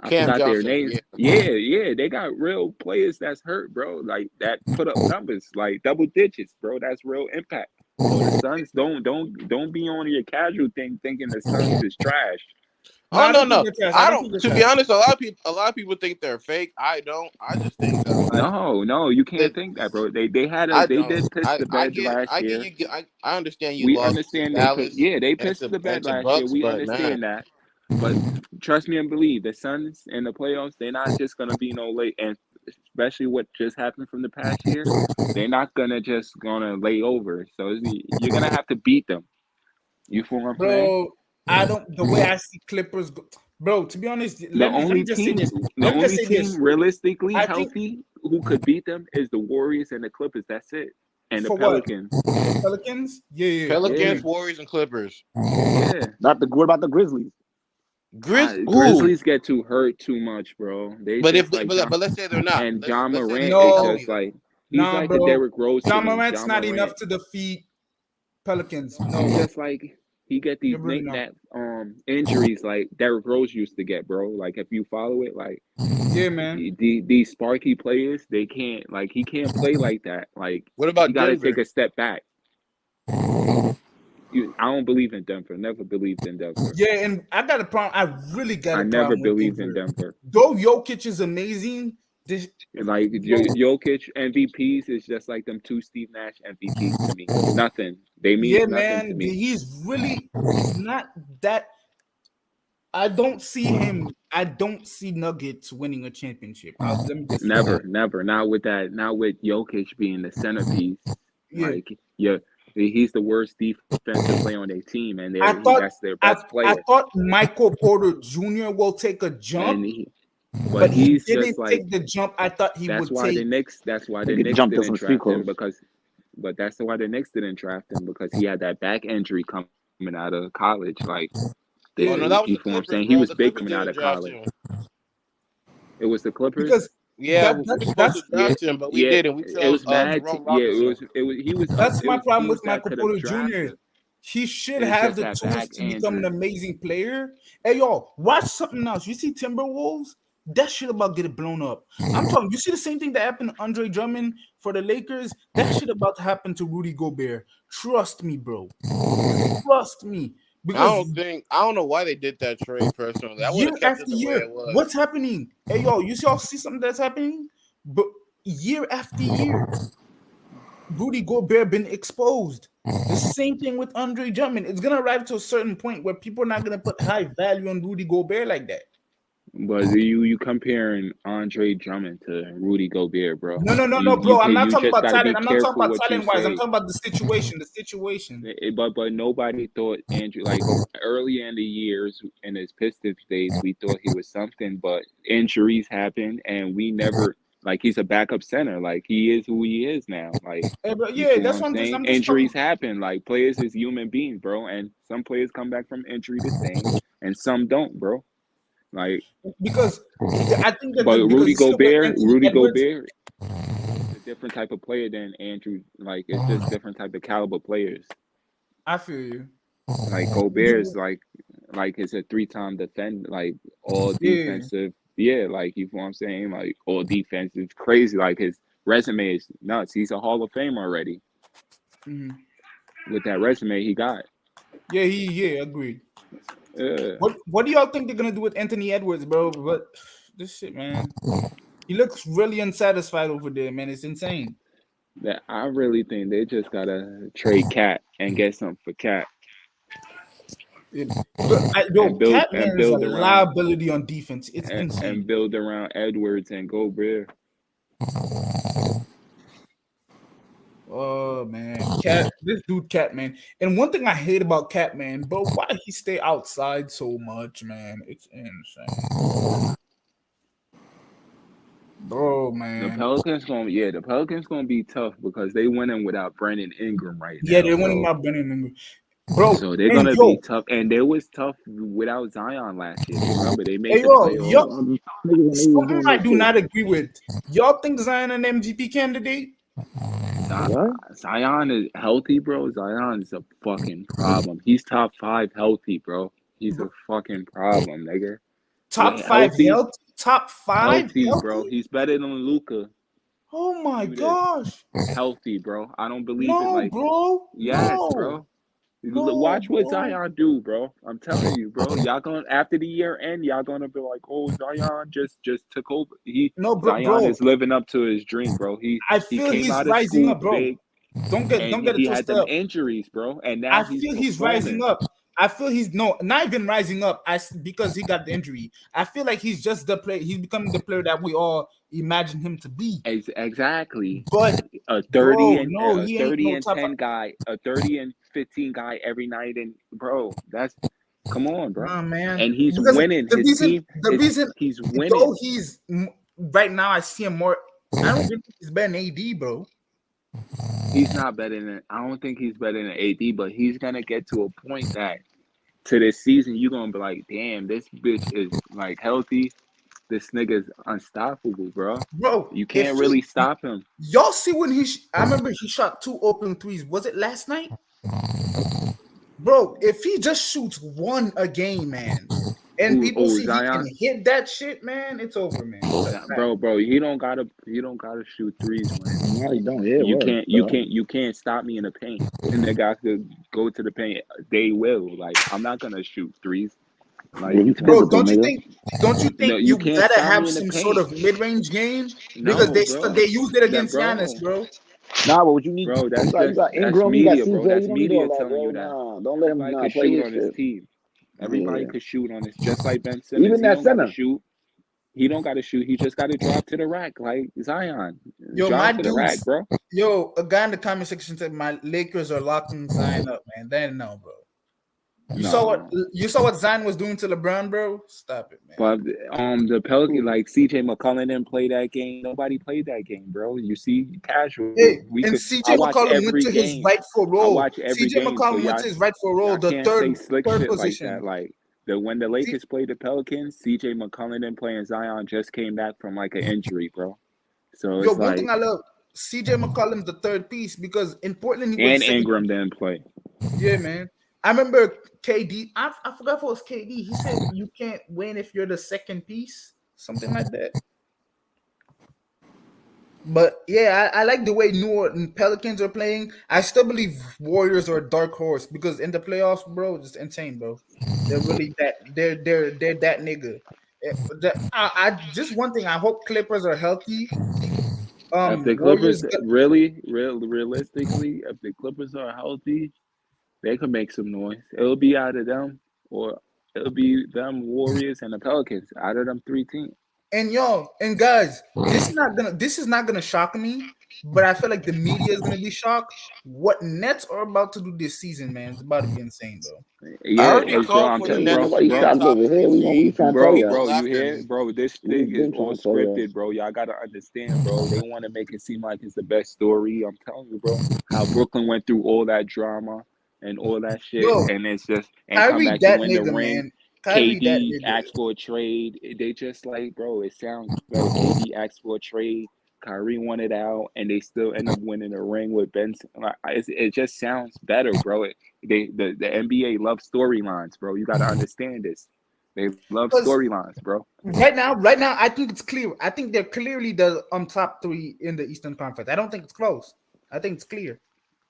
I Cam forgot their Johnson, names. yeah. Yeah, they got real players that's hurt, bro. Like that put up numbers, like double digits, bro. That's real impact. So the Suns don't be on your casual thing thinking the Suns is trash. Oh I no, don't think no. they're trash. I I don't think don't. they're To be trash. honest, a lot of people think they're fake. I don't. I just think that like No, you can't that. think that, bro. They I they don't. did piss the bed last I get year. you. I understand you We lost to understand Dallas they and pissed the and bed to last year. Bucks, We but man, understand that. But trust me and believe, the Suns in the playoffs, they're not just gonna be no late, and especially what just happened from the past year, they're not gonna lay over. So you're gonna have to beat them. You feel what I'm saying? Bro, I don't. The way I see Clippers, bro. To be honest, The let me only just say team, this. Let me just say this. realistically I think healthy who could beat them is the Warriors and the Clippers. That's it, and the for what Pelicans. Pelicans? Yeah. Yeah, Pelicans, Warriors, and Clippers. yeah. What about the Grizzlies? Ooh. Grizzlies get too hurt too much, bro. They But just like John but let's say they're not. and John Let's say Morant they is No, healthy just though. like he's nah, like a bro. Derrick Rose to John me. Morant's John not enough Morant, to defeat Pelicans. he's No, just like he get these you're really not. knick-knack injuries like Derrick Rose used to get, bro. Like if you follow it, like Yeah, man. these sparky players, they can't like he can't play like that. Like What he about got to take Denver? a step back. I don't believe in Denver. Never believed in Denver. Yeah, and I got a problem. I really got I a never problem with believed in Denver. Denver. Though Jokic is amazing, this Like Jokic MVPs is just like them two Steve Nash MVPs to me. Nothing. They yeah, mean nothing to man. me. He's not that. I don't see him. I don't see Nuggets winning a championship. Let me just say that. Never. Not with that. Not with Jokic being the centerpiece. Yeah, Like he's the worst defensive player on their team, and I thought that's their I, best I player. thought Michael Porter Jr. will take a jump, And but but he he's didn't just like take the jump I thought he that's would why the take. Knicks. That's why the Nigga Knicks jumped to didn't some street draft him clothes. because. But that's why the Knicks didn't draft him because he had that back injury coming out of college. Like Oh no, Yeah, that was you the feel what I'm Clippers, saying? He bro. was The big Clippers coming out didn't of draft college. him. It was the Clippers. because Yeah, we were supposed that's to draft him, but we Yeah, didn't. We it chose was mad. Jerome Yeah, Robinson. he was up. that's It my was problem with teams that Michael could have Porter drafted Jr. him. He should It's have just the that tools back to become an injury. amazing player. Hey, y'all, watch something else. You see Timberwolves? That shit about getting blown up. I'm talking. You see the same thing that happened to Andre Drummond for the Lakers? That shit about to happen to Rudy Gobert. Trust me, bro. Trust me. Because I don't know why they did that trade personally. I would year have kept it after the way year, it was. what's happening? Hey, yo, you see all see something that's happening? But year after year, Rudy Gobert been exposed. The same thing with Andre Drummond. It's gonna arrive to a certain point where people are not gonna put high value on Rudy Gobert like that. But you comparing Andre Drummond to Rudy Gobert, bro? No, bro. I'm not You talking just about got to be talent. I'm not talking careful about what you talent wise. I'm say. talking about the situation. The situation. But nobody thought Andrew like earlier in the years in his Pistons days we thought he was something, but injuries happen and we never like he's a backup center. Like he is who he is now. Like Hey, bro, you yeah, feel what that's I'm what saying? I'm just talking Injuries happen. Like players is human beings, bro, and some players come back from injury the same and some don't, bro. Like because I think that but because you see the way Anthony Rudy Edwards. Gobert is a different type of player than Andrew. Like it's just different type of caliber players. I feel you. Like Gobert is like it's a 3-time defend, like all Yeah. defensive. Yeah, like you know what I'm saying? Like all defensive, crazy. Like his resume is nuts. He's a Hall of Fame already. Mhm. With that resume he got. Yeah, agreed. Yeah. What do y'all think they're gonna do with Anthony Edwards, bro? But this shit, man. He looks really unsatisfied over there, man. It's insane. That I really think they just gotta trade Cat and get something for Cat. Cat man is a build around liability on defense. It's insane. and build around Edwards and Gobert. Oh man, this dude Cat man. And one thing I hate about Cat man, bro, why he stay outside so much, man? It's insane. bro, The man. The Pelicans gonna be tough because they winning without Brandon Ingram right Yeah, now, they're winning bro. my Brennan, bro. So they're And gonna be yo, tough, and they was tough without Zion last year. They remember they made hey the yo, playoffs. Niggas when they was something doing I this do shit. not agree with. Y'all think Zion an MVP candidate? What? Zion is healthy, bro. Zion is a fucking problem. He's top 5 healthy, bro. He's a fucking problem, nigga. Top With five healthy, health, top five healthy, bro. healthy. He's better than Luka. Oh my Do this. gosh, Healthy, bro. I don't believe it. no, Like, bro, yes, no, bro. no, Watch what bro. Zion do, bro. I'm telling you, bro. Y'all gonna after the year end, y'all gonna be like, oh, Zion just took over. No, Zion bro. is living up to his dream, bro. I He feel came he's out of rising school up, bro. big, and Don't get it he had twisted them up. injuries, bro. And now I he's feel he's rising performing. up. I feel he's not even rising up because he got the injury. I feel like he's just the player. He's becoming the player that we all imagine him to be. Exactly. But A bro, no, he ain't 30 no and top. 10 guy, a 30 and 15 guy every night, and bro, that's come on, bro. Nah, man. And he's Because winning. the His reason, team, he's though winning. he's right now, I see him more. I don't think he's better than AD, bro. He's not better than. I don't think he's better than AD, but he's gonna get to a point that to this season you're gonna be like, damn, this bitch is like healthy. This nigga's unstoppable, bro. Bro, You if can't really stop him. y'all see when I remember he shot 2 open threes. Was it last night? Bro, if he just shoots one a game, man, and Who? people Oh, see he can Zion. hit that shit, man, it's over, man. It's a fact. Bro, you don't gotta shoot threes when No, you don't. Yeah, you word, can't you bro. can't you can't stop me in the paint. And the guys could go to the paint. They will. Like I'm not gonna shoot threes. Yeah, Like you Bro, physical, nigga. don't you no, think you you can't gotta stop have me in the some sort paint. of mid-range game? Because No, bro. they used it That against Giannis, bro. bro. Nah, but what you need, Bro, that's you got that's Ingram, you got media, bro. CJ. That's You don't need media all that, telling bro. you that. Nah, don't let him Everybody could play shoot his on his shit. team. Everybody Yeah, could shoot on this, just like Ben Simmons. even He that don't gotta center. shoot. He don't gotta shoot. He just gotta drive to the rack like Zion. Yo, my Drive to the rack, dudes. bro. Yo, a guy in the comment section said my Lakers are locking Zion up, man. Then no, bro. No. You saw what Zion was doing to LeBron, bro? Stop it, man. But the Pelican, like CJ McCollum didn't play that game. Nobody played that game, bro. You see, casual. Hey, We and could. I CJ watch McCollum went every to his game. rightful I role. watch every CJ game. So McCollum went to his rightful role, y'all the can't say slick third shit like position. that. Like when the Lakers played the Pelicans, CJ McCollum didn't play, and Zion just came back from like an injury, bro. So Yo, it's one like, thing I love, CJ McCollum, the third piece, because in Portland he was and the second Ingram piece. didn't play. Yeah, man. I remember KD. I forgot if it was KD. He said you can't win if you're the second piece, something like that. But yeah, I like the way New Orleans Pelicans are playing. I still believe Warriors are a dark horse because in the playoffs, bro, it's insane, bro. They're really that they're that nigga. I just one thing. I hope Clippers are healthy. If the Warriors. Clippers realistically, if the Clippers are healthy, they could make some noise. It'll be out of them, or it'll be them Warriors and the Pelicans out of them 3 teams. And yo, and guys, this is not gonna shock me, but I feel like the media is gonna be shocked. What Nets are about to do this season, man, it's about to be insane, bro. I Yeah, already it's bro. called I'm for the telling Ain't Nets bro, to nobody be in bro, the shocked top over here. three We seed. trying to tell People y'all. bro. You laughing at hear, me. bro? This We thing is been all trying to tell y'all. scripted, bro. Y'all gotta understand, bro. They want to make it seem like it's the best story. I'm telling you, bro. How Brooklyn went through all that drama and all that shit, Yo, and it's just and come Kyrie back to that win the nigga, ring. man. Kyrie that KD nigga. asked for a trade. They just like, bro, it sounds better. KD asked for a trade. Kyrie wanted out, and they still end up winning a ring with Ben. Like, it just sounds better, bro. The NBA loves storylines, bro. You got to understand this. They love Because storylines, bro. right now, I think it's clear. I think they're clearly the top three in the Eastern Conference. I don't think it's close. I think it's clear.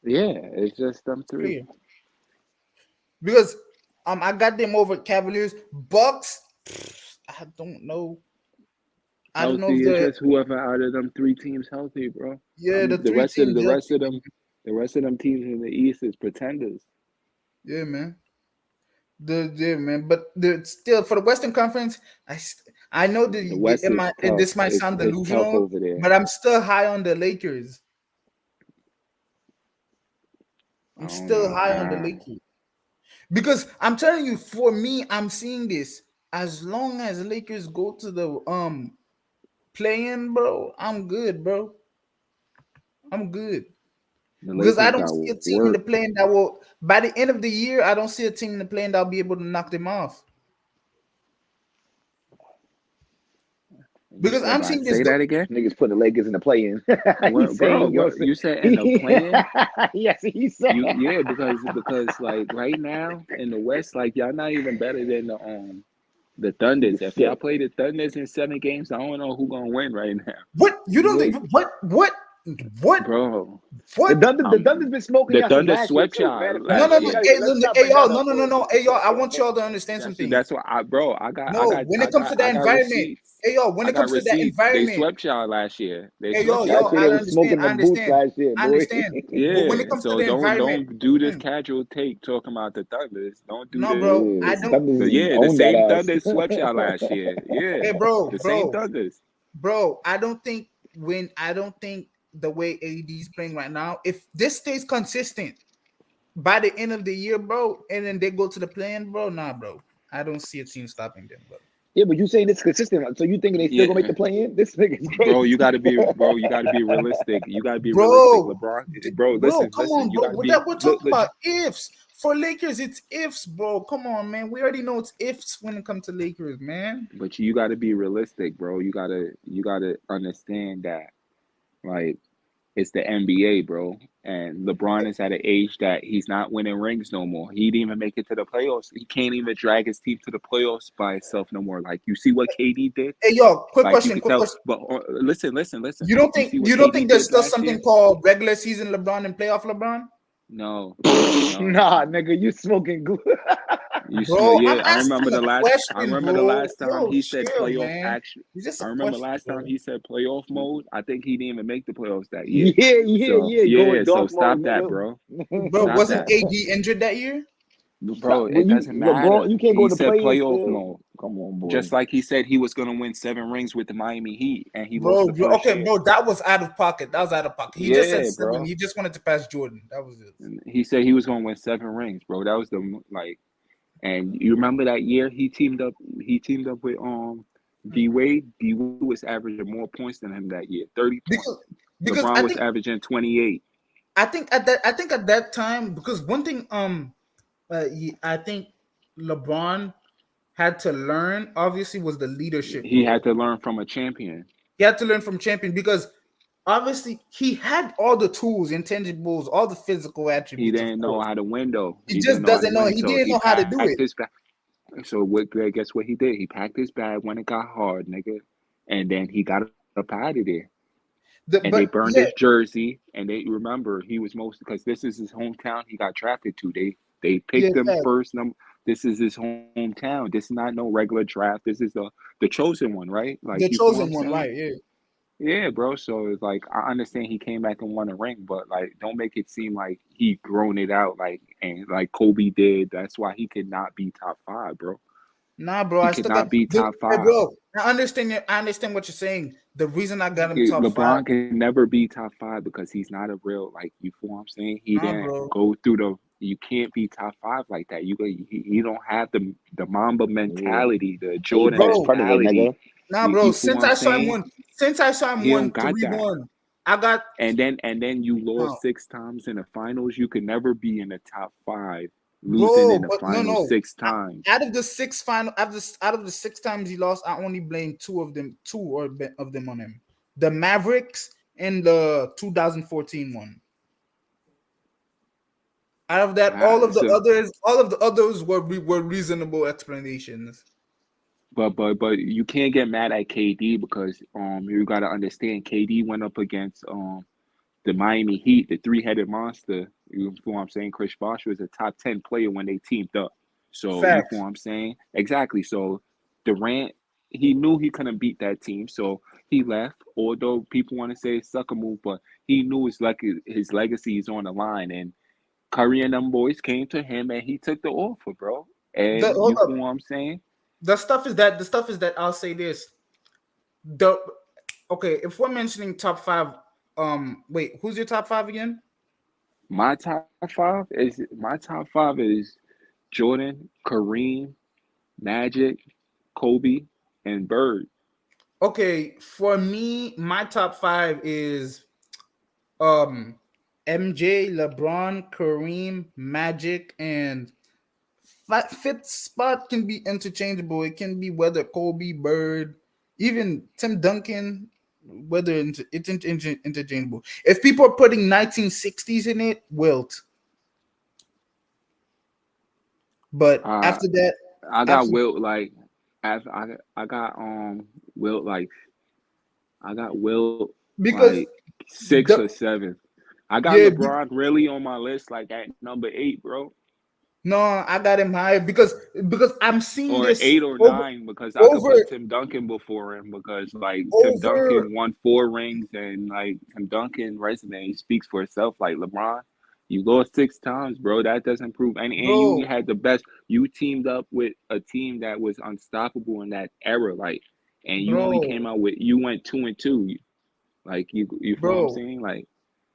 Yeah, it's just them It's three. clear. Because I got them over Cavaliers. Bucks, I don't know. I don't know if Healthy. It's the just whoever out of them 3 teams healthy, bro. the The three teams the rest healthy. of them, the rest of them teams in the East is pretenders. Yeah, man. Man, but still for the Western Conference, I know that The West is tough. this might sound It's tough delusional, over there. but I'm still high on the Lakers. I I'm don't still know. high on the Lakers because I'm telling you, for me, I'm seeing this as long as Lakers go to the playing, bro, I'm good, bro. I'm good. The Because I Lakers don't got see a team in the work. playing that will, by the end of the year, I don't see a team in the playing that'll be able to knock them off. You Because said, I'm by seeing this say go. that again. Niggas putting the Lakers in the play-in. What, He's saying bro? he What goes. you said in the plan? Yes, he said. Yeah, because like right now in the West, like y'all not even better than the Thunders. Niggas If y'all sick. play the Thunders in 7 games, I don't know who gonna win right now. What you don't Wait. think? What? Bro, The What? Thunder's been smoking the y'all since Thunder last year swept too. y'all Matter of No, fact, last no, we no. got year. Hey, let's not hey, bring y'all. that No, up no, no, for. no. Hey, y'all. I want y'all to understand something. That's what No, when it comes to I that got environment, receipts. hey, yo, when I it got comes to that receipts. They environment, swept y'all last year. They hey, yo, swept yo, Last y'all. year I they was understand. smoking I them boots understand. last year, I boy. understand. But when Yeah. it comes to So the environment, don't do this casual take talking about the Thunders. Don't do no, this. bro, Yeah, I This don't. Thunders yeah, the own that same ass. Thunders swept y'all last year. Yeah, Hey, bro, the same bro, Thunders. bro. I don't think the way AD is playing right now, if this stays consistent by the end of the year, bro, and then they go to the play-in, bro, nah, bro, I don't see a team stopping them, bro. Yeah, but you saying it's consistent, so you thinking they still gonna make Yeah, the play-in? This nigga's bro, crazy. you gotta be realistic. You gotta be realistic. Bro, LeBron, bro, bro, listen, come on, you bro. gotta be We're look, talking about ifs. For Lakers, it's ifs, bro. Come on, man. We already know it's ifs when it comes to Lakers, man. but you gotta be realistic, bro. You gotta understand that, like, it's the NBA, bro. And LeBron is at an age that he's not winning rings no more. He didn't even make it to the playoffs. He can't even drag his team to the playoffs by himself no more. Like, you see what KD did? Hey, yo, quick Like, you question, could quick tell. question. But listen. You don't You think see what you don't KD think there's did still last something year? called regular season LeBron and playoff LeBron? No, Nah, nigga, you smoking glue. You Bro, I'm yeah, asking a I question, remember the bro. last time Yo, he said chill, playoff man. action. It's just I a remember question, last time bro. he said playoff mode. I think he didn't even make the playoffs that year. So Yeah. yeah, Going so dark stop mode, that, nigga. bro. Bro, Stop wasn't that. AD injured that year? Bro, Well, it you doesn't LeBron, matter. you can't go He to said play-in playoff still. mode. Come on, boy. Just like he said he was gonna win 7 rings with the Miami Heat and he lost Bro, the first okay, year. bro, that was out of pocket. That was out of pocket. He just said Yeah, 7. bro. He just wanted to pass Jordan. That was it. He said he was gonna win 7 rings, bro. That was the like. And you remember that year he teamed up with D Wade. D Wade was averaging more points than him that year, 30 points. Because LeBron was averaging 28. I think at that time, because one thing I think LeBron had to learn obviously was the leadership, He bro. had to learn from a champion. He had to learn from champion because obviously he had all the tools, intangibles, all the physical He attributes, of didn't know course. how to win though. He He just didn't know how to doesn't know. win. He So didn't he know how to do packed it. his bag. So what guess what he did? He packed his bag when it got hard, nigga. And then he got up out of there. And they But burned yeah, his jersey. And they remember he was most because this is his hometown. He got drafted to. They yeah, picked him yeah, first. This is his hometown. This is not no regular draft. This is the chosen one, right? Like the you feel what I'm chosen one, saying? right? Yeah. Yeah, bro. So it's like I understand he came back and won a ring, but like don't make it seem like he grown it out like Kobe did. That's why he could not be top 5, bro. Nah, bro, He I could still got. not be top Hey, 5. bro, I understand what you're saying. The reason I got him top 5. LeBron can never be top 5 because he's not a real like you feel what I'm saying. He Nah, didn't bro. go through the. You can't be top 5 like that. You don't have the Mamba Yeah. mentality, the He Jordan predator, mentality. nigga. Nah, You, bro. you feel what I'm saying? Since I saw him He don't won got that. 3-1, I got And then you no, lost 6 times in the finals. You could never be in the top 5, losing bro. in the But no, finals no. 6 times. Out of the 6 final, out of the 6 times he lost, I only blame two of them on him. The Mavericks and the 2014 one. Out of that, Ah, so, all of the others were reasonable explanations. but you can't get mad at KD because you gotta understand KD went up against the Miami Heat, the 3-headed monster. You feel what I'm saying? Chris Bosh was a top 10 player when they teamed up. So you feel Facts. what I'm saying? Exactly. So Durant, he knew he couldn't beat that team, so he left. Although people want to say it's sucker move, but he knew his legacy is on the line. And Curry and them boys came to him, and he took the offer, bro. And Hold you up. feel what I'm saying? The stuff is that I'll say this. Okay, if we're mentioning top 5, wait, who's your top 5 again? My top five is Jordan, Kareem, Magic, Kobe, and Bird. Okay, for me, my top 5 is MJ, LeBron, Kareem, Magic, and fifth spot can be interchangeable. It can be whether Kobe, Bird, even Tim Duncan, whether it's interchangeable. If people are putting 1960s in it, Wilt. But after that, I got Wilt like I got Wilt like I got Wilt because like 6 or 7. I got yeah, LeBron really on my list like at number 8, bro. no, I got him high because I'm seeing Or this 8 or over 9 because I could over put Tim Duncan before him because like Tim over, Duncan won 4 rings and like Tim Duncan resume speaks for itself. Like LeBron, you lost 6 times, bro. That doesn't prove and you bro, had the best. You teamed up with a team that was unstoppable in that era, like, and you only came bro, out with you went 2-2. Like you feel what I'm bro, saying? Like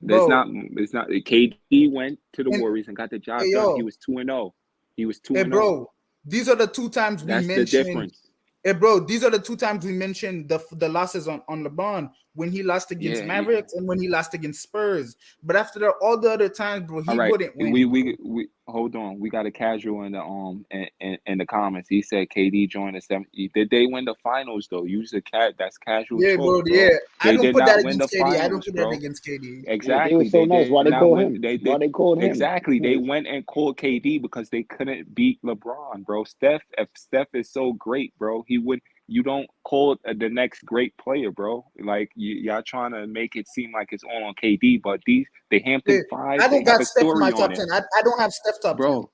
that's bro, not it's not. KD went to the and Warriors and got the hey job done. He yo, was 2-0. He was hey 2-0. bro, these are the 2 times we That's the mentioned. difference. Hey bro, these are the 2 times we mentioned the losses on LeBron, when he lost against Yeah. Mavericks and when he lost against Spurs. But after that, all the other times, bro, All he right. wouldn't win. We hold on. We got a casual in the in the comments. He said KD joined the 7. Did they win the finals though? Use a cat. That's casual Yeah, talk, bro. bro. Yeah, I They don't did put that not win the against KD. I don't finals, put that bro. against KD. Yeah, they were Exactly. so They nice. did Why they not call win. him? They Why did they called him? exactly. They Nice. went and called KD because they couldn't beat LeBron, bro. If Steph is so great, bro, he would. You don't call the next great player, bro. Like y'all trying to make it seem like it's all on KD, but the Yeah, Hampton I Fives, they don't have got a Steph in my story top on it, 10. I don't have Steph top 10. bro.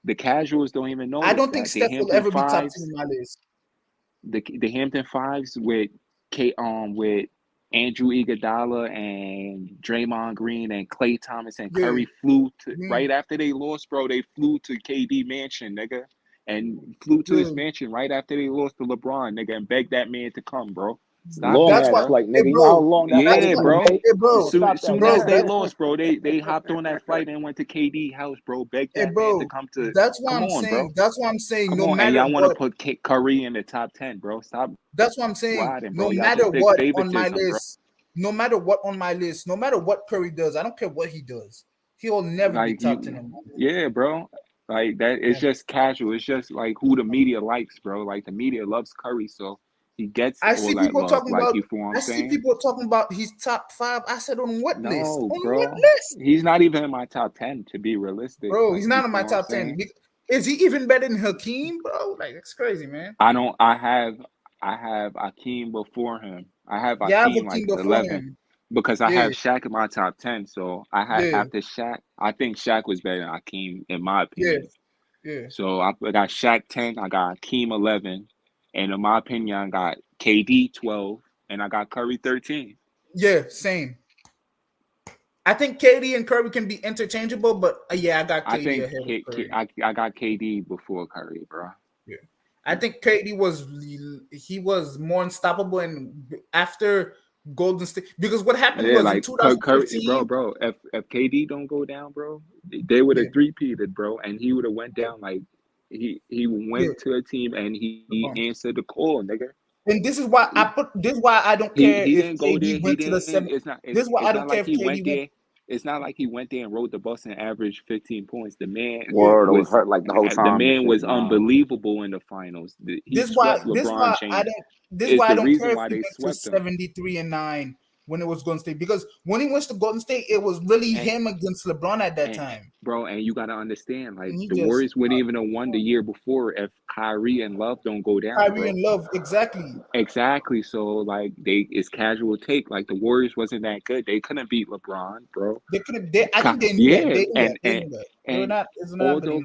The casuals don't even I notice don't think that the Steph will Hampton ever be top 10 Fives, in my list. the Hampton Fives with Andrew Iguodala and Draymond Green and Klay Thomas and Yeah. Curry flew to right after they lost, bro. They flew to KD mansion, nigga, and flew to his Yeah. mansion right after they lost to LeBron, nigga, and begged that man to come, bro. Stop Long that, That's ass why, bro. flight, hey, nigga. You know how bro. long that That's flight Yeah, why, took, bro. Nate? hey, bro, Soon, Stop that, soon as bro. they nigga. lost, bro, they hopped on that flight and went to KD house, bro. Begged Hey, that man to bro. come to. That's why Come I'm on, saying. bro. That's why I'm saying. Come No on, and matter y'all want to what, put Curry in the top 10, bro. Stop that's what I'm saying. riding, No bro. Y'all matter just did what on my favoritism, bro. list, no matter what on my list, no matter what Curry does, I don't care what he does. He'll never be Like top 10 on my list. yeah, bro. Like that. It's just casual. It's just like who the media likes, bro. Like the media loves Curry, so he gets I all see that people love. talking Like about. you feel what I'm I see saying? people talking about his top 5. I said, on what list? No, On what bro. list, He's not even in my top 10 to be realistic. bro? Like He's you not in feel my what I'm top 10. saying? Is he even better than Hakeem, bro? Like, that's crazy, man. I don't. I have Akeem before him. I have Yeah, I have Akeem Hakeem like before 11 him. because I Yeah, have Shaq in my top 10. So I had yeah, after Shaq, I think Shaq was better than Akeem in my yeah, opinion. yeah, So I got Shaq 10, I got Akeem 11, and in my opinion, I got KD 12, and I got Curry 13. yeah. Same. I think KD and Curry can be interchangeable, but yeah, I got I KD think ahead of Curry. I got KD before Curry, bro. Yeah, I think KD was more unstoppable, and after Golden State, because what happened Yeah, was in like Curry, 2015. bro. If KD don't go down, bro, they would Yeah, have three-peated, bro, and he would have went down like he yeah. went to a team and he answered the call, nigga. And this is why This is why I don't care He if didn't go there. KD He went to the didn't. seven. This is why I It's not don't care like if he went KD went. there. It's not like he went there and rode the bus and averaged 15 points. Yeah. Word, I was hurt like the whole The time and man shit. was Nah. unbelievable in the finals. He swept LeBron James. This Is why I the don't care reason if why he they went to swept him. 73-9 when it was Golden State, because when he went to Golden State, it was really And, him against LeBron at that and time. bro, and you gotta understand, like And he the just Warriors wouldn't even have won the year before if Kyrie and Love don't go down, Kyrie bro. and Love, exactly. Exactly. So like it's casual take. Like the Warriors wasn't that good. They couldn't beat LeBron, bro. They could have. I think they knew that. Yeah, They knew that. They knew that. They were and not. It's not good enough.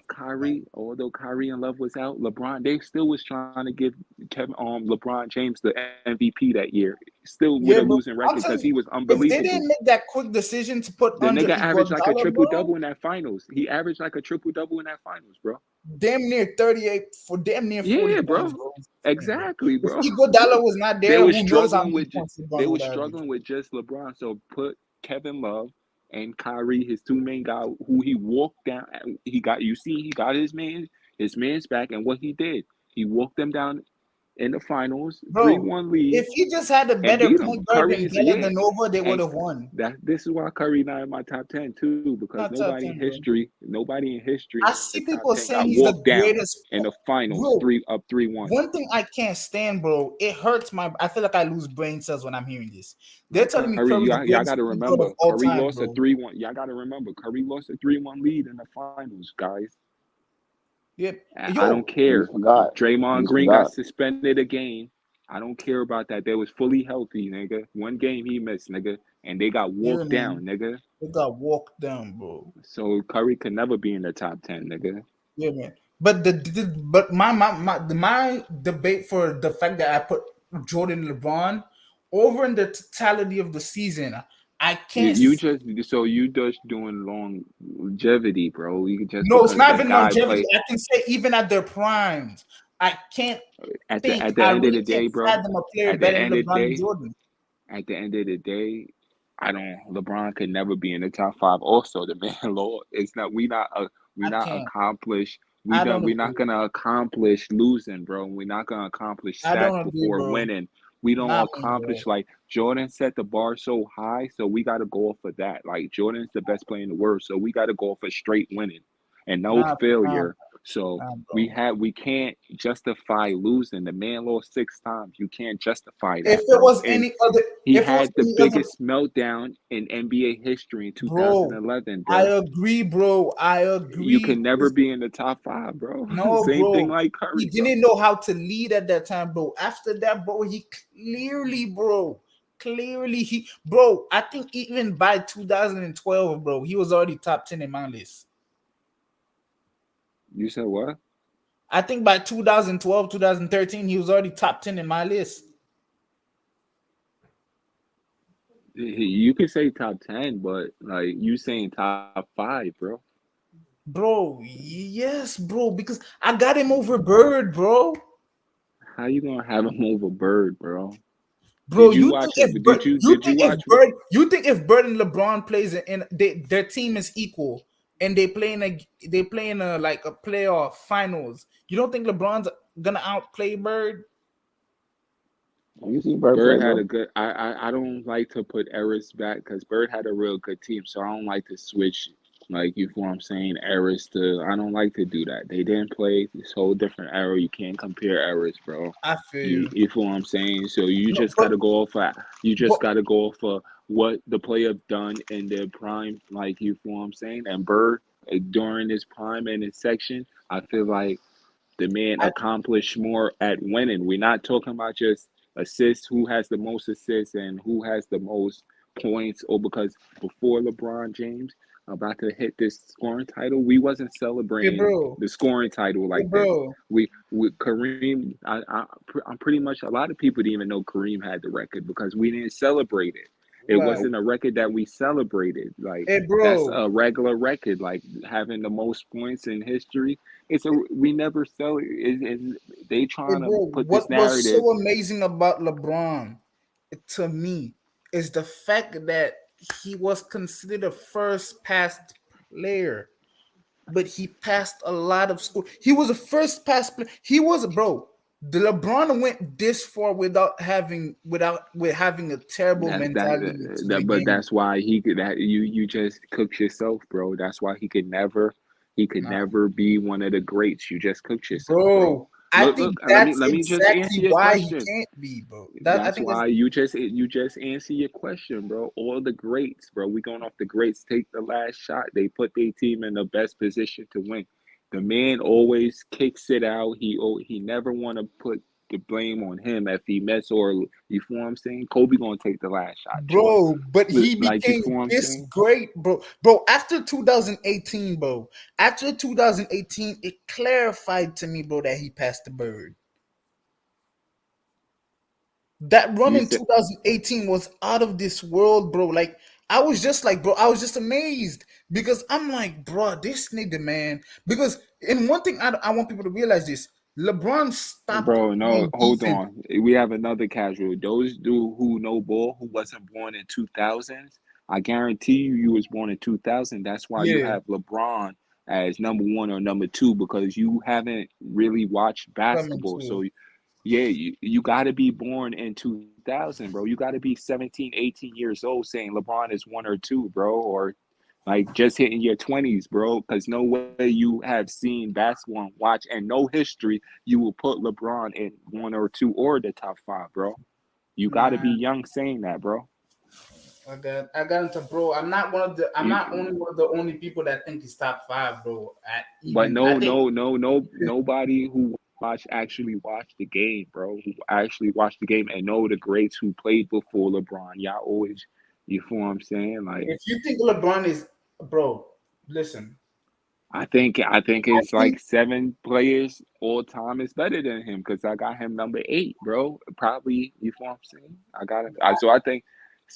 although Kyrie and Love was out, LeBron they still was trying to give LeBron James the MVP that year. Still with Yeah, a bro. losing I'm record telling because he you, was if they unbelievable. didn't make that quick decision to put The Andre nigga averaged like a Iguodala, triple bro, double in that finals. He averaged like a triple double in that finals, bro. damn near 38 for damn near 40 Yeah, points, bro. bro. Exactly, If bro. Iguodala was not They there, were who knows how struggling many with points LeBron would average? just LeBron. So put Kevin Love and Kyrie, his two main guys, who he walked down. He got he got his man's back, and what he did, he walked them down in the finals, Bro, 3-1 lead, if he just had a and better beat them. point guard than Curry is yeah. Villanova, they would And have won. this is why Curry not in my top 10 too, because Not top 10, bro. nobody in history I in see the top people 10 saying got he's the walked down greatest. in the finals, Bro, 3-1. one thing I can't stand, bro, it hurts my. I feel like I lose brain cells when I'm hearing this. They're telling me Curry, Curry's the y'all greatest got to point guard remember, of all Curry time, lost a bro. 3-1. Y'all got to remember, Curry lost a 3-1 lead in the finals, guys. Yep. I don't care. You forgot. Draymond You Green forgot. got suspended a game. I don't care about that. They was fully healthy, nigga. One game he missed, nigga, and they got Yeah, walked man. down, nigga. They got walked down, bro. So Curry could never be in the top 10, nigga. Yeah, man. But my debate for the fact that I put Jordan LeBron over in the totality of the season, I can't. You just doing longevity, bro. You just No, it's because not that even guy longevity. play I can say even at their primes, I can't at think. the I end of really the day, can't bro. fathom a player At the better than end of the LeBron and day, Jordan. at the end of the day, LeBron could never be in the top 5. Also, the man, Lord, it's not. We I not can't. accomplished. I don't We're not agree. gonna accomplish losing, bro. We're not gonna accomplish I stats don't agree, before bro. winning. We don't Not me, bro. accomplish like Jordan set the bar so high, so we got to go off of that. Like Jordan's the best player in the world, so we got to go off of straight winning and no Nah, failure. So bro. we can't justify losing. The man lost 6 times. You can't justify If that, it bro. was And any other, he if it was had the any other, biggest meltdown in NBA history in bro, 2011, I bro. agree, bro. I You agree. can never be in the top 5, bro. No, Same thing bro. like He Curry, bro. didn't know how to lead at that time, bro. After that, bro, he bro, I think even by 2012, bro, he was already top 10 in my list. You said what? I think by 2012, 2013, he was already top 10 in my list. You can say top 10, but like you saying top 5, bro. Bro, yes, bro, because I got him over Bird, bro. How you gonna have him over Bird, bro? Bro, Did you you watch think it? if Bird, you think if Bird and LeBron plays and their team is equal and they play in a like a playoff finals, you don't think LeBron's gonna outplay Bird? You see Bird Bird play, had bro. a good. I don't like to put Eris back because Bird had a real good team, so I don't like to switch. Like you know what I'm saying, Eris to. I don't like to do that. They didn't play this whole different era. You can't compare eras, bro. I feel you. You feel what I'm saying? So you No, just gotta go off. You just gotta go off of what the player done in their prime. Like you feel what I'm saying? And Bird during his prime and his section, I feel like the man accomplished more at winning. We're not talking about just assists, who has the most assists and who has the most points, or because before LeBron James about to hit this scoring title, we wasn't hey, celebrating bro. the scoring title Hey, like this. bro. We Kareem, I'm pretty much a lot of people didn't even know Kareem had the record because we didn't celebrate it. It Right. wasn't a record that we celebrated. Like Hey, that's bro. a regular record, like having the most points in history. We never sell it. They Hey, trying to bro, put this what was narrative. so amazing about LeBron to me is the fact that he was considered a first passed player, but he passed a lot of school. He was a first pass player. He was, bro. The LeBron went this far with having a terrible mentality to the But game. that's why you just cooked yourself, bro. That's why he could never Nah. be one of the greats. You just cooked yourself, bro. Bro, I Look, think let that's me just answer exactly your why he question. can't be, bro. I That's think that's why you just answer your question, bro. All the greats, bro. We going off the greats. Take the last shot. They put their team in the best position to win. The man always kicks it out. He never want to put the blame on him if he mess or you feel what I'm saying. Kobe gonna take the last shot. Jordan, bro, but he like you became feel what I'm this saying. great, bro. Bro, after 2018, bro. After 2018, it clarified to me, bro, that he passed the Bird. That run You in said 2018 was out of this world, bro. Like, I was just like, bro, I was just amazed because I'm like, bro, this nigga, man. Because, and one thing I want people to realize this LeBron stopped Bro, no, playing hold defense. on. We have another casual. Those who know ball who wasn't born in 2000s, I guarantee you was born in 2000. That's why you Yeah, have LeBron as number 1 or number 2 because you haven't really watched coming basketball. to So it. Yeah, you got to be born in 2000, bro. You got to be 17, 18 years old saying LeBron is one or two, bro, or like just hitting your 20s, bro, because no way you have seen basketball and watch and no history, you will put LeBron in one or two or the top five, bro. You got to be Man, young saying that, bro. I got into bro. I'm not You, only one of the only people that think he's top five, bro. but I think nobody who actually watched the game, bro. Who actually watched the game and know the greats who played before LeBron. Y'all always, you feel what I'm saying? Like, if you think LeBron is bro, listen. I think I it's think like 7 players all time is better than him because I got him number 8, bro. Probably, you feel what I'm saying? I got it. So I think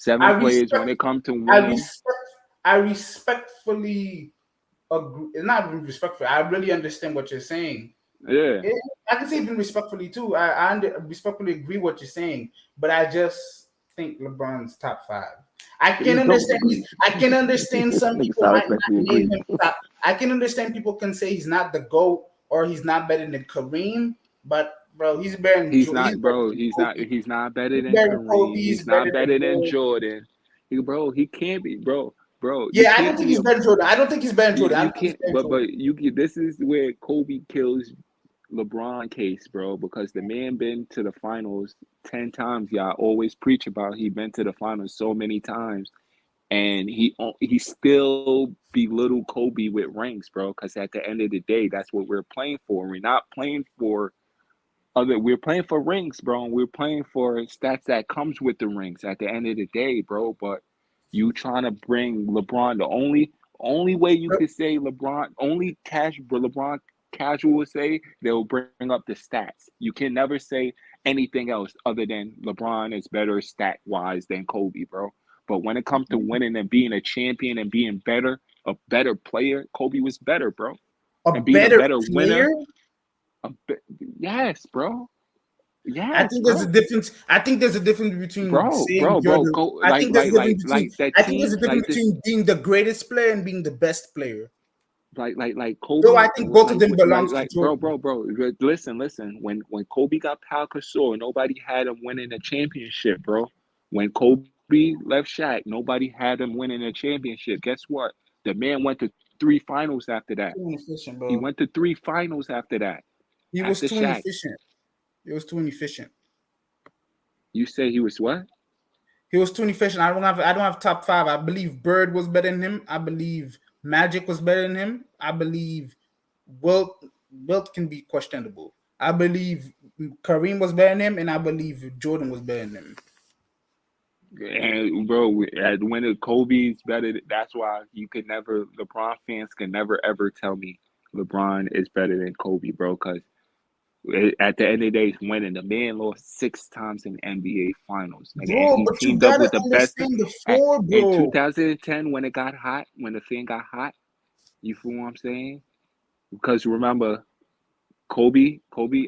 I 7 players when respect it comes to I winning. respect I respectfully agree. Not even respectfully. I really understand what you're saying. Yeah, I can say even respectfully too. Respectfully agree what you're saying, but I just think LeBron's top five. Don't I can understand some nigga people sound might not respectfully name agree. him top. I can understand people can say he's not the GOAT or he's not better than Kareem, but bro, he's He's not, better bro. than He's not. Kobe. He's not better He's than better than Kobe. Kareem. He's He's not better than better than Bill. Jordan. Bro, he can't be, bro. Bro, you Yeah, I don't can't think be he's a better than Jordan. I don't think he's better than you, Jordan. I you don't think he's can't. better than Jordan. But you. This is where Kobe kills LeBron case, bro, because the man been to the finals 10 times. Y'all always preach about he been to the finals so many times, and he still belittle Kobe with rings, bro. Because at the end of the day, that's what we're playing for. We're not playing for other. We're playing for rings, bro. And we're playing for stats that comes with the rings at the end of the day, bro. But you trying to bring LeBron the only way you could say LeBron only LeBron casual would say they'll bring up the stats. You can never say anything else other than LeBron is better stat wise than Kobe, bro. But when it comes to winning and being a champion and being better, a better player, Kobe was better, bro. A And being a better better winner, player. a be- yes, bro. I Yes, think there's a bro. difference. I think there's a difference between saying you're Bro. the. Go I think there's a difference between. like that I think there's team, a difference like this, between being the greatest player and being the best player. like Though Kobe, I think both of them belongs to bro, Jordan. bro. Listen. When Kobe got Pau Gasol, nobody had him winning a championship, bro. When Kobe left Shaq, nobody had him winning a championship. Guess what? The man went to 3 finals after that. Too inefficient, He bro. went to 3 finals after that. He was After too Shaq, inefficient. He was too inefficient. you say he was what? He was too inefficient. I don't have top five. I believe Bird was better than him. I believe Magic was better than him. I believe Wilt can be questionable. I believe Kareem was better than him, and I believe Jordan was better than him. And bro, when Kobe's better, that's why you could never. LeBron fans can never ever tell me LeBron is better than Kobe, bro. Because at the end of the day, he's winning. The man lost 6 times in NBA Finals, nigga, and Bro, he but you teamed up gotta with the best. understand the At, floor, in bro. 2010, when it got hot, when the thing got hot, you feel what I'm saying? Because remember, Kobe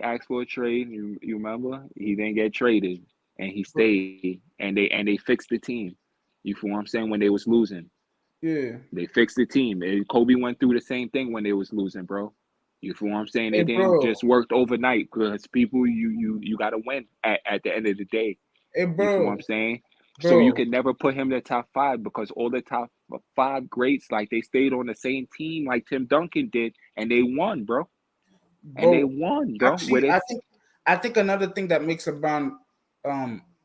asked for a trade. You remember? He didn't get traded, and he stayed. And they fixed the team. You feel what I'm saying? When they was losing, Yeah. they fixed the team. And Kobe went through the same thing when they was losing, bro. You feel what I'm saying? Hey, It didn't bro. just work overnight because people, you got to win at the end of the day. Hey, You feel what I'm bro. saying? So you Bro. can never put him in the top 5 because all the top 5 greats, like they stayed on the same team like Tim Duncan did, and they won, bro. And they Bro. won, bro. With Actually, it, I think another thing that makes LeBron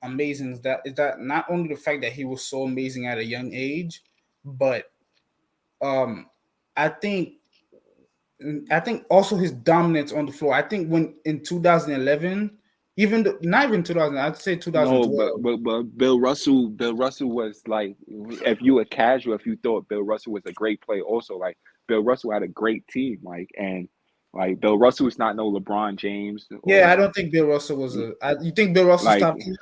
amazing is that not only the fact that he was so amazing at a young age, but um I think also his dominance on the floor. I think when in 2011, not even 2000, I'd say no, 2012. but Bill Russell was like, if you were casual, if you thought Bill Russell was a great player, also like Bill Russell had a great team, like and like Bill Russell is not no LeBron James Yeah, I or don't think Bill Russell was you think Bill Russell's like top 10?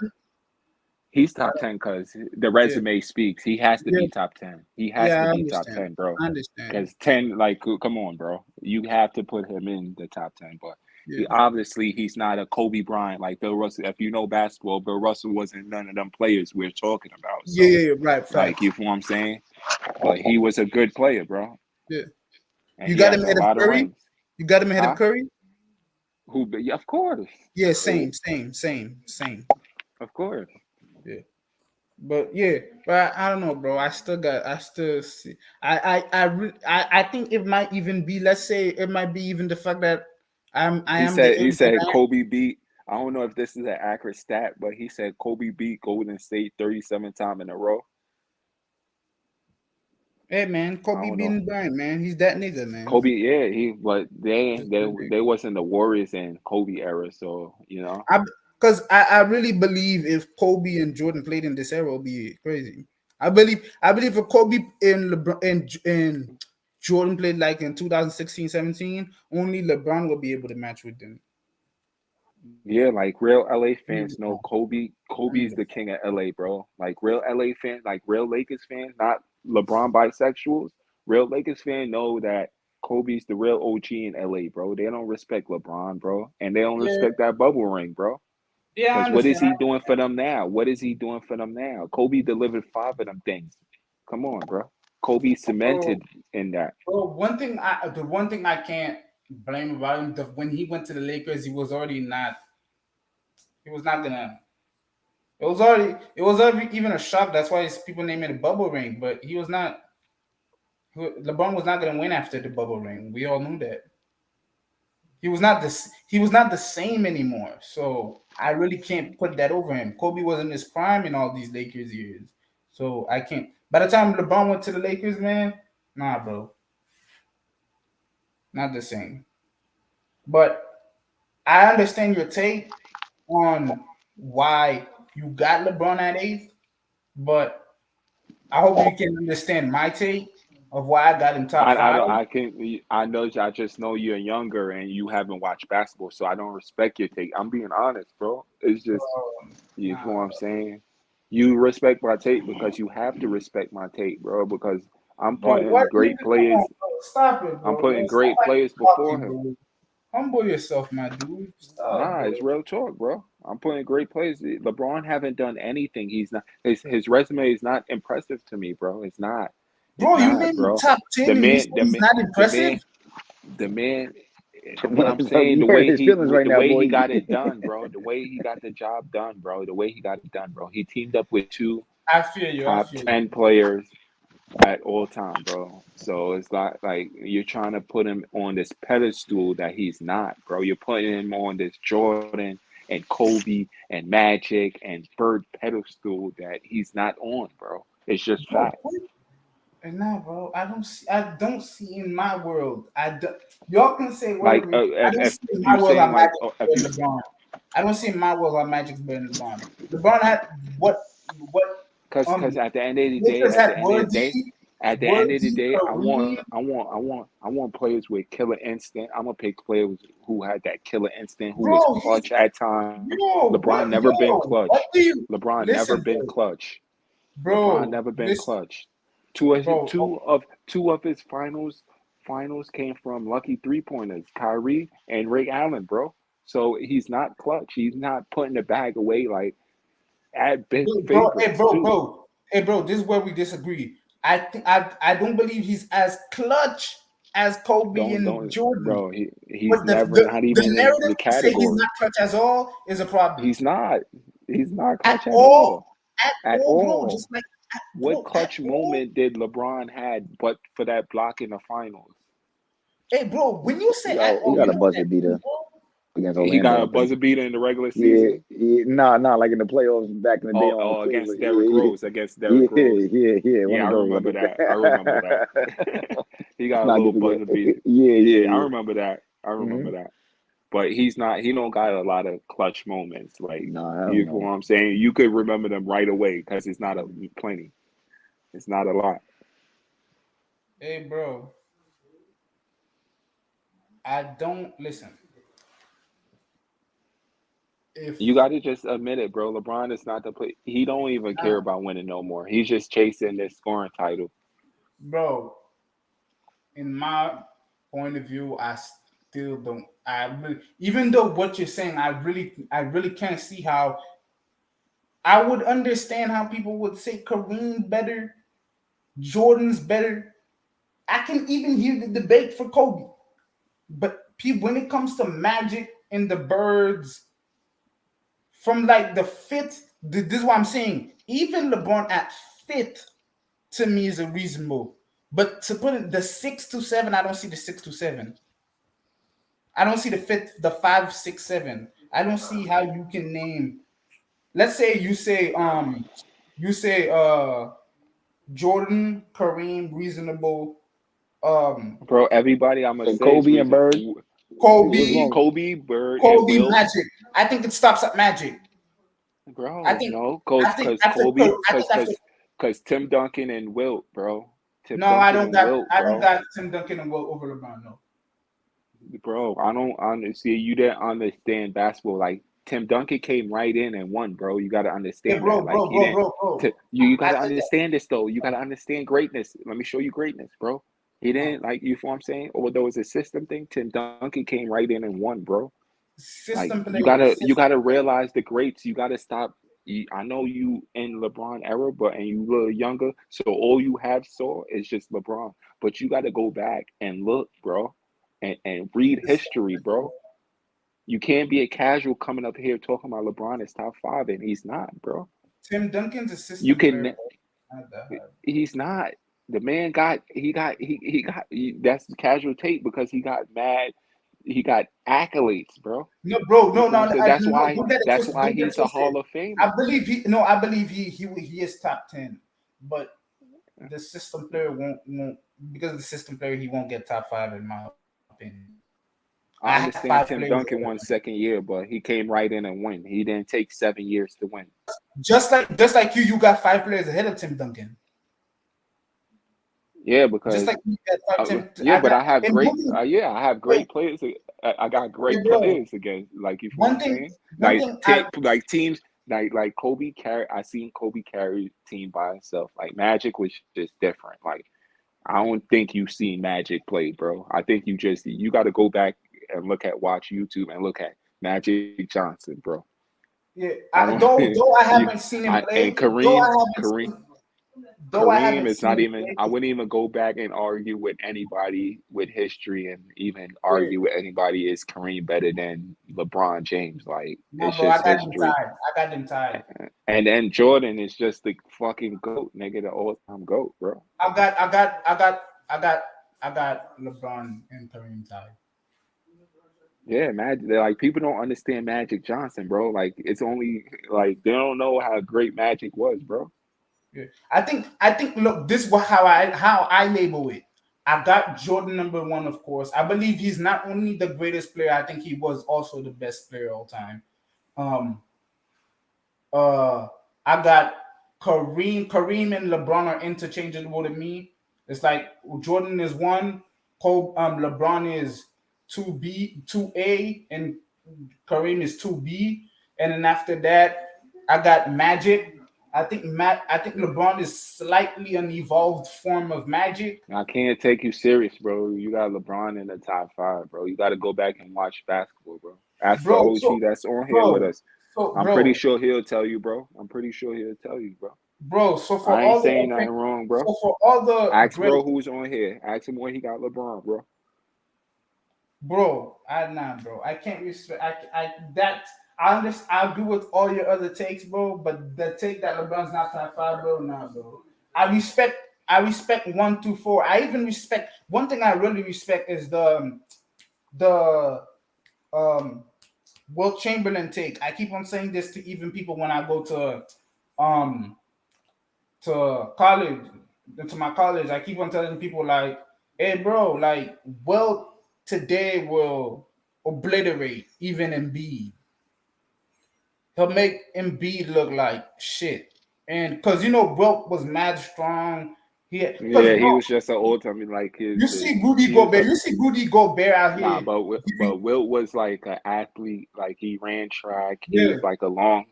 he's top 10 because the Yeah. resume speaks. He has to Yeah. be top 10. He has Yeah, to I be top understand. 10, bro. I understand. Because 10, like, come on, bro. You have to put him in the top 10. But Yeah. obviously, he's not a Kobe Bryant like Bill Russell. If you know basketball, Bill Russell wasn't none of them players we're talking about. Yeah, So, right, like, facts. you feel what I'm saying? But he was a good player, bro. Yeah. And You he got has him a ahead of lot of Curry? rings. You got him ahead of Huh? Curry? Who? Yeah, of course. Yeah, Who? same. Of course. Yeah. But yeah, but I don't know, bro. I still see. I think it might even be. Let's say it might be even the fact that I He am the said he age said man. Kobe beat. I don't know if this is an accurate stat, but he said Kobe beat Golden State 37 times in a row. Hey man, I Kobe don't know. being Bryant, man. He's that nigga, man. Kobe, yeah, he but Just they wasn't the Warriors in Kobe era, so you know. I really believe if Kobe and Jordan played in this era, it'll be crazy. I believe if Kobe and LeBron and Jordan played like in 2016-17, only LeBron will be able to match with them. Yeah, like real LA Nigga, fans know Kobe. that Kobe's nigga. the king of LA, bro. Like real LA fans, like real Lakers fans, not LeBron bisexuals. Real Lakers fans know that Kobe's the real OG in LA, bro. They don't respect LeBron, bro, and they don't Yeah, respect that bubble ring, bro. yeah, I Because what is understand. he doing for them now? What is he doing for them now? Kobe delivered 5 of them things. Come on, bro. Kobe Bro, cemented in that. bro, the one thing I can't blame about him, when he went to the Lakers, he was not gonna. It was already even a shock. That's why people name it a bubble ring. But he was not. LeBron was not gonna win after the bubble ring. We all knew that. He was not the same anymore. So I really can't put that over him. Kobe was in his prime in all these Lakers years. So I can't. By the time LeBron went to the Lakers, man, nah, bro, not the same. But I understand your take on why you got LeBron at eighth, but I hope you can understand my take of why I got him top I five. don't I know I just know you're younger and you haven't watched basketball, so I don't respect your take. I'm being honest, bro. It's just you know what I'm saying. You respect my take because you have to respect my take, bro. Because I'm Bro, putting what great nigga? Come on, players. bro. Stop it, I'm bro. putting Stop great like players before talking, him. bro. Humble yourself, my dude. Stop, Nah, bro. it's real talk, bro. I'm putting great players. LeBron haven't done anything. He's not his resume is not impressive to me, bro. It's not. It's Bro, you not, named bro. top The 10 and you man, say the he's man, not the impressive? man, the man. What I'm Bro, saying, you hurt his feelings right the now, way boy. he got it done, bro. The way he got the job done, bro. The way he got it done, bro. He teamed up with two I feel you. I top feel 10 you. players at all time, bro. So it's not like you're trying to put him on this pedestal that he's not, bro. You're putting him on this Jordan and Kobe and Magic and Bird pedestal that he's not on, bro. It's just Bro, fact. what? Nah, bro. I don't see in my world. Y'all can say Like whatever. I don't see in if my you world how saying like Magic's oh, if better you than LeBron. I don't see in my world how Magic's better than LeBron. LeBron had what because at the end of the day, Lakers at had the end of the day, Worthy, at the end of the day, Kareem. I want players with killer instinct. I'm gonna pick players who had that killer instinct, who was Bro, clutch at times. LeBron never been what clutch. do you LeBron never listen, been bro? clutch. LeBron Bro, never been listen, clutch. Two of bro. two of his finals came from lucky 3-pointers, Kyrie and Ray Allen, bro. So he's not clutch. He's not putting the bag away like at big favorites too. Hey, bro. This is where we disagree. I don't believe he's as clutch as Kobe and Jordan. Bro. He's But never not the even in narrative the to say he's category. not clutch at all is a problem. He's not. He's not At clutch at all, all. at At all, bro. all. Just like What at clutch all. moment did LeBron had but for that block in the finals? Hey, bro. When you He say at got, he all, you got a know what buzzer that means, beater bro? against He got Orlando, a I think. buzzer beater in the regular Yeah, season. nah, like in the playoffs back in the day on Against Cleveland. Derrick Rose. Against Yeah, Derrick Rose. one Yeah, of I those. I remember think. that. I remember that. He got a Not to little forget. buzzer beater. Yeah, I Yeah. remember that. I Hmm. remember that. But he's not. He don't got a lot of clutch moments. Like Nah, I you don't know what know. I'm saying. You could remember them right away because it's not a plenty. It's not a lot. Hey, bro. I don't listen. If You got to just admit it, bro. LeBron is not the play. He don't even care nah, about winning no more. He's just chasing this scoring title. bro, in my point of view, I still don't. I really, even though what you're saying, I really can't see how. I would understand how people would say Kareem better, Jordan's better. I can even hear the debate for Kobe, but when it comes to Magic in the Birds from like the fifth. This is what I'm saying. Even LeBron at fifth to me is a reasonable. But to put it the 6 to 7, I don't see the 6 to 7. I don't see the fifth, the 5, 6, 7. I don't see how you can name. Let's say you say Jordan, Kareem, reasonable. Bro, everybody I'm gonna And say is Kobe and Bird. Kobe, Kobe, Bird, and Will. Magic. I think it stops at Magic. Bro, I think no, I think because after Kobe, I think after because Tim Duncan and Wilt, bro. Tim no, I Duncan don't and got Wilt, I don't bro. got Tim Duncan and Will over LeBron. No, Bro, I don't understand. You didn't understand basketball. Like Tim Duncan came right in and won, bro. You got to hey, understand bro, that. Like bro, he bro, didn't. bro, bro. You got I to think that understand this though. You got to understand greatness. Let me show you greatness, bro. He didn't like you. Feel what I'm saying? Although it's a system thing, Tim Duncan came right in and won, bro. Like system you player. gotta realize the greats. You gotta stop. I know you in LeBron era, but and you a little younger, so all you have saw is just LeBron. But you gotta go back and look, bro, and read history, bro. You can't be a casual coming up here talking about LeBron is top 5 and he's not, bro. Tim Duncan's a You system player. can. Not that hard. He's not. The man got. That's casual tape because he got mad. He got accolades, bro. No, bro, You no, feel no, what I'm saying? I, That's no, why. don't get it That's twisted. why Don't get it he's a Hall twisted. of Famer. I believe he is top 10, but the system player won't because of the system player he won't get top 5 in my opinion. I I had understand 5 Tim players Duncan won second year, but he came right in and win. He didn't take 7 years to win. just like you got 5 players ahead of Tim Duncan. Yeah, Just because like you got 5 Tim. yeah, but got, I have and great. one thing, I have wait, great players. I got wait, great bro. players against. Like you feel what One I'm thing, saying? one Like thing I like teams like Kobe carry. I seen Kobe carry team by himself. Like Magic was just different. Like I don't think you seen Magic play, bro. I think you got to go back and watch YouTube and look at Magic Johnson, bro. yeah, I don't. though I haven't seen him And play, though I Kareem haven't is seen not him even. play. I wouldn't even go back and argue with anybody with history, and even Yeah, argue with anybody is Kareem better than LeBron James. Like no, it's bro, I just got them history. tied. I got them tied. And then Jordan is just the fucking goat, nigga, the all-time goat, bro. I got LeBron and Kareem tied. Yeah, Magic. Like people don't understand Magic Johnson, bro. Like it's only like they don't know how great Magic was, bro. Yeah. I think look, this is how I label it. I got Jordan number 1, of course. I believe he's not only the greatest player, I think he was also the best player all time. I got Kareem and LeBron are interchangeable to me. It's like Jordan is 1, LeBron is 2A, and Kareem is 2B. And then after that, I got Magic. I think LeBron is slightly an evolved form of Magic. I can't take you serious, bro. You got LeBron in the top 5, bro. You got to go back and watch basketball, bro. Ask the Bro, OG that's on here with us. I'm bro, pretty sure he'll tell you, bro. I'm pretty sure he'll tell you, bro. bro. So for I ain't all the saying nothing wrong, bro. so for all the Ask great, bro who's on here. Ask him where he got LeBron, bro. bro, bro. I can't respect. I understand. I agree with all your other takes, bro. But the take that LeBron's not top 5, bro, nah, bro. I respect 1 through 4. I even respect one thing. I really respect is the Wilt Chamberlain take. I keep on saying this to even people when I go to college, to my college. I keep on telling people like, hey, bro, like Wilt today will obliterate even Embiid. He'll make Embiid look like shit. And because Wilt was mad strong. Yeah, Because he was just an old time like you see Rudy Gobert out Nah, here. but Wilt was like an athlete. Like he ran track. He Yeah, was like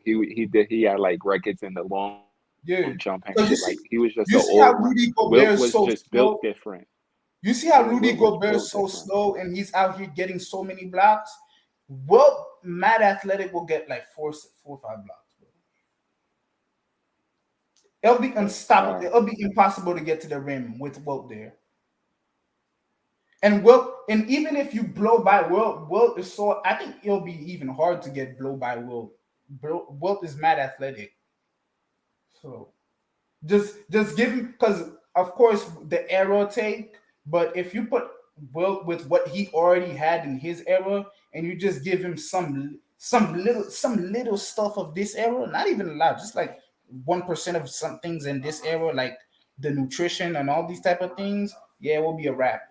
he had like records in the long yeah. jump and Because shit. Like he was just you an see how all around. Rudy Gobert Wilt is was so just built slow. different. You see how Yeah, Rudy Wilt was Gobert built is so different. slow and he's out here getting so many blocks. Wilt, mad athletic, will get like 4 or 5 blocks. Bro. It'll be unstoppable. It'll be impossible to get to the rim with Wilt there. And Wilt and even if you blow by Wilt is so. I think it'll be even hard to get blow by Wilt. Wilt is mad athletic, so just give him because of course the era take. But if you put Wilt with what he already had in his era, and you just give him some little stuff of this era, not even a lot, just like 1% of some things in this era, like the nutrition and all these type of things, yeah, it will be a wrap.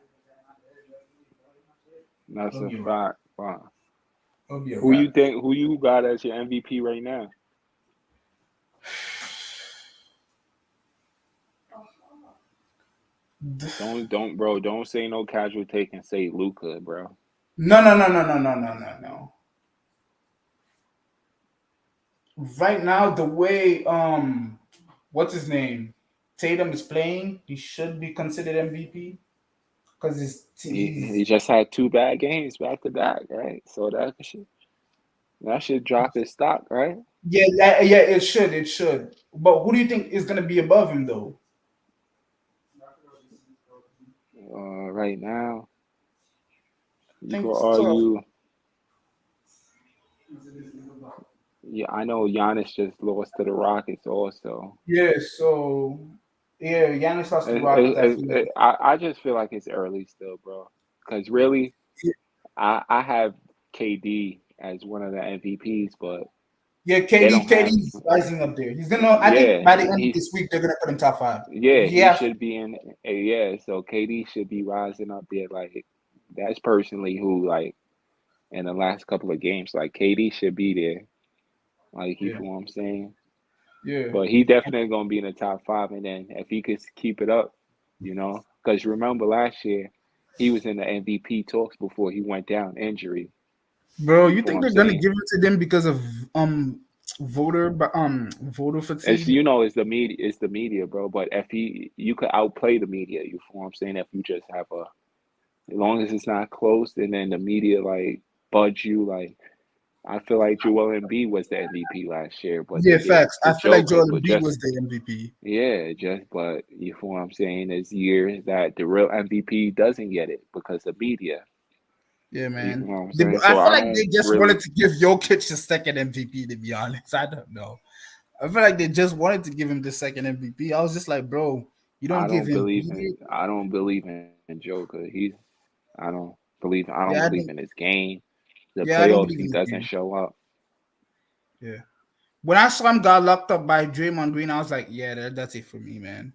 That's It'll a be a wrap. fact. Wow. It'll be a Who wrap. you think? Who you got as your MVP right now? Don't say no casual take and say Luka, bro. No. Right now, the way what's his name, Tatum is playing, he should be considered MVP because He just had 2 bad games back to back, right? So that should drop his stock, right? yeah, it should. But who do you think is gonna be above him though? Right now, you could Think so. argue. Yeah, I know Giannis just lost to the Rockets also. Yeah, so yeah, Giannis lost to Rockets. I feel like I just feel like it's early still, bro. Because really, I have KD as one of the MVPs, but yeah, they KD don't have. KD's rising up there. He's gonna. I think Yeah, by the end of he's this week they're gonna put him top five. yeah, He he has should be in. Yeah, so KD should be rising up there. Like that's personally who like in the last couple of games, like KD should be there. Like you yeah, feel what I'm saying? yeah. But he definitely gonna be in the top five, and then if he could keep it up, because remember last year he was in the MVP talks before he went down injury. Bro, You you feel what think I'm they're gonna saying? give it to them because of voter It's fatigue? it's the media, bro. But if you could outplay the media. You feel what I'm saying? If you just have as long as it's not close, and then the media like budge you like. I feel like Joel Embiid was the MVP last year, but Yeah, they gave facts. the I feel like Joker. Joel But Embiid just was the MVP. yeah, but you feel what I'm saying? There's years that the real MVP doesn't get it because of media. Yeah, You feel man. what I'm saying? I So feel I like they don't just wanted really, to give Jokic the second MVP. To be honest, I don't know. I feel like they just wanted to give him the second MVP. I was just like, bro, you don't give him. I don't believe in Joker. I don't Yeah, I believe in don't. his game. The Yeah, I don't playoffs believe he in his doesn't game. show up. Yeah. When I saw him got locked up by Draymond Green, I was like, yeah, that's it for me, man.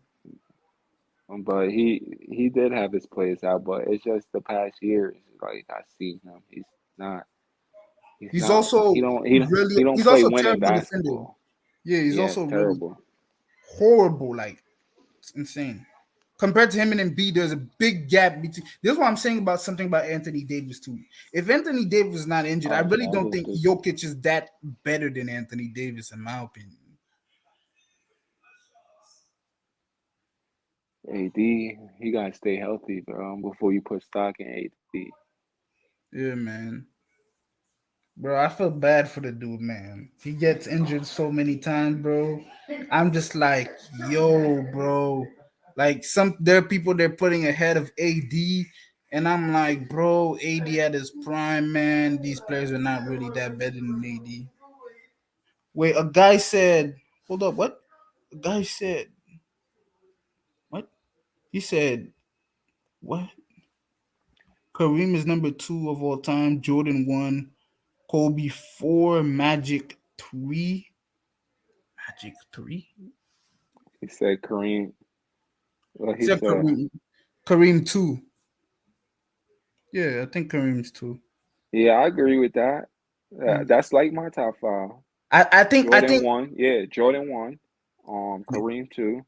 But he did have his plays out, but it's just the past years like I see him. Not he's He's not also he don't he's play also a winning terrible defender. basketball. Yeah, he's Yeah, it's also really terrible. horrible. Like it's insane. Compared to him and Embiid, there's a big gap between. This is what I'm saying about something about Anthony Davis too. If Anthony Davis is not injured, I Oh really yeah, don't think Jokic is that better than Anthony Davis, in my opinion. AD, he gotta stay healthy, bro, before you put stock in AD. Yeah, man. Bro, I feel bad for the dude, man. He gets injured so many times, bro. I'm just like, yo, bro. Like there are people they're putting ahead of AD, and I'm like, bro, AD at his prime, man. These players are not really that better than AD. Wait, a guy said, hold up, what? A guy said, what? He said, what? Kareem is number 2 of all time. Jordan 1, Kobe 4, Magic 3. Magic 3? He said Kareem. What he Except said? Kareem 2. Yeah, I think Kareem's 2. Yeah, I agree with that. That's like my top five. I Jordan think 1, yeah, Jordan 1. Kareem 2.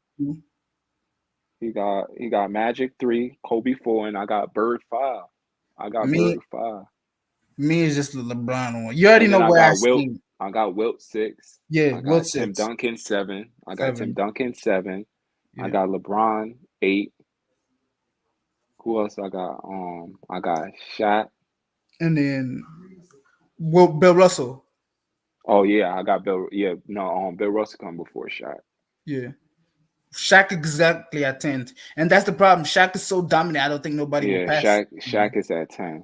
He got Magic 3, Kobe 4, and I got Bird 5. I got me Bird 5. me is just the LeBron one. You already And then know I where I got Wilt. stand. I got Wilt 6. Yeah, I Will got Tim 6. Duncan 7. I got Tim 7. Duncan 7. I Yeah. got LeBron 8. Who else I got? I got Shaq. And then Bill Russell. Oh yeah, I got Bill. Yeah, no, Bill Russell come before Shaq. Yeah. Shaq exactly at 10, and that's the problem. Shaq is so dominant. I don't think nobody will Yeah, pass. Shaq is at 10.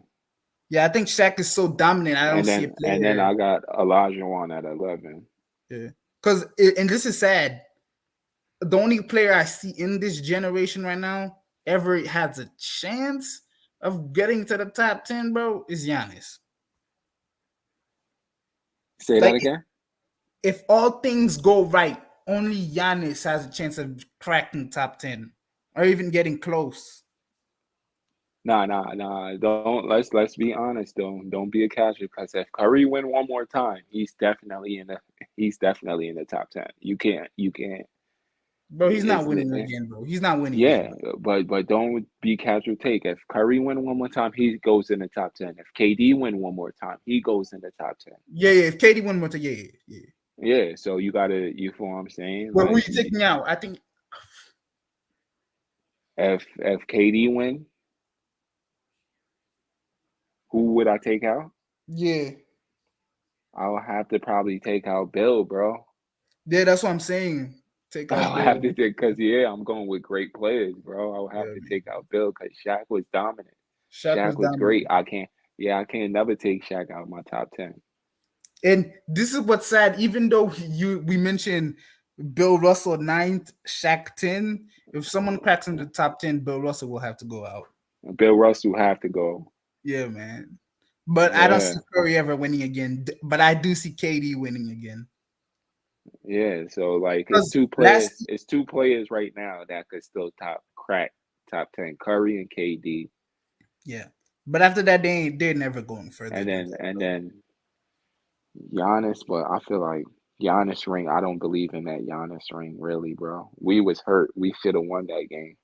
Yeah, I think Shaq is so dominant. I don't And see a then player. I got Olajuwon at 11. Yeah, because and this is sad. The only player I see in this generation right now ever has a chance of getting to the top 10, bro, is Giannis. Say that Like, again? if all things go right, only Giannis has a chance of cracking top 10 or even getting close. Nah. Don't let's be honest though. Don't be a casual because if Curry win one more time, he's definitely in the top 10. You can't. Bro, he's not It's winning again, bro. He's not winning yeah, again. but don't be casual take. If Curry win one more time, he goes in the top 10. If KD win one more time, he goes in the top 10. Yeah. If KD win more to yeah. Yeah, so you feel what I'm saying? Well, who Like you taking out? I think if KD win, who would I take out? yeah. I'll have to probably take out Bill, bro. Yeah, that's what I'm saying. Take out I'll have Bill. to take because I'm going with great players, bro. I'll have Yeah, to man. take out Bill because Shaq was dominant. Shaq was Shaq was great. dominant. I can't never take Shaq out of my top 10. And this is what's sad. Even though we mentioned Bill Russell 9th, Shaq 10, if someone cracks in the top 10, Bill Russell will have to go out. Bill Russell have to go. Yeah, man. But I don't Yeah. see Curry ever winning again. But I do see KD winning again. Yeah, so like Because last it's two players right now that could still crack top 10, Curry and KD. yeah. But after that, they're never going further And than then that. and then Giannis, but I feel like Giannis ring, I don't believe in that Giannis ring really, bro. We was hurt. We should have won that game.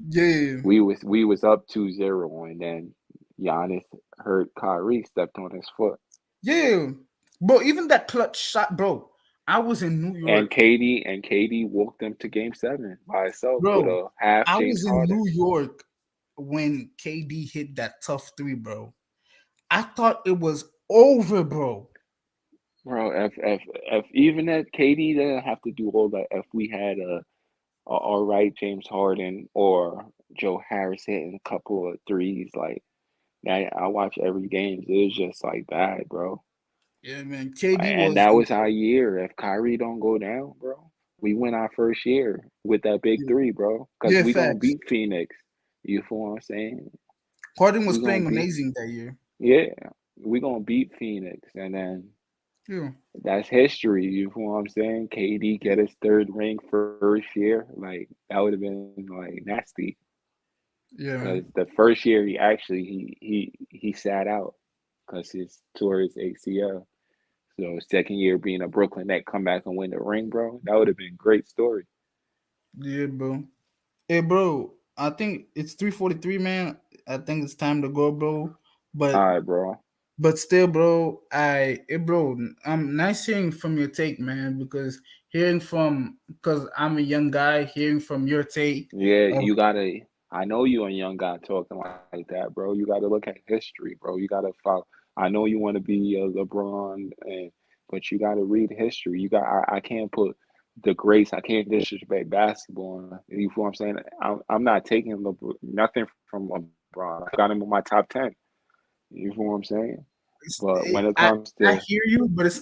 Yeah. We was up 2-0 and then Giannis hurt Kyrie, stepped on his foot. Yeah. Bro, even that clutch shot, bro. I was in New And York. KD walked them to game 7 by himself with Bro, a half I James was in Harden. New York when KD hit that tough 3, bro. I thought it was over, bro. Bro, if even that KD didn't have to do all that, if we had a all right James Harden or Joe Harris hitting a couple of threes, like that, I watch every game. It was just like bad, bro. Yeah, man. KD And was that was our year. If Kyrie don't go down, bro, we win our first year with that big yeah, 3, bro. Because yeah, we gonna facts. beat Phoenix. You feel what I'm saying? Harden was We gonna playing beat, amazing that year. yeah, we gonna beat Phoenix, and then Yeah. that's history. You feel what I'm saying? KD get his 3rd ring first year. Like that would have been like nasty. Yeah, Because man. the first year he sat out because his tore his ACL. So second year being a Brooklyn Net come back and win the ring, bro. That would have been a great story. Yeah, bro. Hey, bro. I think it's 3:43, man. I think it's time to go, bro. All But right, bro. But still, bro, bro, nice hearing from your take, man. Because I'm a young guy, hearing from your take Yeah, of you gotta. I know you a young guy talking like that, bro. You gotta look at history, bro. You gotta follow. I know you want to be a LeBron, but you gotta read history. I can't put the greats. I can't disrespect basketball. You feel what I'm saying? I'm not taking nothing from LeBron. I got him in my top 10. You feel what I'm saying? But when it comes I to hear you, but it's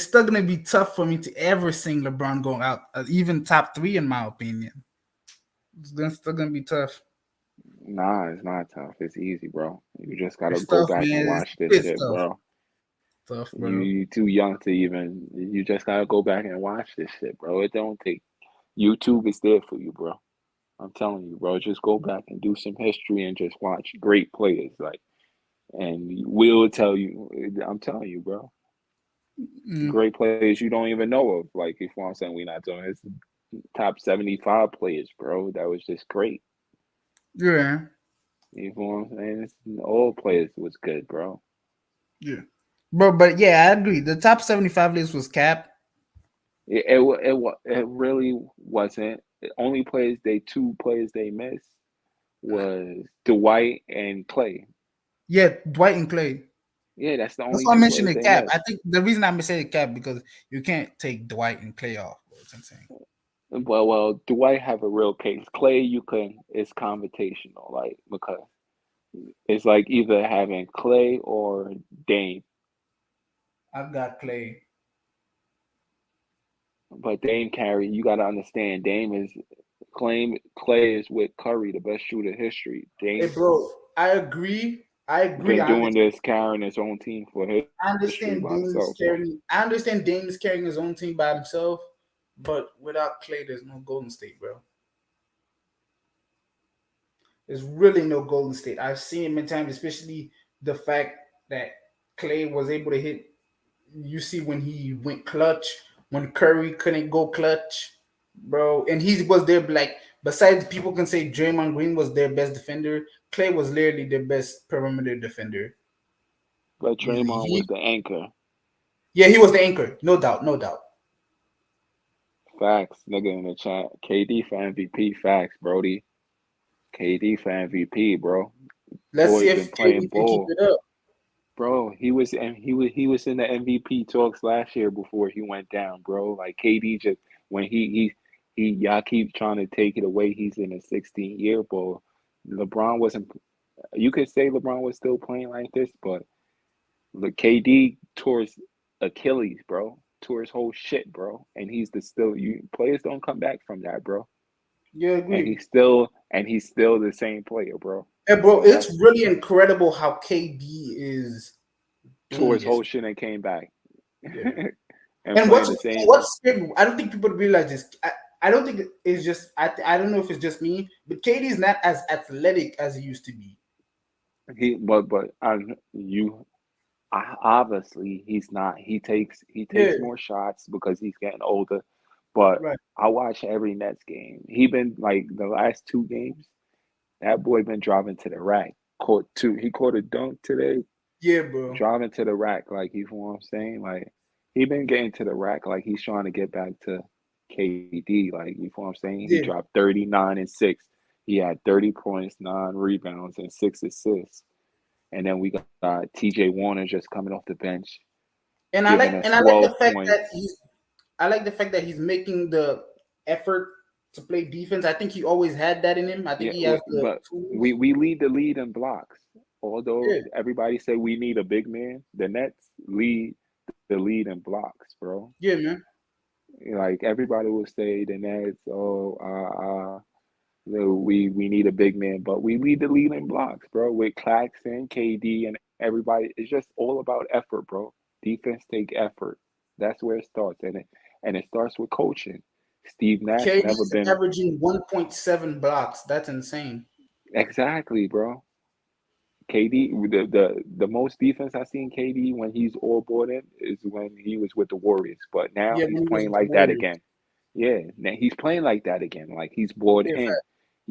still gonna be tough for me to ever sing LeBron going out, even top 3 in my opinion. Still gonna be tough. nah, it's not tough. It's easy, bro. You just gotta It's go tough, back and man. watch this It's shit, tough. bro. Tough, You bro. you too young to even. You just gotta go back and watch this shit, bro. It don't take. YouTube is there for you, bro. I'm telling you, bro. Just go back and do some history and just watch great players, like, and we'll tell you. I'm telling you, bro. Mm. Great players you don't even know of. Like, if I'm saying we're not doing it's top 75 players, bro. That was just great. Yeah. You know what I'm saying? All players was good, bro. Yeah. Bro, but yeah, I agree. The top 75 list was cap. It really wasn't. The only two players they missed was Dwight and Clay. Yeah, Dwight and Clay. Yeah, that's the That's only why I two mentioned players the they cap. missed. I think the reason I'm saying the cap because you can't take Dwight and Clay off. Bro, that's what I'm saying. Well, Dwight have a real case. Clay, it's conversational, like because it's like either having Clay or Dame. I've got Clay. But Dame carry, you got to understand, Clay is with Curry, the best shooter in history. Hey, Dame bro, I agree. I agree. been I doing understand. this, carrying his own team for I history understand by Dame is himself, bro. carrying. I understand Dame is carrying his own team by himself, but without Clay, there's no Golden State, bro. There's really no Golden State. I've seen it many times, especially the fact that Clay was able to hit. You see when he went clutch, when Curry couldn't go clutch, bro, and he was there. Like besides, people can say Draymond Green was their best defender. Clay was literally their best perimeter defender. But Easily. Draymond was the anchor. Yeah, he was the anchor, no doubt, no doubt. Facts, nigga in the chat. KD for MVP. Facts, Brody. KD for MVP, bro. Let's see Boy been if KD playing can keep ball. it up. Bro, he was in the MVP talks last year before he went down, bro. Like KD just when he y'all keep trying to take it away. He's in a 16-year, bro. LeBron wasn't. You could say LeBron was still playing like this, but the KD tore his Achilles, bro. Tore his whole shit, bro. And he's the still you players don't come back from that, bro. Yeah, And agree. he's still the same player, bro. Hey, bro, So it's that's really incredible how KD is tore doing his this. whole shit and came back. Yeah. And And playing the same. what's scary, I don't think people realize this. I don't think it's just I don't know if it's just me, but KD is not as athletic as he used to be. Obviously he's not. He takes Yeah, more shots because he's getting older. But right. I watch every Nets game. He been like the last 2 games. That boy been driving to the rack. He caught a dunk today. Yeah, bro. Driving to the rack, like you know what I'm saying. Like he been getting to the rack, like he's trying to get back to KD. Like you know what I'm saying. He Yeah. dropped 39 and 6. He had 30 points, 9 rebounds, and 6 assists. And then we got TJ Warner just coming off the bench, And giving us I like the 12 fact that points. he's making the effort to play defense. I think he always had that in him. I think Yeah, he has the but tools. we lead the lead in blocks. Although Yeah. everybody say we need a big man, the Nets lead the lead in blocks, bro. Yeah, man. Like everybody will say the Nets, we need a big man, but we lead the lead in blocks, bro. With Claxton, KD, and everybody, it's just all about effort, bro. Defense take effort. That's where it starts, and it starts with coaching. Steve Nash KD never is been averaging 1.7 blocks. That's insane. exactly, bro. KD, the most defense I seen KD when he's all bought in is when he was with the Warriors, but now Yeah, he's when he was playing with the like that Warriors. again. Yeah, now he's playing like that again. Like he's bought Yeah, in. fact.